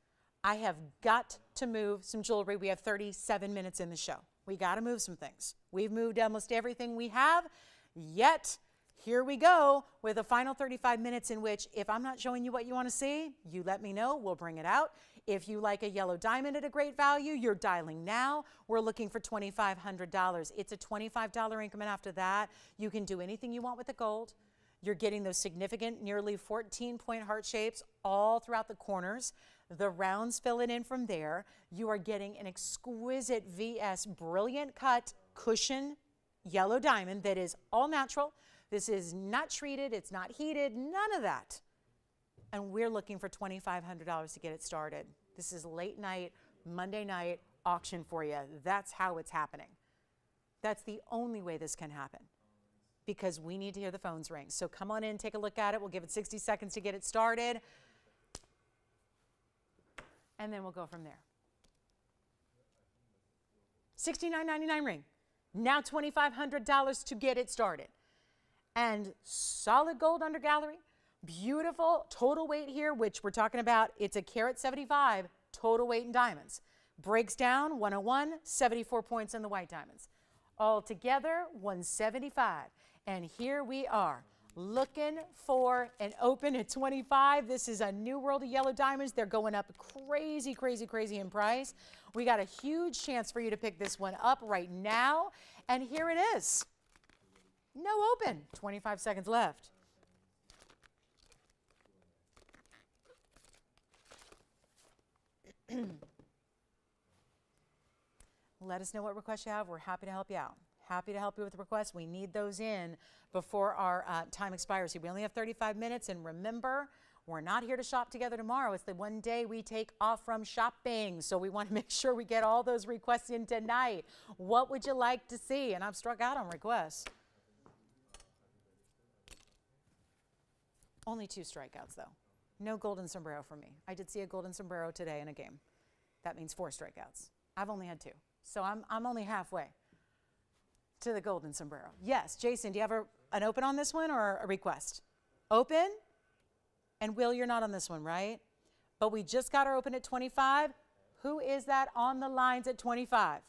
Speaker 1: I have got to move some jewelry. We have 37 minutes in the show. We got to move some things. We've moved almost everything we have, yet here we go with a final 35 minutes in which if I'm not showing you what you want to see, you let me know. We'll bring it out. If you like a yellow diamond at a great value, you're dialing now. We're looking for $2,500. It's a $25 increment after that. You can do anything you want with the gold. You're getting those significant, nearly 14-point heart shapes all throughout the corners. The rounds fill it in from there. You are getting an exquisite VS brilliant cut cushion yellow diamond that is all natural. This is not treated. It's not heated. None of that. And we're looking for $2,500 to get it started. This is late night, Monday night auction for you. That's how it's happening. That's the only way this can happen because we need to hear the phones ring. So come on in, take a look at it. We'll give it 60 seconds to get it started. And then we'll go from there. $69.99 ring. Now $2,500 to get it started. And solid gold under gallery. Beautiful total weight here, which we're talking about. It's a carat 75 total weight in diamonds. Breaks down 101, 74 points in the white diamonds. All together 175. And here we are looking for an open at 25. This is a new world of yellow diamonds. They're going up crazy, crazy, crazy in price. We got a huge chance for you to pick this one up right now. And here it is. No open. 25 seconds left. Let us know what requests you have. We're happy to help you out. Happy to help you with requests. We need those in before our time expires. We only have 35 minutes. And remember, we're not here to shop together tomorrow. It's the one day we take off from shopping. So we want to make sure we get all those requests in tonight. What would you like to see? And I've struck out on requests. Only 2 strikeouts, though. No golden sombrero for me. I did see a golden sombrero today in a game. That means 4 strikeouts. I've only had 2. So I'm only halfway to the golden sombrero. Yes, Jason, do you have an open on this one or a request? Open? And Will, you're not on this one, right? But we just got our open at 25. Who is that on the lines at 25?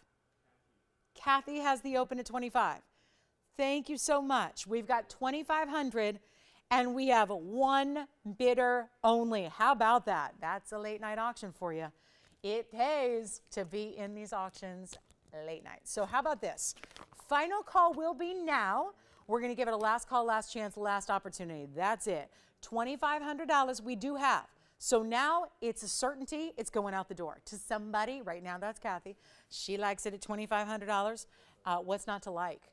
Speaker 1: Kathy has the open at 25. Thank you so much. We've got 2,500. And we have 1 bidder only. How about that? That's a late night auction for you. It pays to be in these auctions late night. So how about this? Final call will be now. We're going to give it a last call, last chance, last opportunity. That's it. $2,500 we do have. So now it's a certainty it's going out the door to somebody. Right now, that's Kathy. She likes it at $2,500. What's not to like?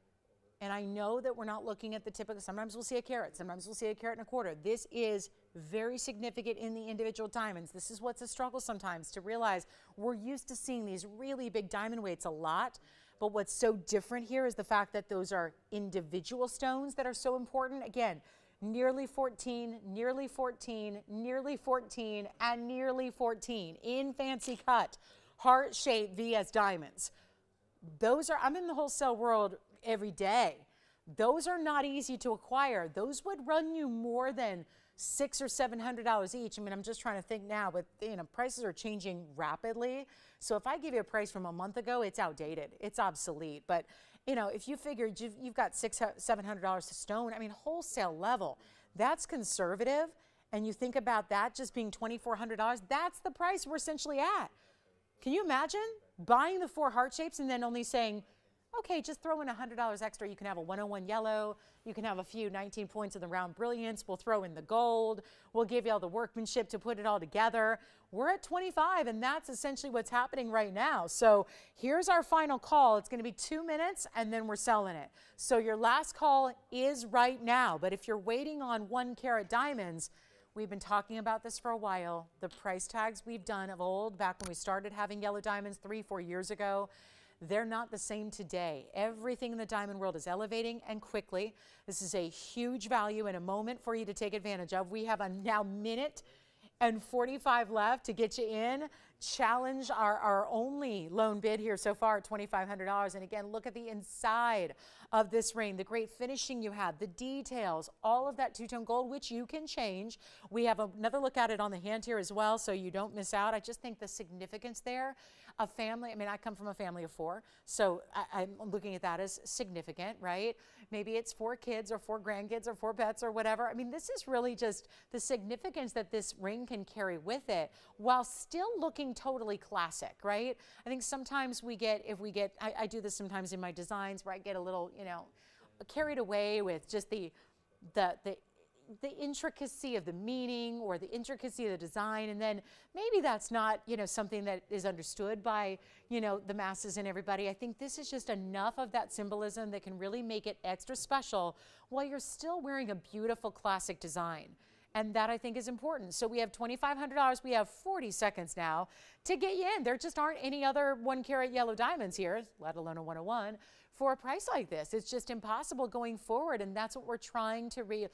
Speaker 1: And I know that we're not looking at the typical, sometimes we'll see a carat, sometimes we'll see a carat and a quarter. This is very significant in the individual diamonds. This is what's a struggle sometimes to realize. We're used to seeing these really big diamond weights a lot, but what's so different here is the fact that those are individual stones that are so important. Again, nearly 14, nearly 14, nearly 14, and nearly 14 in fancy cut, heart-shaped VS diamonds. Those are, I'm in the wholesale world every day. Those are not easy to acquire. Those would run you more than $600 or $700 each. I mean, I'm just trying to think now, but you know, prices are changing rapidly. So if I give you a price from a month ago, it's outdated, it's obsolete. But you know, if you figured you've got $600, $700 a stone, I mean, wholesale level, that's conservative. And you think about that just being $2,400, that's the price we're essentially at. Can you imagine buying the 4 heart shapes and then only saying, okay, just throw in $100 extra. You can have a 101 yellow. You can have a few 19 points of the round brilliance. We'll throw in the gold. We'll give you all the workmanship to put it all together. We're at 25, and that's essentially what's happening right now. So here's our final call. It's going to be 2 minutes, and then we're selling it. So your last call is right now. But if you're waiting on 1 carat diamonds, we've been talking about this for a while. The price tags we've done of old, back when we started having yellow diamonds 3, 4 years ago, they're not the same today. Everything in the diamond world is elevating and quickly. This is a huge value and a moment for you to take advantage of. We have a now minute and 45 left to get you in. Challenge our only loan bid here so far at $2,500. And again, look at the inside of this ring, the great finishing you have, the details, all of that two-tone gold, which you can change. We have another look at it on the hand here as well, so you don't miss out. I just think the significance there, a family, I mean, I come from a family of 4, so I'm looking at that as significant, right? Maybe it's 4 kids or 4 grandkids or 4 pets or whatever. I mean, this is really just the significance that this ring can carry with it while still looking totally classic, right? I think sometimes I do this sometimes in my designs where I get a little, you know, carried away with just the intricacy of the meaning or the intricacy of the design, and then maybe that's not, you know, something that is understood by, you know, the masses and everybody. I think this is just enough of that symbolism that can really make it extra special while you're still wearing a beautiful classic design. And that I think is important. So we have $2,500. We have 40 seconds now to get you in. There just aren't any other 1 carat yellow diamonds here, let alone a 101, for a price like this. It's just impossible going forward. And that's what we're trying to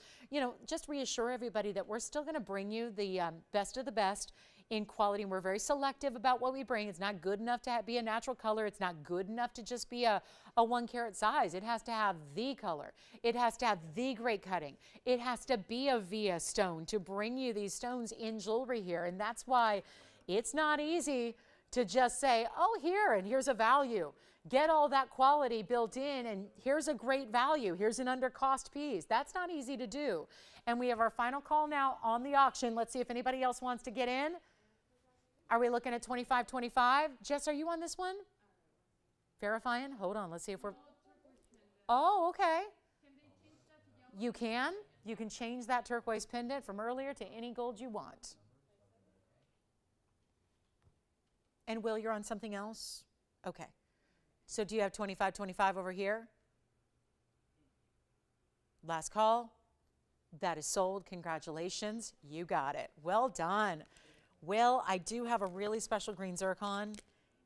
Speaker 1: just reassure everybody that we're still going to bring you the best of the best in quality. And we're very selective about what we bring. It's not good enough to be a natural color. It's not good enough to just be a 1 carat size. It has to have the color. It has to have the great cutting. It has to be a via stone to bring you these stones in jewelry here. And that's why it's not easy to just say, oh, here's a value. Get all that quality built in, and here's a great value. Here's an under cost piece. That's not easy to do. And we have our final call now on the auction. Let's see if anybody else wants to get in. Are we looking at 25.25? Jess, are you on this one? Verifying? Hold on. Let's see if we're... Oh, okay. You can. You can change that turquoise pendant from earlier to any gold you want. And Will, you're on something else? Okay. So do you have 25.25 over here? Last call. That is sold. Congratulations. You got it. Well done. Will, I do have a really special green zircon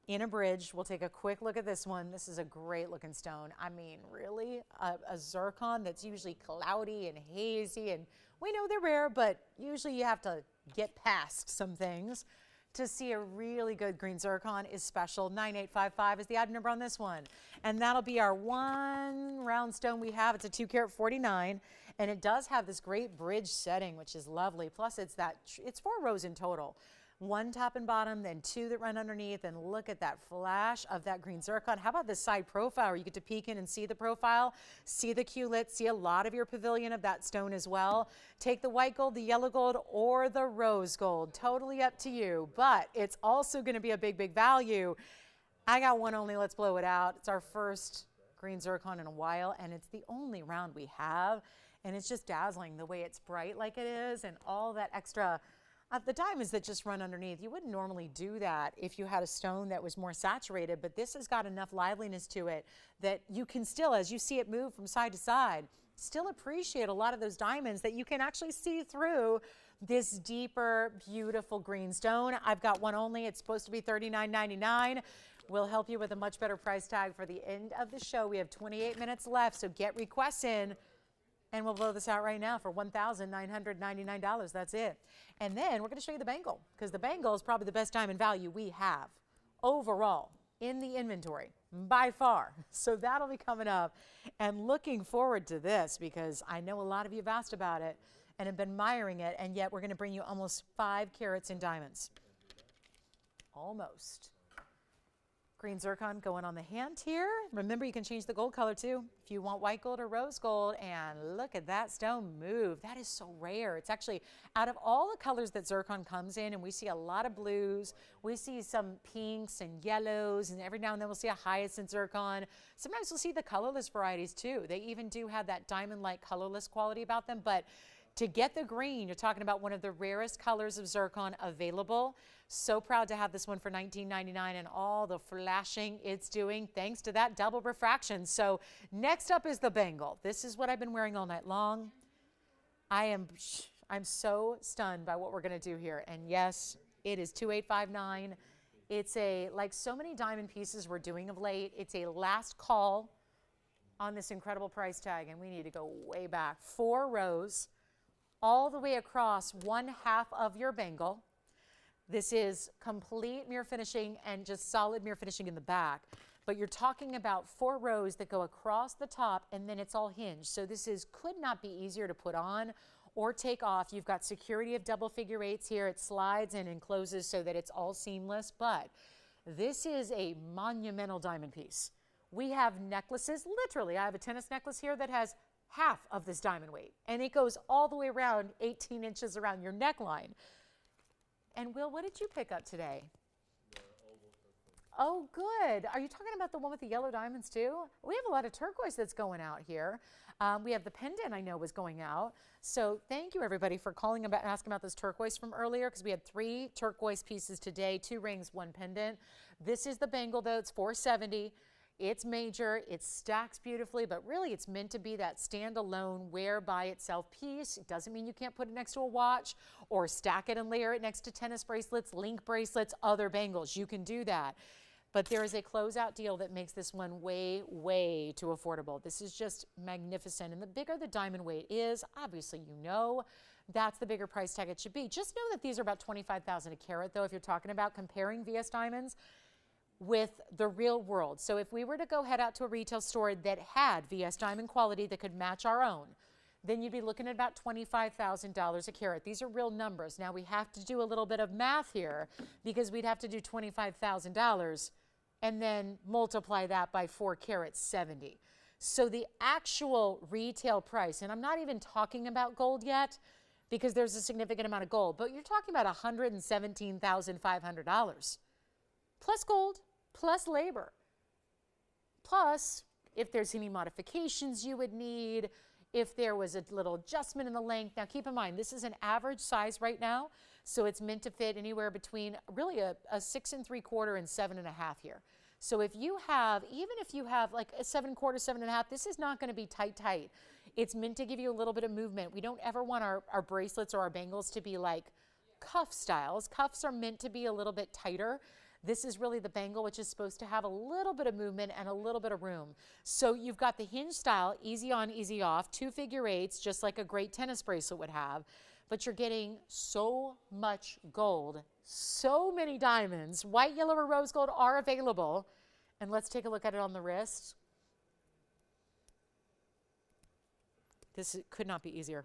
Speaker 1: in a bridge. We'll take a quick look at this one. This is a great looking stone. I mean, really, a zircon that's usually cloudy and hazy, and we know they're rare, but usually you have to get past some things to see a really good green zircon is special. 9855 is the item number on this one. And that'll be our 1 round stone we have. It's a 2 carat 49, and it does have this great bridge setting, which is lovely. Plus it's 4 rows in total. 1 top and bottom, then 2 that run underneath, and look at that flash of that green zircon. How about the side profile where you get to peek in and see the profile, see the Q-lit, see a lot of your pavilion of that stone as well. Take the white gold, the yellow gold, or the rose gold. Totally up to you, but it's also going to be a big, big value. I got one only. Let's blow it out. It's our first green zircon in a while, and it's the only round we have. And it's just dazzling the way it's bright like it is, and all that extra, the diamonds that just run underneath. You wouldn't normally do that if you had a stone that was more saturated, but this has got enough liveliness to it that you can still, as you see it move from side to side, still appreciate a lot of those diamonds that you can actually see through this deeper, beautiful green stone. I've got one only. It's supposed to be $39.99. We'll help you with a much better price tag for the end of the show. We have 28 minutes left, so get requests in. And we'll blow this out right now for $1,999. That's it. And then we're going to show you the bangle, because the bangle is probably the best diamond value we have overall in the inventory by far. So that'll be coming up. And looking forward to this, because I know a lot of you have asked about it and have been admiring it. And yet we're going to bring you almost 5 carats in diamonds. Almost. Green zircon going on the hand here. Remember, you can change the gold color too if you want white gold or rose gold. And look at that stone move. That is so rare. It's actually out of all the colors that zircon comes in, and we see a lot of blues, we see some pinks and yellows, and every now and then we'll see a hyacinth zircon. Sometimes we'll see the colorless varieties too. They even do have that diamond-like colorless quality about them. But to get the green, you're talking about one of the rarest colors of zircon available. So proud to have this one for $19.99 and all the flashing it's doing thanks to that double refraction. So next up is the bangle. This is what I've been wearing all night long. I'm so stunned by what we're going to do here. And yes, it is $2,859. It's like so many diamond pieces we're doing of late, it's a last call on this incredible price tag, and we need to go way back. 4 rows all the way across 1/2 of your bangle. This is complete mirror finishing and just solid mirror finishing in the back. But you're talking about 4 rows that go across the top, and then it's all hinged. So this could not be easier to put on or take off. You've got security of double figure 8s here. It slides and encloses so that it's all seamless. But this is a monumental diamond piece. We have necklaces. Literally, I have a tennis necklace here that has half of this diamond weight, and it goes all the way around 18 inches around your neckline. And Will, what did you pick up today? Oh, good. Are you talking about the one with the yellow diamonds too? We have a lot of turquoise that's going out here. We have the pendant I know was going out. So thank you everybody for calling about and asking about this turquoise from earlier, because we had 3 turquoise pieces today, 2 rings, 1 pendant. This is the bangle though. It's $470. It's major, it stacks beautifully, but really it's meant to be that standalone wear by itself piece. It doesn't mean you can't put it next to a watch or stack it and layer it next to tennis bracelets, link bracelets, other bangles. You can do that. But there is a closeout deal that makes this one way, way too affordable. This is just magnificent. And the bigger the diamond weight is, obviously you know, that's the bigger price tag it should be. Just know that these are about $25,000 a carat though, if you're talking about comparing VS diamonds with the real world. So if we were to go head out to a retail store that had VS diamond quality that could match our own, then you'd be looking at about $25,000 a carat. These are real numbers. Now we have to do a little bit of math here, because we'd have to do $25,000 and then multiply that by 4 carats, 70. So the actual retail price, and I'm not even talking about gold yet, because there's a significant amount of gold, but you're talking about $117,500 plus gold, plus labor, plus if there's any modifications you would need, if there was a little adjustment in the length. Now keep in mind, this is an average size right now, so it's meant to fit anywhere between really a 6 3/4 and 7 1/2 here. So if you have, even if you have like a 7 1/4, 7 1/2, this is not going to be tight. It's meant to give you a little bit of movement. We don't ever want our bracelets or our bangles to be like cuff styles. Cuffs are meant to be a little bit tighter. This is really the bangle, which is supposed to have a little bit of movement and a little bit of room. So you've got the hinge style, easy on, easy off, 2 figure 8s, just like a great tennis bracelet would have. But you're getting so much gold, so many diamonds. White, yellow, or rose gold are available. And let's take a look at it on the wrist. This could not be easier.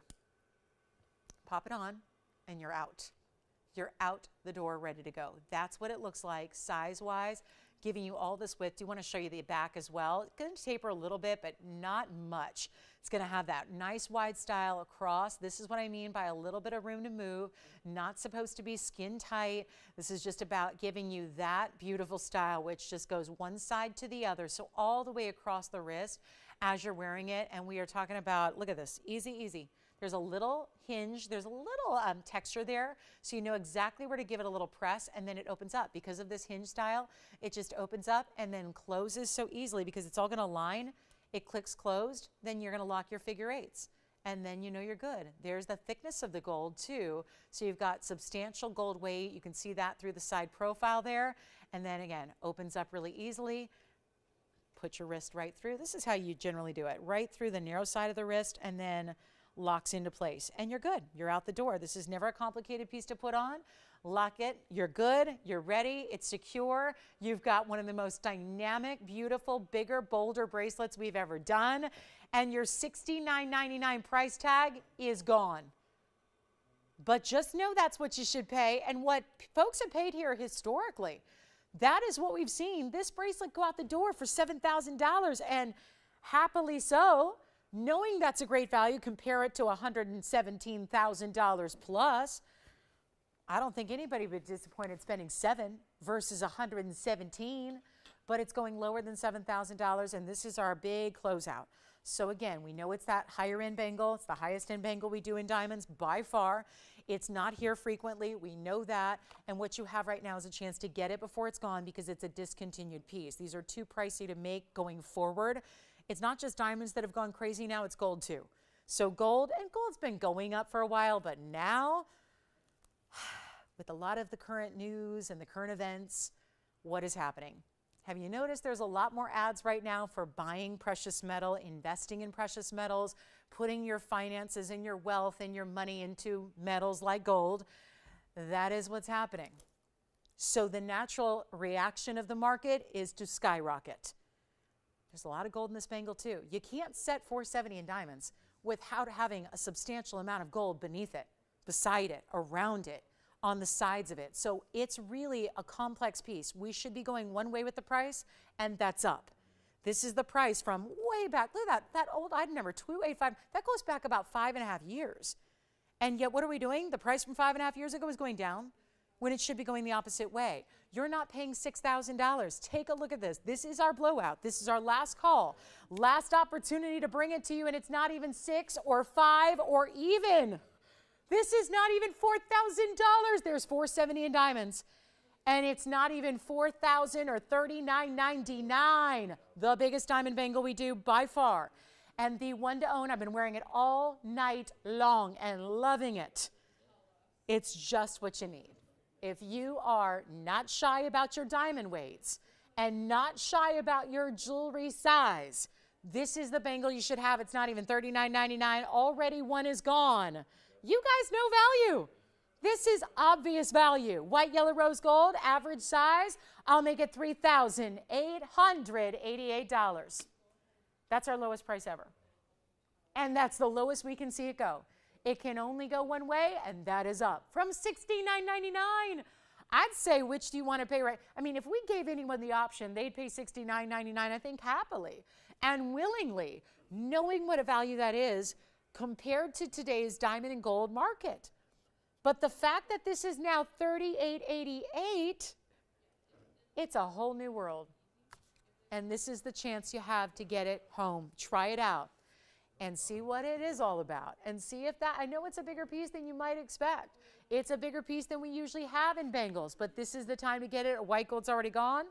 Speaker 1: Pop it on, and you're out. You're out the door ready to go. That's what it looks like size-wise. giving you all this width. Do want to show you the back as well. It's going to taper a little bit, but not much. It's going to have that nice wide style across. This is what I mean by a little bit of room to move. Not supposed to be skin tight. This is just about giving you that beautiful style, which just goes one side to the other. So all the way across the wrist as you're wearing it. And we are talking about, look at this, easy, easy. There's a little hinge, there's a little texture there, so you know exactly where to give it a little press, and then it opens up. Because of this hinge style, it just opens up and then closes so easily because it's all gonna line. It clicks closed, then you're gonna lock your figure eights, and then you know you're good. There's the thickness of the gold too, so you've got substantial gold weight. You can see that through the side profile there, and then again, opens up really easily. Put your wrist right through. This is how you generally do it, right through the narrow side of the wrist, and then locks into place, and you're good. You're out the door. This is never a complicated piece to put on. Lock it, you're good, you're ready, it's secure. You've got one of the most dynamic, beautiful, bigger, bolder bracelets we've ever done, and your $69.99 price tag is gone. But just know that's what you should pay, and what folks have paid here historically. That is what we've seen. This bracelet go out the door for $7,000, and happily so. Knowing that's a great value, compare it to $117,000 plus. I don't think anybody would be disappointed spending $7 versus $117, but it's going lower than $7,000, and this is our big closeout. So again, we know it's that higher end bangle. It's the highest end bangle we do in diamonds by far. It's not here frequently. We know that. And what you have right now is a chance to get it before it's gone because it's a discontinued piece. These are too pricey to make going forward. It's not just diamonds that have gone crazy now, it's gold too. So gold, and gold's been going up for a while, but now, with a lot of the current news and the current events, what is happening? Have you noticed there's a lot more ads right now for buying precious metal, investing in precious metals, putting your finances and your wealth and your money into metals like gold? That is what's happening. So the natural reaction of the market is to skyrocket. There's a lot of gold in this bangle too. You can't set 470 in diamonds without having a substantial amount of gold beneath it, beside it, around it, on the sides of it. So it's really a complex piece. We should be going one way with the price, and that's up. This is the price from way back. Look at that old item number, 285. That goes back about 5.5 years. And yet what are we doing? The price from 5.5 years ago is going down when it should be going the opposite way. You're not paying $6,000. Take a look at this. This is our blowout. This is our last call. Last opportunity to bring it to you, and it's not even 6 or 5 or even. This is not even $4,000. There's 470 in diamonds. And it's not even $4,000 or $39.99. The biggest diamond bangle we do by far. And the one to own, I've been wearing it all night long and loving it. It's just what you need. If you are not shy about your diamond weights and not shy about your jewelry size, this is the bangle you should have. It's not even $39.99. Already one is gone. You guys know value. This is obvious value. White, yellow, rose gold, average size. I'll make it $3,888. That's our lowest price ever. And that's the lowest we can see it go. It can only go one way, and that is up from $69.99. I'd say, which do you want to pay right? I mean, if we gave anyone the option, they'd pay $69.99, I think, happily and willingly, knowing what a value that is compared to today's diamond and gold market. But the fact that this is now $38.88, it's a whole new world. And this is the chance you have to get it home. Try it out and see what it is all about. And see if that, I know it's a bigger piece than you might expect. It's a bigger piece than we usually have in bangles, but this is the time to get it. White gold's already gone.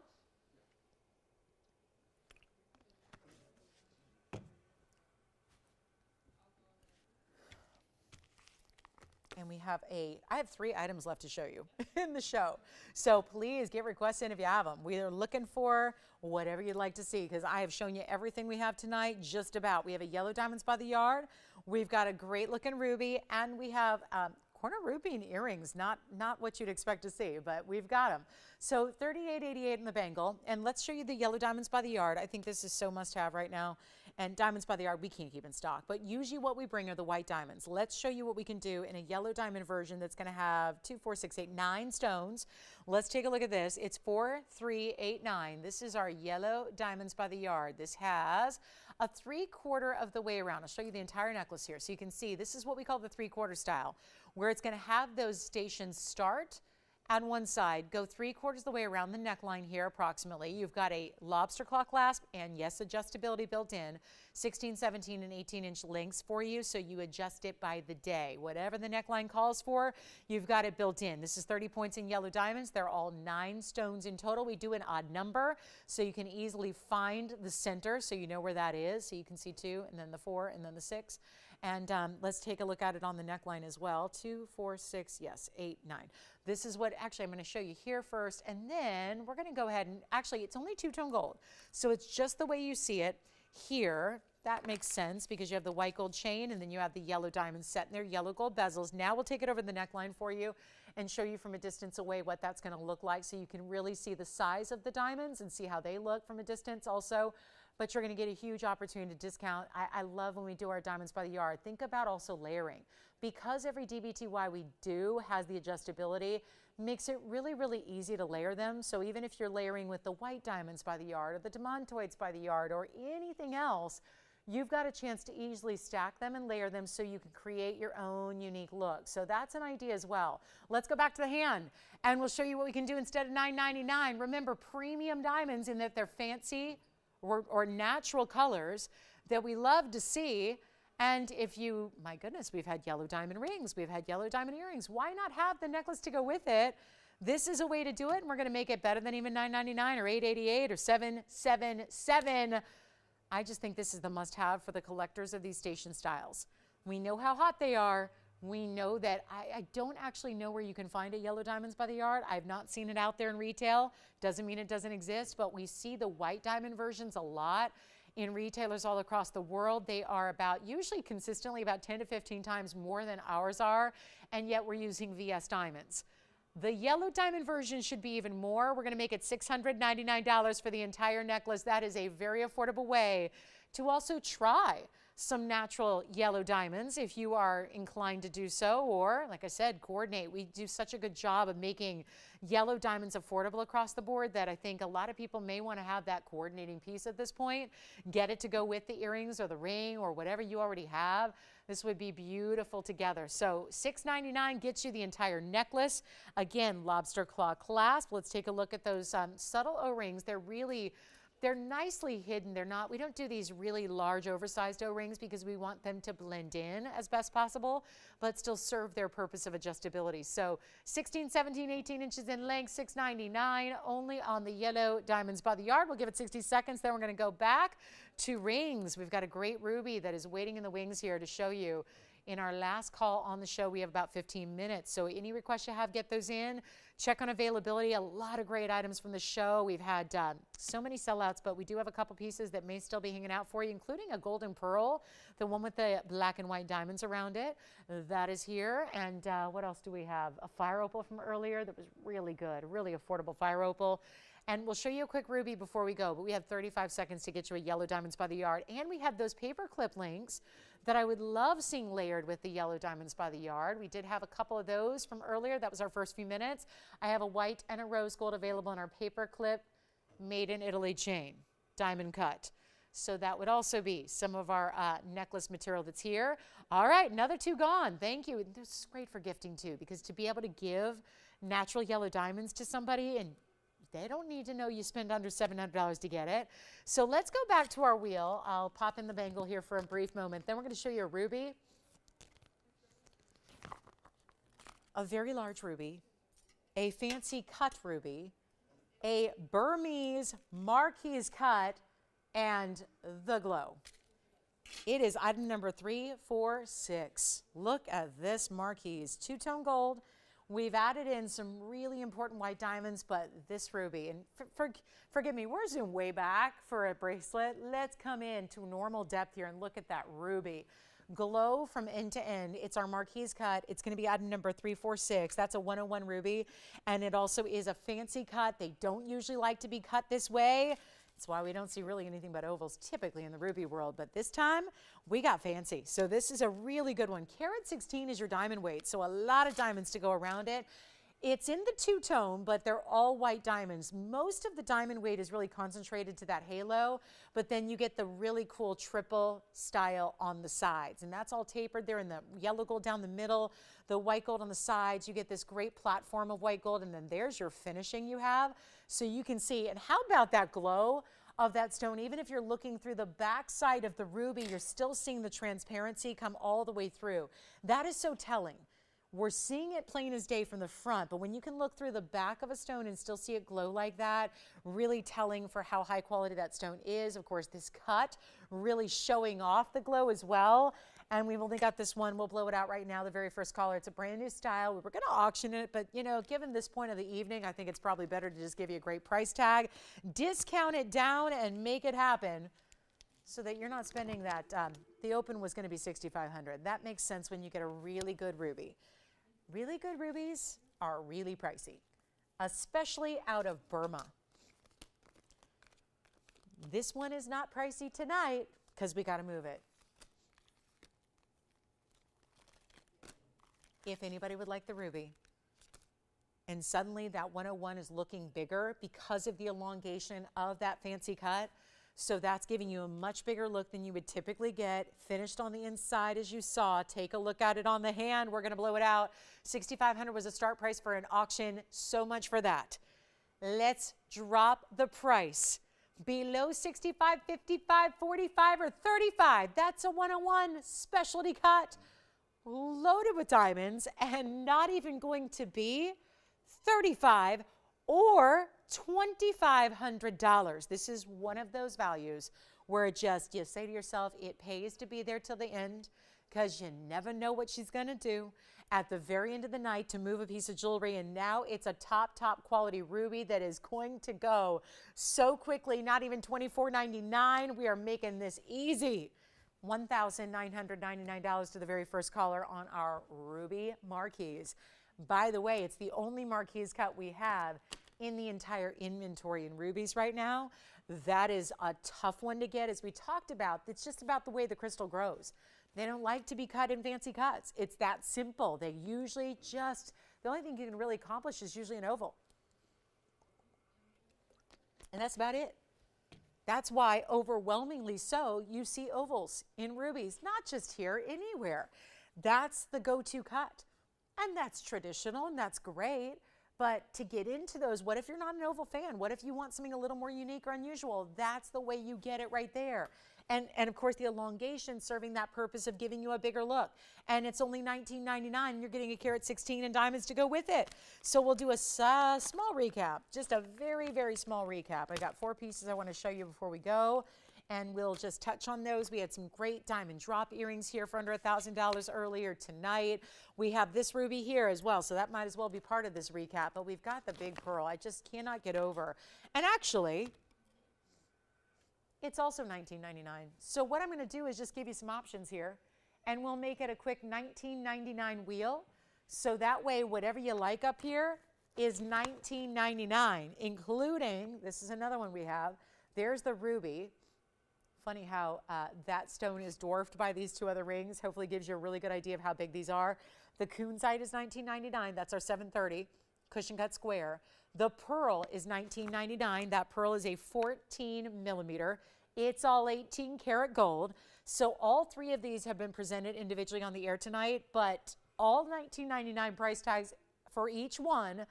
Speaker 1: And we have I have 3 items left to show you in the show. So please get requests in if you have them. We are looking for whatever you'd like to see because I have shown you everything we have tonight, just about. We have a yellow diamonds by the yard. We've got a great looking ruby, and we have corner ruby and earrings. Not what you'd expect to see, but we've got them. So $38.88 in the bangle. And let's show you the yellow diamonds by the yard. I think this is so must have right now. And diamonds by the yard we can't keep in stock, but usually what we bring are the white diamonds. Let's show you what we can do in a yellow diamond version that's going to have 2, 4, 6, 8, 9 stones. Let's take a look at this. It's 4, 3, 8, 9. This is our yellow diamonds by the yard. This has a 3/4 of the way around. I'll show you the entire necklace here so you can see this is what we call the 3/4 style, where it's going to have those stations start on one side, go 3/4 of the way around the neckline here approximately. You've got a lobster claw clasp and yes, adjustability built in, 16, 17, and 18-inch lengths for you, so you adjust it by the day. Whatever the neckline calls for, you've got it built in. This is 30 points in yellow diamonds. They're all 9 stones in total. We do an odd number, so you can easily find the center, so you know where that is. So you can see 2, and then the 4, and then the 6. And let's take a look at it on the neckline as well. 2, 4, 6, yes, 8, 9. This is what, actually, I'm going to show you here first, and then we're going to go ahead and, actually, it's only 2-tone gold. So it's just the way you see it here. That makes sense because you have the white gold chain, and then you have the yellow diamonds set in their yellow gold bezels. Now we'll take it over the neckline for you and show you from a distance away what that's going to look like so you can really see the size of the diamonds and see how they look from a distance also. But you're going to get a huge opportunity to discount. I love when we do our diamonds by the yard. Think about also layering. Because every DBTY we do has the adjustability, makes it really, really easy to layer them. So even if you're layering with the white diamonds by the yard or the demantoids by the yard or anything else, you've got a chance to easily stack them and layer them so you can create your own unique look. So that's an idea as well. Let's go back to the hand and we'll show you what we can do instead of $9.99. Remember, premium diamonds in that they're fancy or natural colors that we love to see. And if you, my goodness, we've had yellow diamond rings, we've had yellow diamond earrings. Why not have the necklace to go with it? This is a way to do it, and we're going to make it better than even $9.99 or $8.88 or $7.77. I just think this is the must-have for the collectors of these station styles. We know how hot they are. We know that I don't actually know where you can find a yellow diamonds by the yard. I've not seen it out there in retail. Doesn't mean it doesn't exist, but we see the white diamond versions a lot in retailers all across the world. They are about, usually consistently about 10 to 15 times more than ours are, and yet we're using VS diamonds. The yellow diamond version should be even more. We're going to make it $699 for the entire necklace. That is a very affordable way to also try some natural yellow diamonds if you are inclined to do so, or like I said, coordinate. We do such a good job of making yellow diamonds affordable across the board that I think a lot of people may want to have that coordinating piece at this point. Get it to go with the earrings or the ring or whatever you already have. This would be beautiful together. So $699 gets you the entire necklace. Again, lobster claw clasp. Let's take a look at those subtle O-rings. They're nicely hidden. We don't do these really large oversized O-rings because we want them to blend in as best possible, but still serve their purpose of adjustability. So 16, 17, 18 inches in length, $699 only on the yellow diamonds by the yard. We'll give it 60 seconds. Then we're going to go back to rings. We've got a great ruby that is waiting in the wings here to show you. In our last call on the show, we have about 15 minutes. So any requests you have, get those in. Check on availability. A lot of great items from the show. We've had so many sellouts, but we do have a couple pieces that may still be hanging out for you, including a golden pearl, the one with the black and white diamonds around it. That is here. And what else do we have? A fire opal from earlier that was really good, really affordable fire opal. And we'll show you a quick ruby before we go, but we have 35 seconds to get you a yellow diamonds by the yard. And we have those paper clip links that I would love seeing layered with the yellow diamonds by the yard. We did have a couple of those from earlier. That was our first few minutes. I have a white and a rose gold available in our paper clip made in Italy chain, diamond cut. So that would also be some of our necklace material that's here. All right, another 2 gone. Thank you. This is great for gifting too, because to be able to give natural yellow diamonds to somebody, and they don't need to know you spend under $700 to get it. So let's go back to our wheel. I'll pop in the bangle here for a brief moment. Then we're going to show you a ruby, a very large ruby, a fancy cut ruby, a Burmese Marquise cut, and the glow. It is item number 346. Look at this Marquise, 2-tone gold. We've added in some really important white diamonds, but this ruby, and forgive me, we're zoomed way back for a bracelet. Let's come in to normal depth here and look at that ruby. Glow from end to end. It's our Marquise cut. It's going to be item number 346. That's a 101 ruby, and it also is a fancy cut. They don't usually like to be cut this way. That's why we don't see really anything but ovals typically in the ruby world, but this time we got fancy. So this is a really good one. Carat 16 is your diamond weight, so a lot of diamonds to go around it. It's in the two-tone, but they're all white diamonds. Most of the diamond weight is really concentrated to that halo, but then you get the really cool triple style on the sides, and that's all tapered there in the yellow gold down the middle, the white gold on the sides. You get this great platform of white gold, and then there's your finishing you have. So you can see, and how about that glow of that stone? Even if you're looking through the back side of the ruby, you're still seeing the transparency come all the way through. That is so telling. We're seeing it plain as day from the front, but when you can look through the back of a stone and still see it glow like that, really telling for how high quality that stone is. Of course, this cut really showing off the glow as well. And we've only got this one. We'll blow it out right now, the very first caller. It's a brand new style. We were going to auction it, but, you know, given this point of the evening, I think it's probably better to just give you a great price tag, discount it down, and make it happen so that you're not spending that. The open was going to be $6,500. That makes sense when you get a really good ruby. Really good rubies are really pricey, especially out of Burma. This one is not pricey tonight because we got to move it. If anybody would like the ruby, and suddenly that 101 is looking bigger because of the elongation of that fancy cut, so that's giving you a much bigger look than you would typically get. Finished on the inside as you saw. Take a look at it on the hand. We're going to blow it out. $6,500 was a start price for an auction. So much for that. Let's drop the price. Below $65, $55, $45, or $35. That's a 101 specialty cut, loaded with diamonds, and not even going to be $35 or $2,500. This is one of those values where it just, you say to yourself, it pays to be there till the end, because you never know what she's going to do at the very end of the night to move a piece of jewelry. And now it's a top quality ruby that is going to go so quickly, not even $24.99. We are making this easy. $1,999 to the very first caller on our ruby marquise. By the way, it's the only marquise cut we have in the entire inventory in rubies right now. That is a tough one to get. As we talked about, it's just about the way the crystal grows. They don't like to be cut in fancy cuts. It's that simple. They usually just, the only thing you can really accomplish is usually an oval. And that's about it. That's why overwhelmingly so you see ovals in rubies, not just here, anywhere. That's the go-to cut. And that's traditional and that's great. But to get into those, what if you're not an oval fan? What if you want something a little more unique or unusual? That's the way you get it right there. And of course, the elongation serving that purpose of giving you a bigger look. And it's only $19.99, and you're getting a carat 16 and diamonds to go with it. So we'll do a small recap, just a very, very small recap. I got 4 pieces I want to show you before we go, and we'll just touch on those. We had some great diamond drop earrings here for under $1,000 earlier tonight. We have this ruby here as well, so that might as well be part of this recap. But we've got the big pearl I just cannot get over. And actually, it's also $19.99. So what I'm going to do is just give you some options here, and we'll make it a quick $19.99 wheel. So that way, whatever you like up here is $19.99, including, this is another one we have, there's the ruby. Funny how that stone is dwarfed by these 2 other rings. Hopefully gives you a really good idea of how big these are. The Kunzite is $19.99. That's our 730 cushion cut square. The pearl is $19.99. That pearl is a 14 millimeter. It's all 18 karat gold. So all 3 of these have been presented individually on the air tonight, but all $19.99 price tags for each one,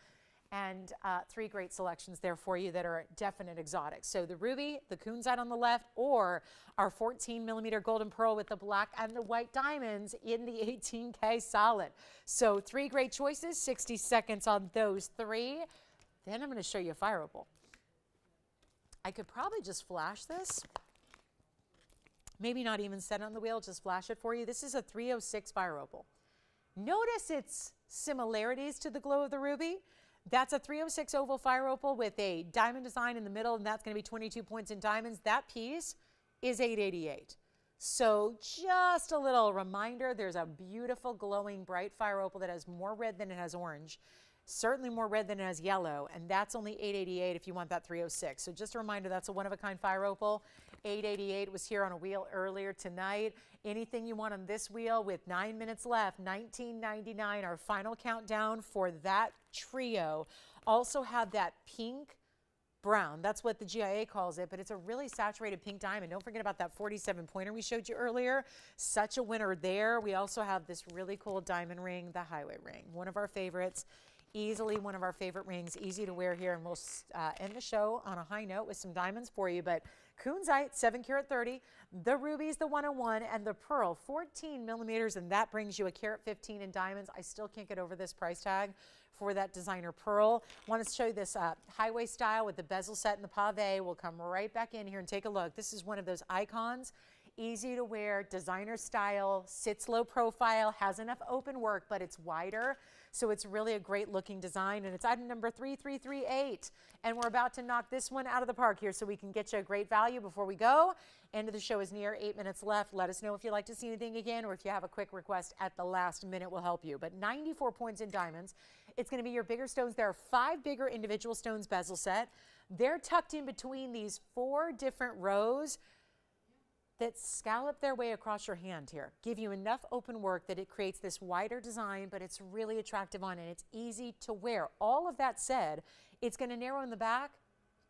Speaker 1: and 3 great selections there for you that are definite exotics. So the ruby, the Kunzite on the left, or our 14 millimeter golden pearl with the black and the white diamonds in the 18K solid. So 3 great choices, 60 seconds on those 3. Then I'm going to show you a fire opal. I could probably just flash this. Maybe not even set it on the wheel, just flash it for you. This is a 306 fire opal. Notice its similarities to the glow of the ruby. That's a 306 oval fire opal with a diamond design in the middle, and that's going to be 22 points in diamonds. That piece is $888. So just a little reminder, there's a beautiful glowing bright fire opal that has more red than it has orange. certainly more red than it has yellow, and that's only $888 if you want that 306. So just a reminder, that's a one-of-a-kind fire opal. $888 was here on a wheel earlier tonight. Anything you want on this wheel with 9 minutes left, $19.99, our final countdown for that trio. Also have that pink brown. That's what the GIA calls it, but it's a really saturated pink diamond. Don't forget about that 47 pointer we showed you earlier. Such a winner there. We also have this really cool diamond ring, the highway ring. One of our favorites. Easily one of our favorite rings, easy to wear here, and we'll end the show on a high note with some diamonds for you. But Kunzite, 7 karat 30, the rubies, the 101, and the pearl, 14 millimeters, and that brings you a carat 15 in diamonds. I still can't get over this price tag for that designer pearl. Want to show you this highway style with the bezel set and the pave. We'll come right back in here and take a look. This is one of those icons. Easy to wear, designer style, sits low profile, has enough open work, but it's wider. So it's really a great looking design, and it's item number 3338. And we're about to knock this one out of the park here so we can get you a great value before we go. End of the show is near, 8 minutes left. Let us know if you'd like to see anything again, or if you have a quick request at the last minute, we'll help you. But 94 points in diamonds. It's going to be your bigger stones. There are 5 bigger individual stones bezel set. They're tucked in between these 4 different rows that scallop their way across your hand here. Give you enough open work that it creates this wider design, but it's really attractive on, and it's easy to wear. All of that said, it's going to narrow in the back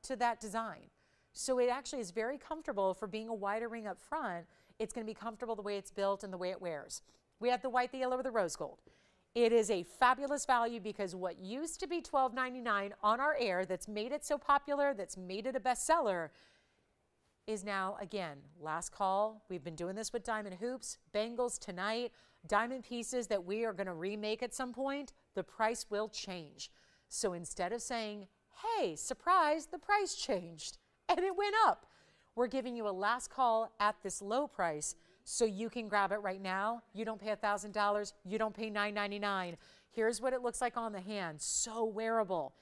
Speaker 1: to that design. So it actually is very comfortable for being a wider ring up front. It's going to be comfortable the way it's built and the way it wears. We have the white, the yellow, or the rose gold. It is a fabulous value because what used to be $12.99 on our air that's made it so popular, that's made it a bestseller, is now, again, last call. We've been doing this with diamond hoops, bangles tonight, diamond pieces that we are going to remake at some point. The price will change. So instead of saying, hey, surprise, the price changed and it went up, we're giving you a last call at this low price so you can grab it right now. You don't pay $1,000. You don't pay $9.99. Here's what it looks like on the hand. So wearable.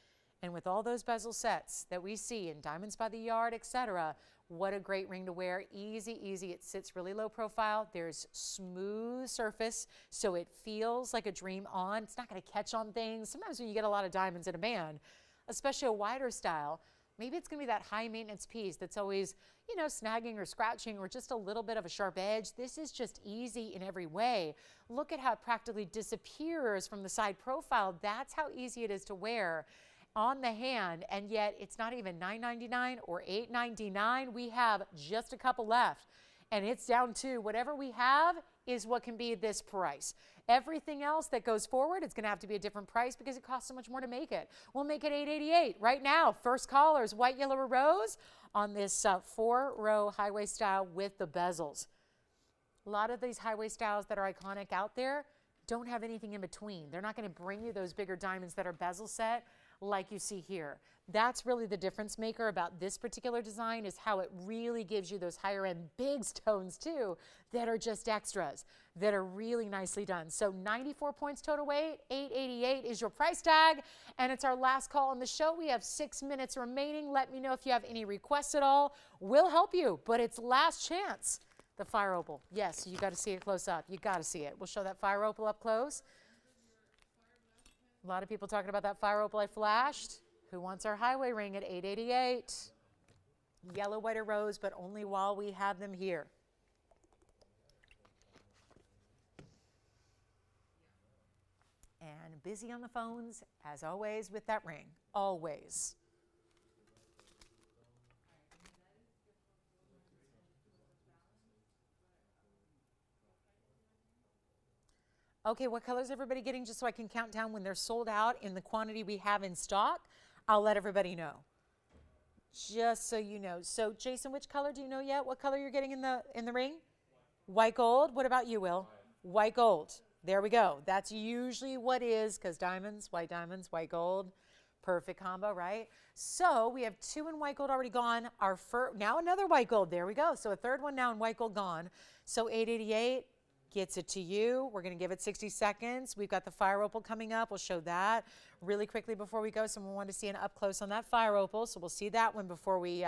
Speaker 1: And with all those bezel sets that we see in Diamonds by the Yard, etc., what a great ring to wear. Easy, easy. It sits really low profile. There's smooth surface, so it feels like a dream on. It's not going to catch on things. Sometimes when you get a lot of diamonds in a band, especially a wider style, maybe it's going to be that high maintenance piece that's always, you know, snagging or scratching or just a little bit of a sharp edge. This is just easy in every way. Look at how it practically disappears from the side profile. That's how easy it is to wear on the hand, and yet it's not even $9.99 or $8.99. We have just a couple left, and it's down to whatever we have is what can be this price. Everything else that goes forward, it's going to have to be a different price because it costs so much more to make it. We'll make it $888 right now. First callers, white, yellow, or rose on this 4-row highway style with the bezels. A lot of these highway styles that are iconic out there don't have anything in between. They're not going to bring you those bigger diamonds that are bezel set like you see here. That's really the difference maker about this particular design, is how it really gives you those higher end big stones too that are just extras, that are really nicely done. So 94 points total weight, $888 is your price tag, and it's our last call on the show. We have 6 minutes remaining. Let me know if you have any requests at all. We'll help you, but it's last chance. The fire opal. Yes, you got to see it close up. You got to see it. We'll show that fire opal up close. A lot of people talking about that fire opal I flashed. Who wants our highway ring at $888? Yellow, white, or rose, but only while we have them here. And busy on the phones, as always, with that ring. Always. Okay, what color is everybody getting, just so I can count down when they're sold out in the quantity we have in stock? I'll let everybody know, just so you know. So Jason, which color do you know yet? What color you're getting in the ring? White gold. What about you, Will? White gold. There we go. That's usually what is, because diamonds, white gold. Perfect combo, right? So we have 2 in white gold already gone. Now another white gold. There we go. So a third one now in white gold gone. So $888. Gets it to you. We're going to give it 60 seconds. We've got the fire opal coming up. We'll show that really quickly before we go. Someone wanted to see an up close on that fire opal, so we'll see that one before we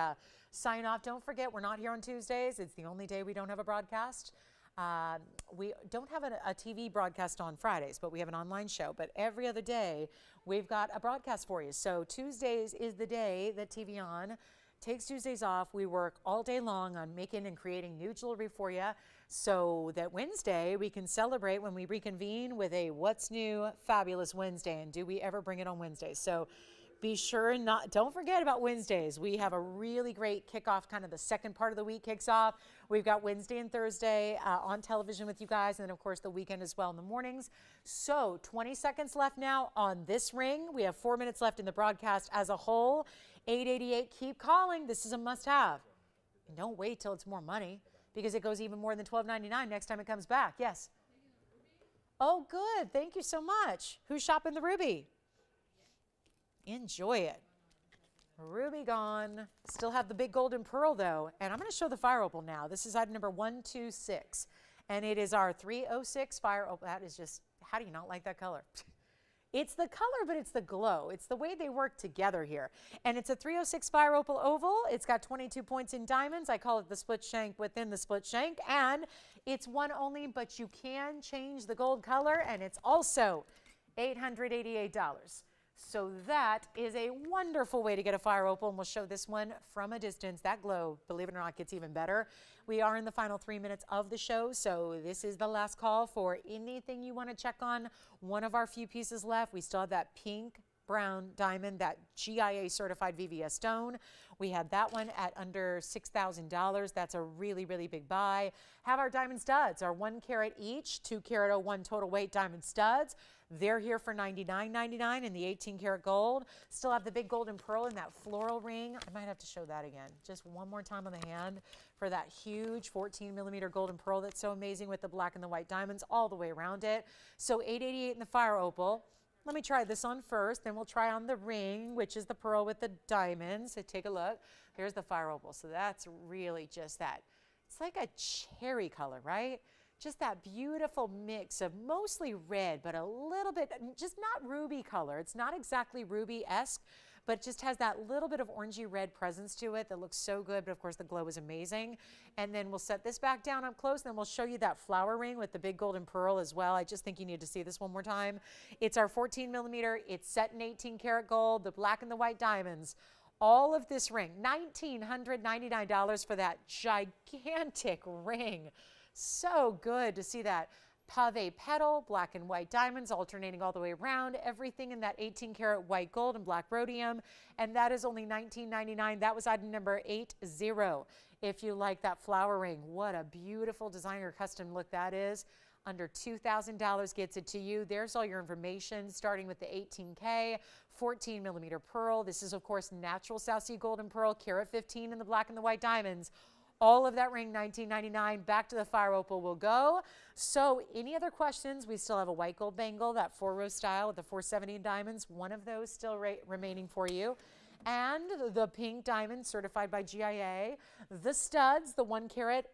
Speaker 1: sign off. Don't forget, we're not here on Tuesdays. It's the only day we don't have a broadcast. We don't have a TV broadcast on Fridays, but we have an online show. But every other day, we've got a broadcast for you. So Tuesdays is the day that TVON takes Tuesdays off. We work all day long on making and creating new jewelry for you so that Wednesday we can celebrate when we reconvene with a What's New Fabulous Wednesday. And do we ever bring it on Wednesdays? So be sure don't forget about Wednesdays. We have a really great kickoff, kind of the second part of the week kicks off. We've got Wednesday and Thursday on television with you guys, and then of course the weekend as well in the mornings. So 20 seconds left now on this ring. We have 4 minutes left in the broadcast as a whole. 888, keep calling. This is a must-have. And don't wait till it's more money, because it goes even more than $12.99 next time it comes back. Yes. Oh, good. Thank you so much. Who's shopping the ruby? Enjoy it. Ruby gone. Still have the big golden pearl though. And I'm going to show the fire opal now. This is item number 126. And it is our 306 fire opal. That is just, how do you not like that color? It's the color, but it's the glow. It's the way they work together here. And it's a 306 fire opal oval. It's got 22 points in diamonds. I call it the split shank within the split shank. And it's one only, but you can change the gold color. And it's also $888. So that is a wonderful way to get a fire opal, and we'll show this one from a distance. That glow, believe it or not, gets even better. We are in the final 3 minutes of the show, so this is the last call for anything you want to check on. One of our few pieces left. We still have that pink brown diamond, that GIA certified VVS stone. We had that one at under $6,000. That's a really, really big buy. Have our diamond studs, our 1 carat each, 2 carat 01 total weight diamond studs. They're here for $99.99 in the 18 karat gold. Still have the big golden pearl in that floral ring. I might have to show that again. Just one more time on the hand for that huge 14 millimeter golden pearl that's so amazing with the black and the white diamonds all the way around it. So $888 in the fire opal. Let me try this on first, then we'll try on the ring, which is the pearl with the diamonds. So take a look. There's the fire opal. So that's really just that. It's like a cherry color, right? Just that beautiful mix of mostly red, but a little bit, just not ruby color. It's not exactly ruby-esque, but it just has that little bit of orangey red presence to it that looks so good, but of course the glow is amazing. And then we'll set this back down up close, and then we'll show you that flower ring with the big golden pearl as well. I just think you need to see this one more time. It's our 14 millimeter, it's set in 18 karat gold, the black and the white diamonds. All of this ring, $1,999 for that gigantic ring. So good to see that. Pave petal, black and white diamonds alternating all the way around, everything in that 18 karat white gold and black rhodium, and that is only $19.99. That was item number 80. If you like that flower ring, what a beautiful designer custom look that is. Under $2,000 gets it to you. There's all your information, starting with the 18K, 14 millimeter pearl. This is of course natural South Sea golden pearl, carat 15 in the black and the white diamonds. All of that ring, $19.99. Back to the fire opal will go. So any other questions? We still have a white gold bangle, that 4-row style with the 470 in diamonds. One of those still remaining for you. And the pink diamond certified by GIA. The studs, the 1 carat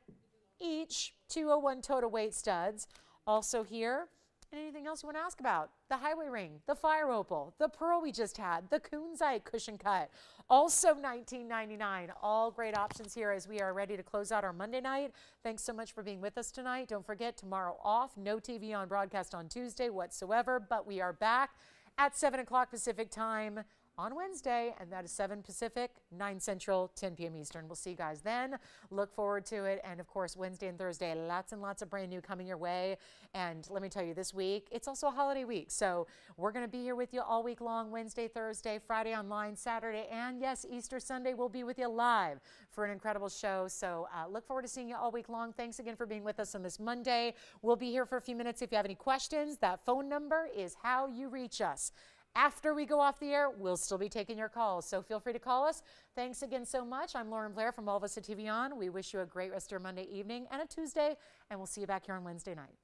Speaker 1: each, 201 total weight studs. Also here. And anything else you want to ask about? The highway ring, the fire opal, the pearl we just had, the Kunzite cushion cut, also $19.99. All great options here as we are ready to close out our Monday night. Thanks so much for being with us tonight. Don't forget, tomorrow off, no TVON broadcast on Tuesday whatsoever, but we are back at 7 o'clock Pacific time on Wednesday, and that is 7 Pacific, 9 Central, 10 p.m. Eastern. We'll see you guys then. Look forward to it. And of course, Wednesday and Thursday, lots and lots of brand new coming your way. And let me tell you, this week, it's also a holiday week. So we're going to be here with you all week long, Wednesday, Thursday, Friday online, Saturday, and yes, Easter Sunday, we'll be with you live for an incredible show. So look forward to seeing you all week long. Thanks again for being with us on this Monday. We'll be here for a few minutes. If you have any questions, that phone number is how you reach us. After we go off the air, we'll still be taking your calls, so feel free to call us. Thanks again so much. I'm Lauren Blair from all of us at TVON. We wish you a great rest of your Monday evening and a Tuesday, and we'll see you back here on Wednesday night.